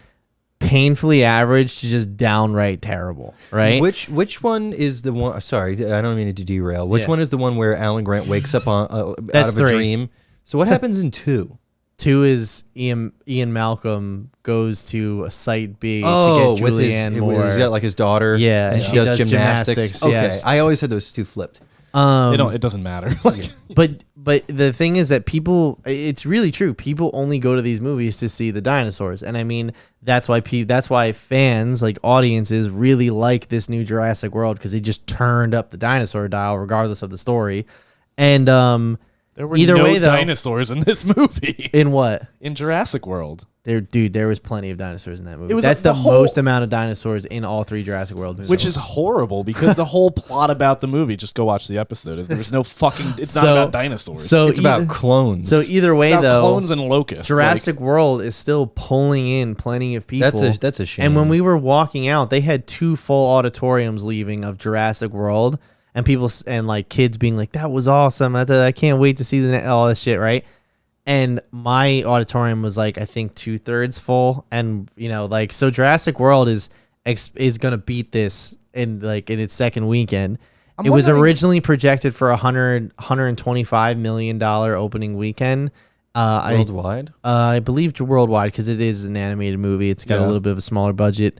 painfully average to just downright terrible, right?
Which one is the one? Sorry, I don't mean to derail. Which
Yeah.
one is the one where Alan Grant wakes up on
That's
out of a
3.
dream? So what happens in 2?
2 is Ian Malcolm goes to a site B to
Oh,
get
with
Julianne Moore.
he's got like his daughter.
Yeah,
and she does gymnastics. Okay,
yes.
I always had those 2 flipped.
It doesn't matter. Like,
But the thing is that people, it's really true. People only go to these movies to see the dinosaurs, and I mean that's why fans, like audiences, really like this new Jurassic World because they just turned up the dinosaur dial regardless of the story. And
there were
either
no
way, though,
dinosaurs in this movie.
in what?
In Jurassic World.
There was plenty of dinosaurs in that movie.
It was
That's
the
the
whole-
most amount of dinosaurs in all 3 Jurassic World movies.
Which is horrible because the whole plot about the movie, just go watch the episode, is there's no fucking, it's not
So-
about dinosaurs.
so
It's about clones.
So either way,
it's about
though,
clones and locusts.
Jurassic World is still pulling in plenty of people.
that's a shame.
And when we were walking out, they had 2 full auditoriums leaving of Jurassic World, and people and like kids being like, "That was awesome! I can't wait to see all this shit." Right? And my auditorium was like, I think 2/3 full, and like so, Jurassic World is gonna beat this in its second weekend. It was
wondering-
originally projected for $125 million opening weekend.
worldwide.
I believe worldwide because it is an animated movie. It's got a
Yeah.
little bit of a smaller budget.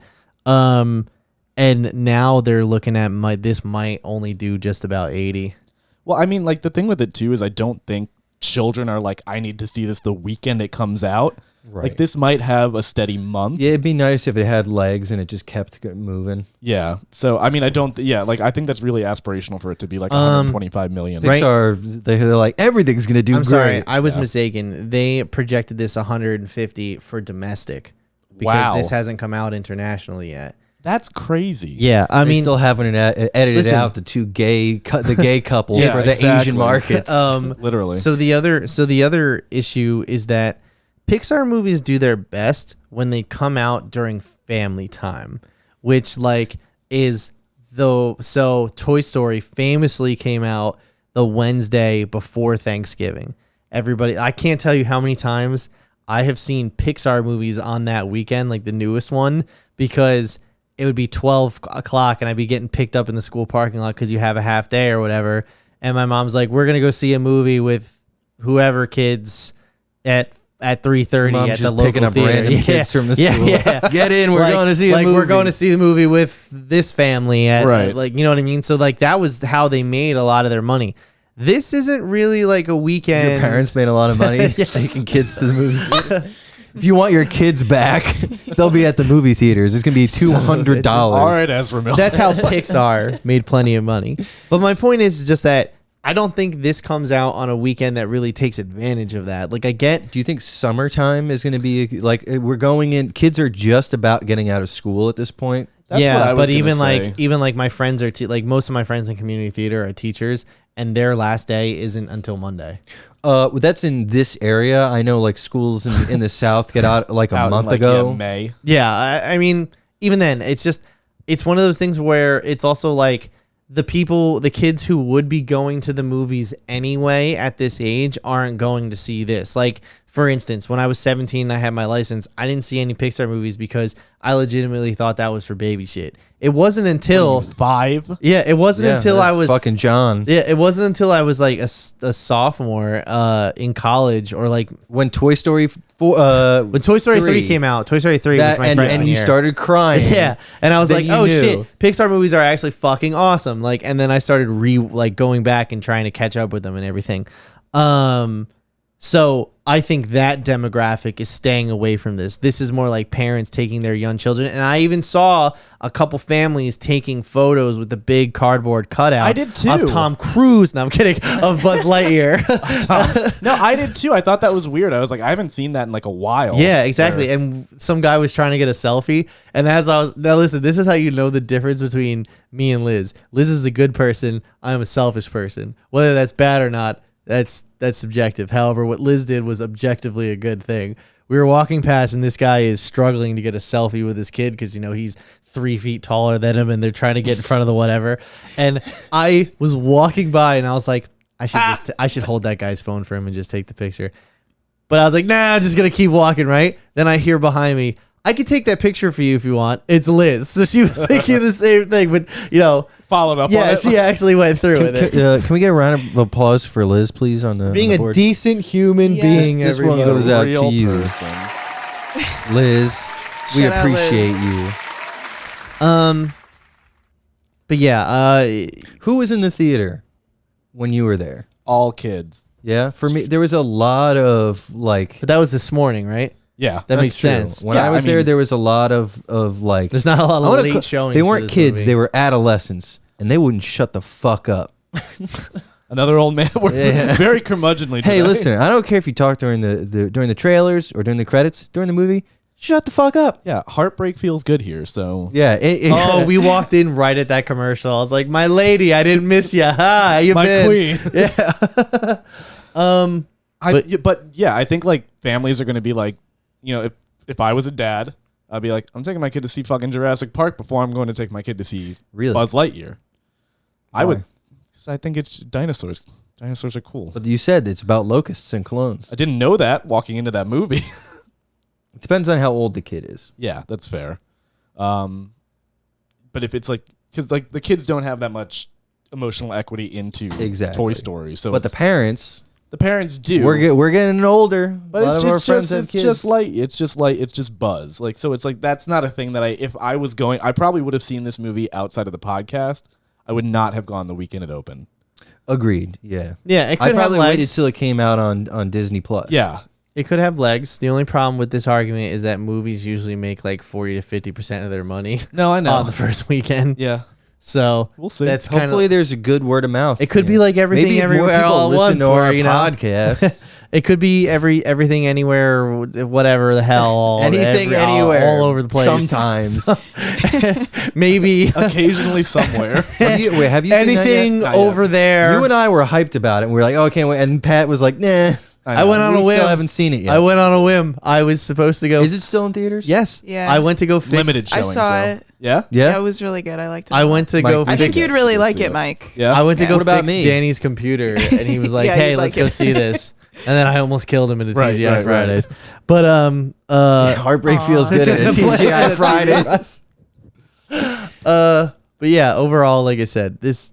And now they're looking at this might only do just about 80.
Well, I mean, like the thing with it too is I don't think children are like, I need to see this the weekend it comes out.
Right.
Like this might have a steady month.
Yeah, it'd be nice if it had legs and it just kept moving.
Yeah. So I mean, I don't. Yeah. Like I think that's really aspirational for it to be like 125 million.
Right.
Pixar, they're like everything's gonna do.
I'm
great.
sorry, I was
Yeah.
mistaken. They projected this 150 for domestic because
Wow.
this hasn't come out internationally yet.
That's crazy.
Yeah, I
They
mean,
still haven't edited
listen.
out the 2 gay couple
Yeah,
for the
exactly.
Asian markets.
Literally.
So the other issue is that Pixar movies do their best when they come out during family time, which is so Toy Story famously came out the Wednesday before Thanksgiving. Everybody, I can't tell you how many times I have seen Pixar movies on that weekend, like the newest one, because it would be 12 o'clock and I'd be getting picked up in the school parking lot because you have a half day or whatever. And my mom's like, we're going to go see a movie with whoever kids at 3:30
Mom's
at the
just
local
picking up
theater.
random kids from the school.
Yeah.
Get in, we're going to see a movie.
We're going to see the movie with this family at
Right.
you know what I mean? So that was how they made a lot of their money. This isn't really like a weekend.
Your parents made a lot of money taking kids to the movie theater. If you want your kids back, they'll be at the movie theaters. It's gonna be $200.
All right, Ezra Miller.
That's how Pixar made plenty of money. But my point is just that I don't think this comes out on a weekend that really takes advantage of that. Like I get,
Do you think summertime is gonna be like we're going in? Kids are just about getting out of school at this point.
That's what I
yeah,
was
but
gonna
even
say.
like my friends are like most of my friends in community theater are teachers, and their last day isn't until Monday.
That's in this area. I know like schools in the South get out like a
Out in,
month
like,
ago.
May.
Yeah, I mean, even then, it's one of those things where it's also like the kids who would be going to the movies anyway at this age aren't going to see this. Like, for instance, when I was 17 and I had my license, I didn't see any Pixar movies because I legitimately thought that was for baby shit. It wasn't until
5.
it wasn't until I was
fucking John.
Yeah, it wasn't until I was like a sophomore in college or like
When Toy Story
when Toy Story 3 came out. Toy Story 3 was my freshman
and you
year.
started crying.
Yeah, and I was
Then
like,
you
"Oh
knew.
shit, Pixar movies are actually fucking awesome!" Like, and then I started going back and trying to catch up with them and everything. So I think that demographic is staying away from this. This is more like parents taking their young children, and I even saw a couple families taking photos with the big cardboard cutout.
I did too.
Of Tom Cruise. No, I'm kidding. Of Buzz Lightyear.
No, I did too. I thought that was weird. I was like, I haven't seen that in like a while.
Yeah, exactly. And some guy was trying to get a selfie. And as I was, now listen, this is how you know the difference between me and Liz. Liz is a good person. I'm a selfish person. Whether that's bad or not, that's subjective. However, what Liz did was objectively a good thing. We were walking past, and this guy is struggling to get a selfie with his kid because, you know, he's 3 feet taller than him, and they're trying to get in front of the whatever. And I was walking by, and I was like, I should hold that guy's phone for him and just take the picture. But I was like, nah, I'm just going to keep walking, right? Then I hear behind me, I could take that picture for you if you want. It's Liz. So she was thinking the same thing, but, you know.
Followed up on
Yeah,
it.
she actually went through with it.
Can we get a round of applause for Liz, please, on the
Being
on the
a
board?
decent human
Yes.
being.
This one
everybody.
goes out
Real
to you.
person.
Liz, we
Shout out,
appreciate
Liz.
you.
But yeah,
Who was in the theater when you were there?
All kids.
Yeah, for me, there was a lot of like.
but that was this morning, right?
Yeah.
That
That's
makes
true.
sense.
When
Yeah,
I was
I mean-
there was a lot of like.
There's not a lot
I wanna
of late
co-
showings.
They
for
weren't
this
kids;
movie.
they were adolescents, and they wouldn't shut the fuck up.
Another old man. We're
Yeah.
very curmudgeonly today.
Hey, listen, I don't care if you talk during the trailers or during the credits during the movie. Shut the fuck up.
Yeah, heartbreak feels good here, so.
Yeah.
Oh, we walked in right at that commercial. I was like, "My lady, I didn't miss you. Hi, how you
My
been?"
queen.
Yeah.
But yeah, I think like families are going to be like, you know, if I was a dad, I'd be like, I'm taking my kid to see fucking Jurassic Park before I'm going to take my kid to see
Really?
Buzz Lightyear. I would,
Why?
because I think it's dinosaurs. Dinosaurs are cool.
But you said it's about locusts and clones.
I didn't know that walking into that movie.
It depends on how old the kid is.
Yeah, that's fair. But if it's like, because like the kids don't have that much emotional equity into
Exactly.
Toy Story, so
But the parents,
the parents do.
we're getting older.
But
a lot
it's
of our
just,
friends have kids.
it's just Buzz. Like, so it's like, that's not a thing that if I was going, I probably would have seen this movie outside of the podcast. I would not have gone the weekend it opened.
Agreed. Yeah.
Yeah, it
I
could have
probably waited
legs.
till it came out on Disney Plus.
Yeah.
It could have legs. The only problem with this argument is that movies usually make like 40 to 50% of their money
No, I know.
on the first weekend.
Yeah.
So
We'll see.
that's kind
Hopefully,
of.
there's a good word of mouth.
It could be like everything
Maybe if more
everywhere
people
all at
listen
once,
to our
where, you know,
podcast.
It could be everything anywhere, whatever the hell,
Anything, anywhere,
all over the place.
Sometimes.
Maybe
Occasionally somewhere.
Have you seen that yet?
anything
Not yet.
over there.
You and I were hyped about it. And we were like, oh, can't wait. And Pat was like, nah.
I went on
we
a whim.
still haven't seen it yet.
I went on a whim. I was supposed to go.
Is it still in theaters?
Yes.
Yeah.
I went to go fix.
Limited
I
showing.
saw
so.
it.
Yeah.
Yeah.
Yeah, it was really good. I liked it.
I
a lot.
went to
Mike,
go.
I
I
fix
think you'd really
Let's
like
see
it,
it.
Mike.
Yeah.
I went to
Yeah.
go
What about
fix
me?
Danny's computer, and he was like,
Yeah,
"Hey,
you'd
let's
like
go
it.
see this." And then I almost killed him in a
Right,
TGI
right, right.
Fridays. But
Heartbreak feels good at a TGI Fridays.
But yeah, overall, like I said, this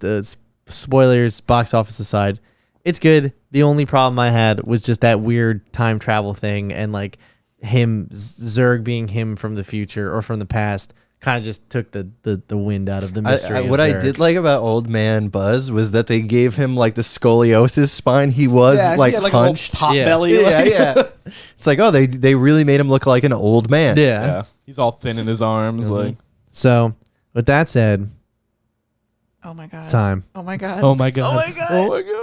spoilers, box office aside, it's good. The only problem I had was just that weird time travel thing, and like him Zurg being him from the future or from the past kind of just took the wind out of the mystery.
What I did like about Old Man Buzz was that they gave him like the scoliosis spine. He was like
he had, like, a little
hunched.
pot
Yeah.
belly.
Yeah,
like-
yeah. It's like, oh, they really made him look like an old man.
Yeah.
Yeah. He's all thin in his arms. Like,
So with that said,
Oh my god.
it's time.
Oh my god.
oh my God.
Oh my God.
Oh my God.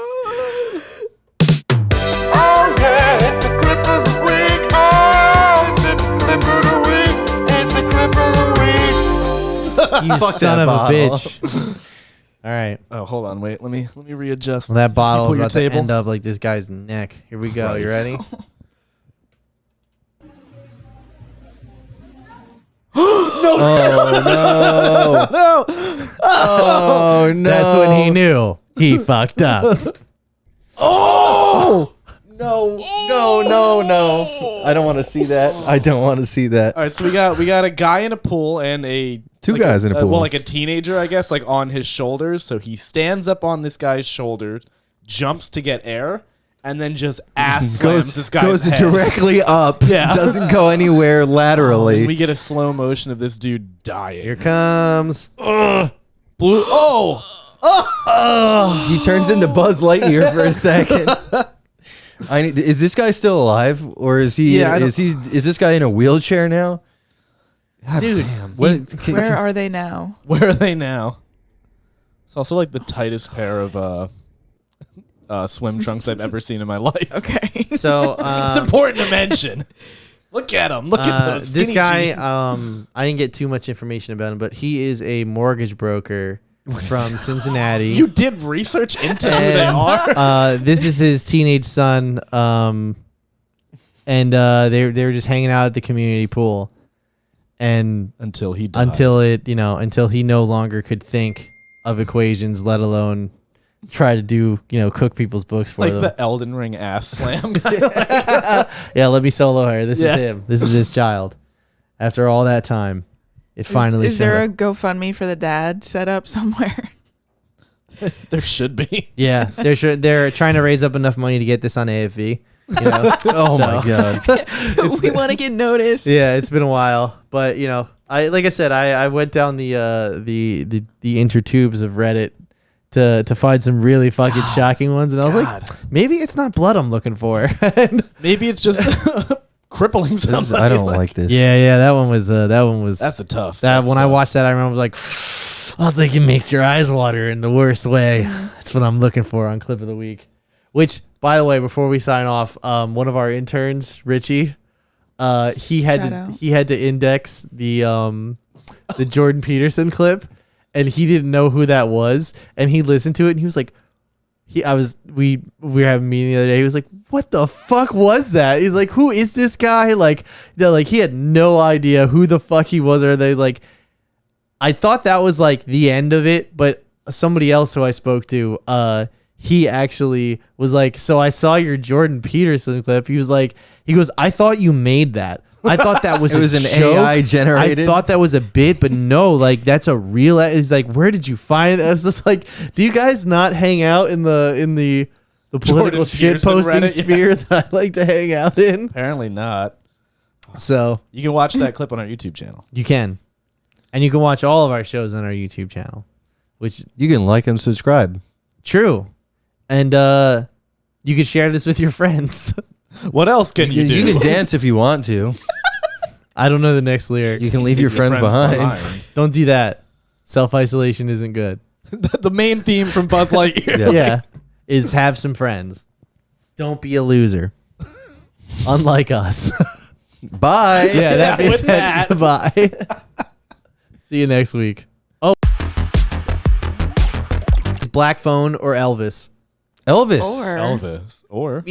Oh yeah, it's the clip of the week. Oh, it's the clip of the week. It's the clip of the week.
You
Fuck
son
that
of
bottle.
a bitch. All right.
Oh, hold on. Wait. Let me readjust.
Well, that bottle
pull
is
your
about to
table?
end up like this guy's neck. Here we go. You
Christ.
ready?
Oh
No.
Oh no!
That's when he knew he fucked up.
No! I don't want to see that. I don't want to see that.
All right, so we got a guy in a pool and a
Two
like
guys in a pool.
Well, like a teenager, I guess, like on his shoulders. So he stands up on this guy's shoulder, jumps to get air, and then just ass slams this guy's
goes
head.
directly up.
Yeah.
Doesn't go anywhere laterally.
We get a slow motion of this dude dying.
Here comes.
Blue. Oh,
He turns into Buzz Lightyear for a second. Is this guy still alive, or is he?
Yeah, I don't-
Is this guy in a wheelchair now?
God
Dude,
damn.
Where are they now?
Where are they now? It's also like the tightest pair of swim trunks I've ever seen in my life.
Okay.
So
It's important to mention. Look at him. Look at those.
this
skinny
guy.
jeans.
I didn't get too much information about him, but he is a mortgage broker from Cincinnati.
You did research into who they
And,
are.
This is his teenage son. and they were just hanging out at the community pool, and
Until he died.
until he no longer could think of equations, let alone try to do cook people's books for
like
them.
the Elden Ring ass slam.
Yeah, let me solo her. This
Yeah.
is him. This is his child. After all that time, it finally.
Is there a GoFundMe for the dad set up somewhere?
There should be.
Yeah, they're trying to raise up enough money to get this on AFV.
Oh my god.
We want to get noticed.
Yeah, it's been a while, but I went down the intertubes of Reddit to find some really fucking shocking ones, and I was like, maybe it's not blood I'm looking for. And
Maybe it's just crippling somebody.
I don't like this.
yeah, that one was
That's a tough.
that
that's
when I
tough.
watched that, I remember I was like, it makes your eyes water in the worst way. That's what I'm looking for on Clip of the Week. Which, by the way, before we sign off, one of our interns, Richie, he had
Shout out.
to index the Jordan Peterson clip, and he didn't know who that was, and he listened to it, and he was like, we were having a meeting the other day. He was like, "What the fuck was that?" He's like, "Who is this guy?" He had no idea who the fuck he was, or they like. I thought that was like the end of it, but somebody else who I spoke to, he actually was like, "So I saw your Jordan Peterson clip." He goes, "I thought you made that. I thought that was
It was an AI generated.
I thought that was a bit, but no, like that's a real." It's like, where did you find it? I was just like, do you guys not hang out in the political shit
Peterson
posting
Reddit, yeah.
sphere that I like to hang out in?
Apparently not.
So
You can watch that clip on our YouTube channel.
you can, and you can watch all of our shows on our YouTube channel, which
You can like and subscribe.
true, and you can share this with your friends.
What else can you do?
You can dance if you want to.
I don't know the next lyric.
You can leave your friends behind.
Don't do that. Self-isolation isn't good.
The main theme from Buzz Lightyear.
Yeah. Is have some friends. Don't be a loser. Unlike us.
Bye.
Yeah, that being
with
said,
that.
bye. See you next week. Oh. Black Phone or Elvis?
Elvis.
Or
Elvis. Or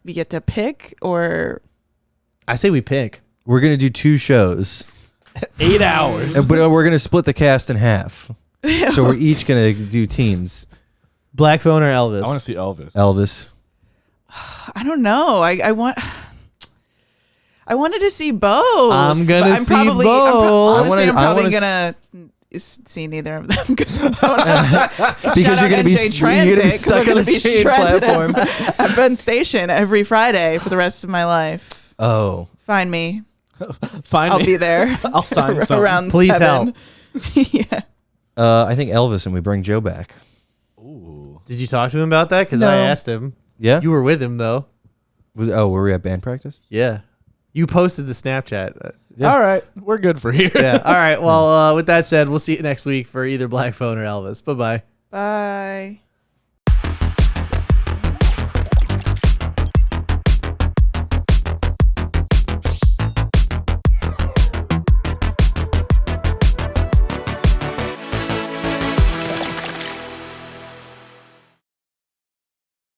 we get to pick, or
I say we pick.
We're gonna do 2 shows,
8 hours.
but we're gonna split the cast in half. So we're each gonna do teams.
Black Phone or Elvis?
I want to see Elvis.
Elvis.
I don't know. I wanted to see both.
I'm gonna
but
see
probably,
both.
Honestly, I'm
I
probably
wanna
gonna see neither of them because
Because you're gonna be stuck on a chain platform.
at Penn Station every Friday for the rest of my life.
Oh.
Find me.
Find
I'll
me.
be there.
I'll sign something.
around
Please
7. Yeah.
I think Elvis, and we bring Joe back.
Ooh.
Did you talk to him about that? Because
No.
I asked him.
Yeah.
You were with him though.
Were we at band practice?
Yeah. You posted the Snapchat.
Yeah.
All right. We're good for here.
Yeah. All right. Well, with that said, we'll see you next week for either Black Phone or Elvis. Bye-bye.
Bye.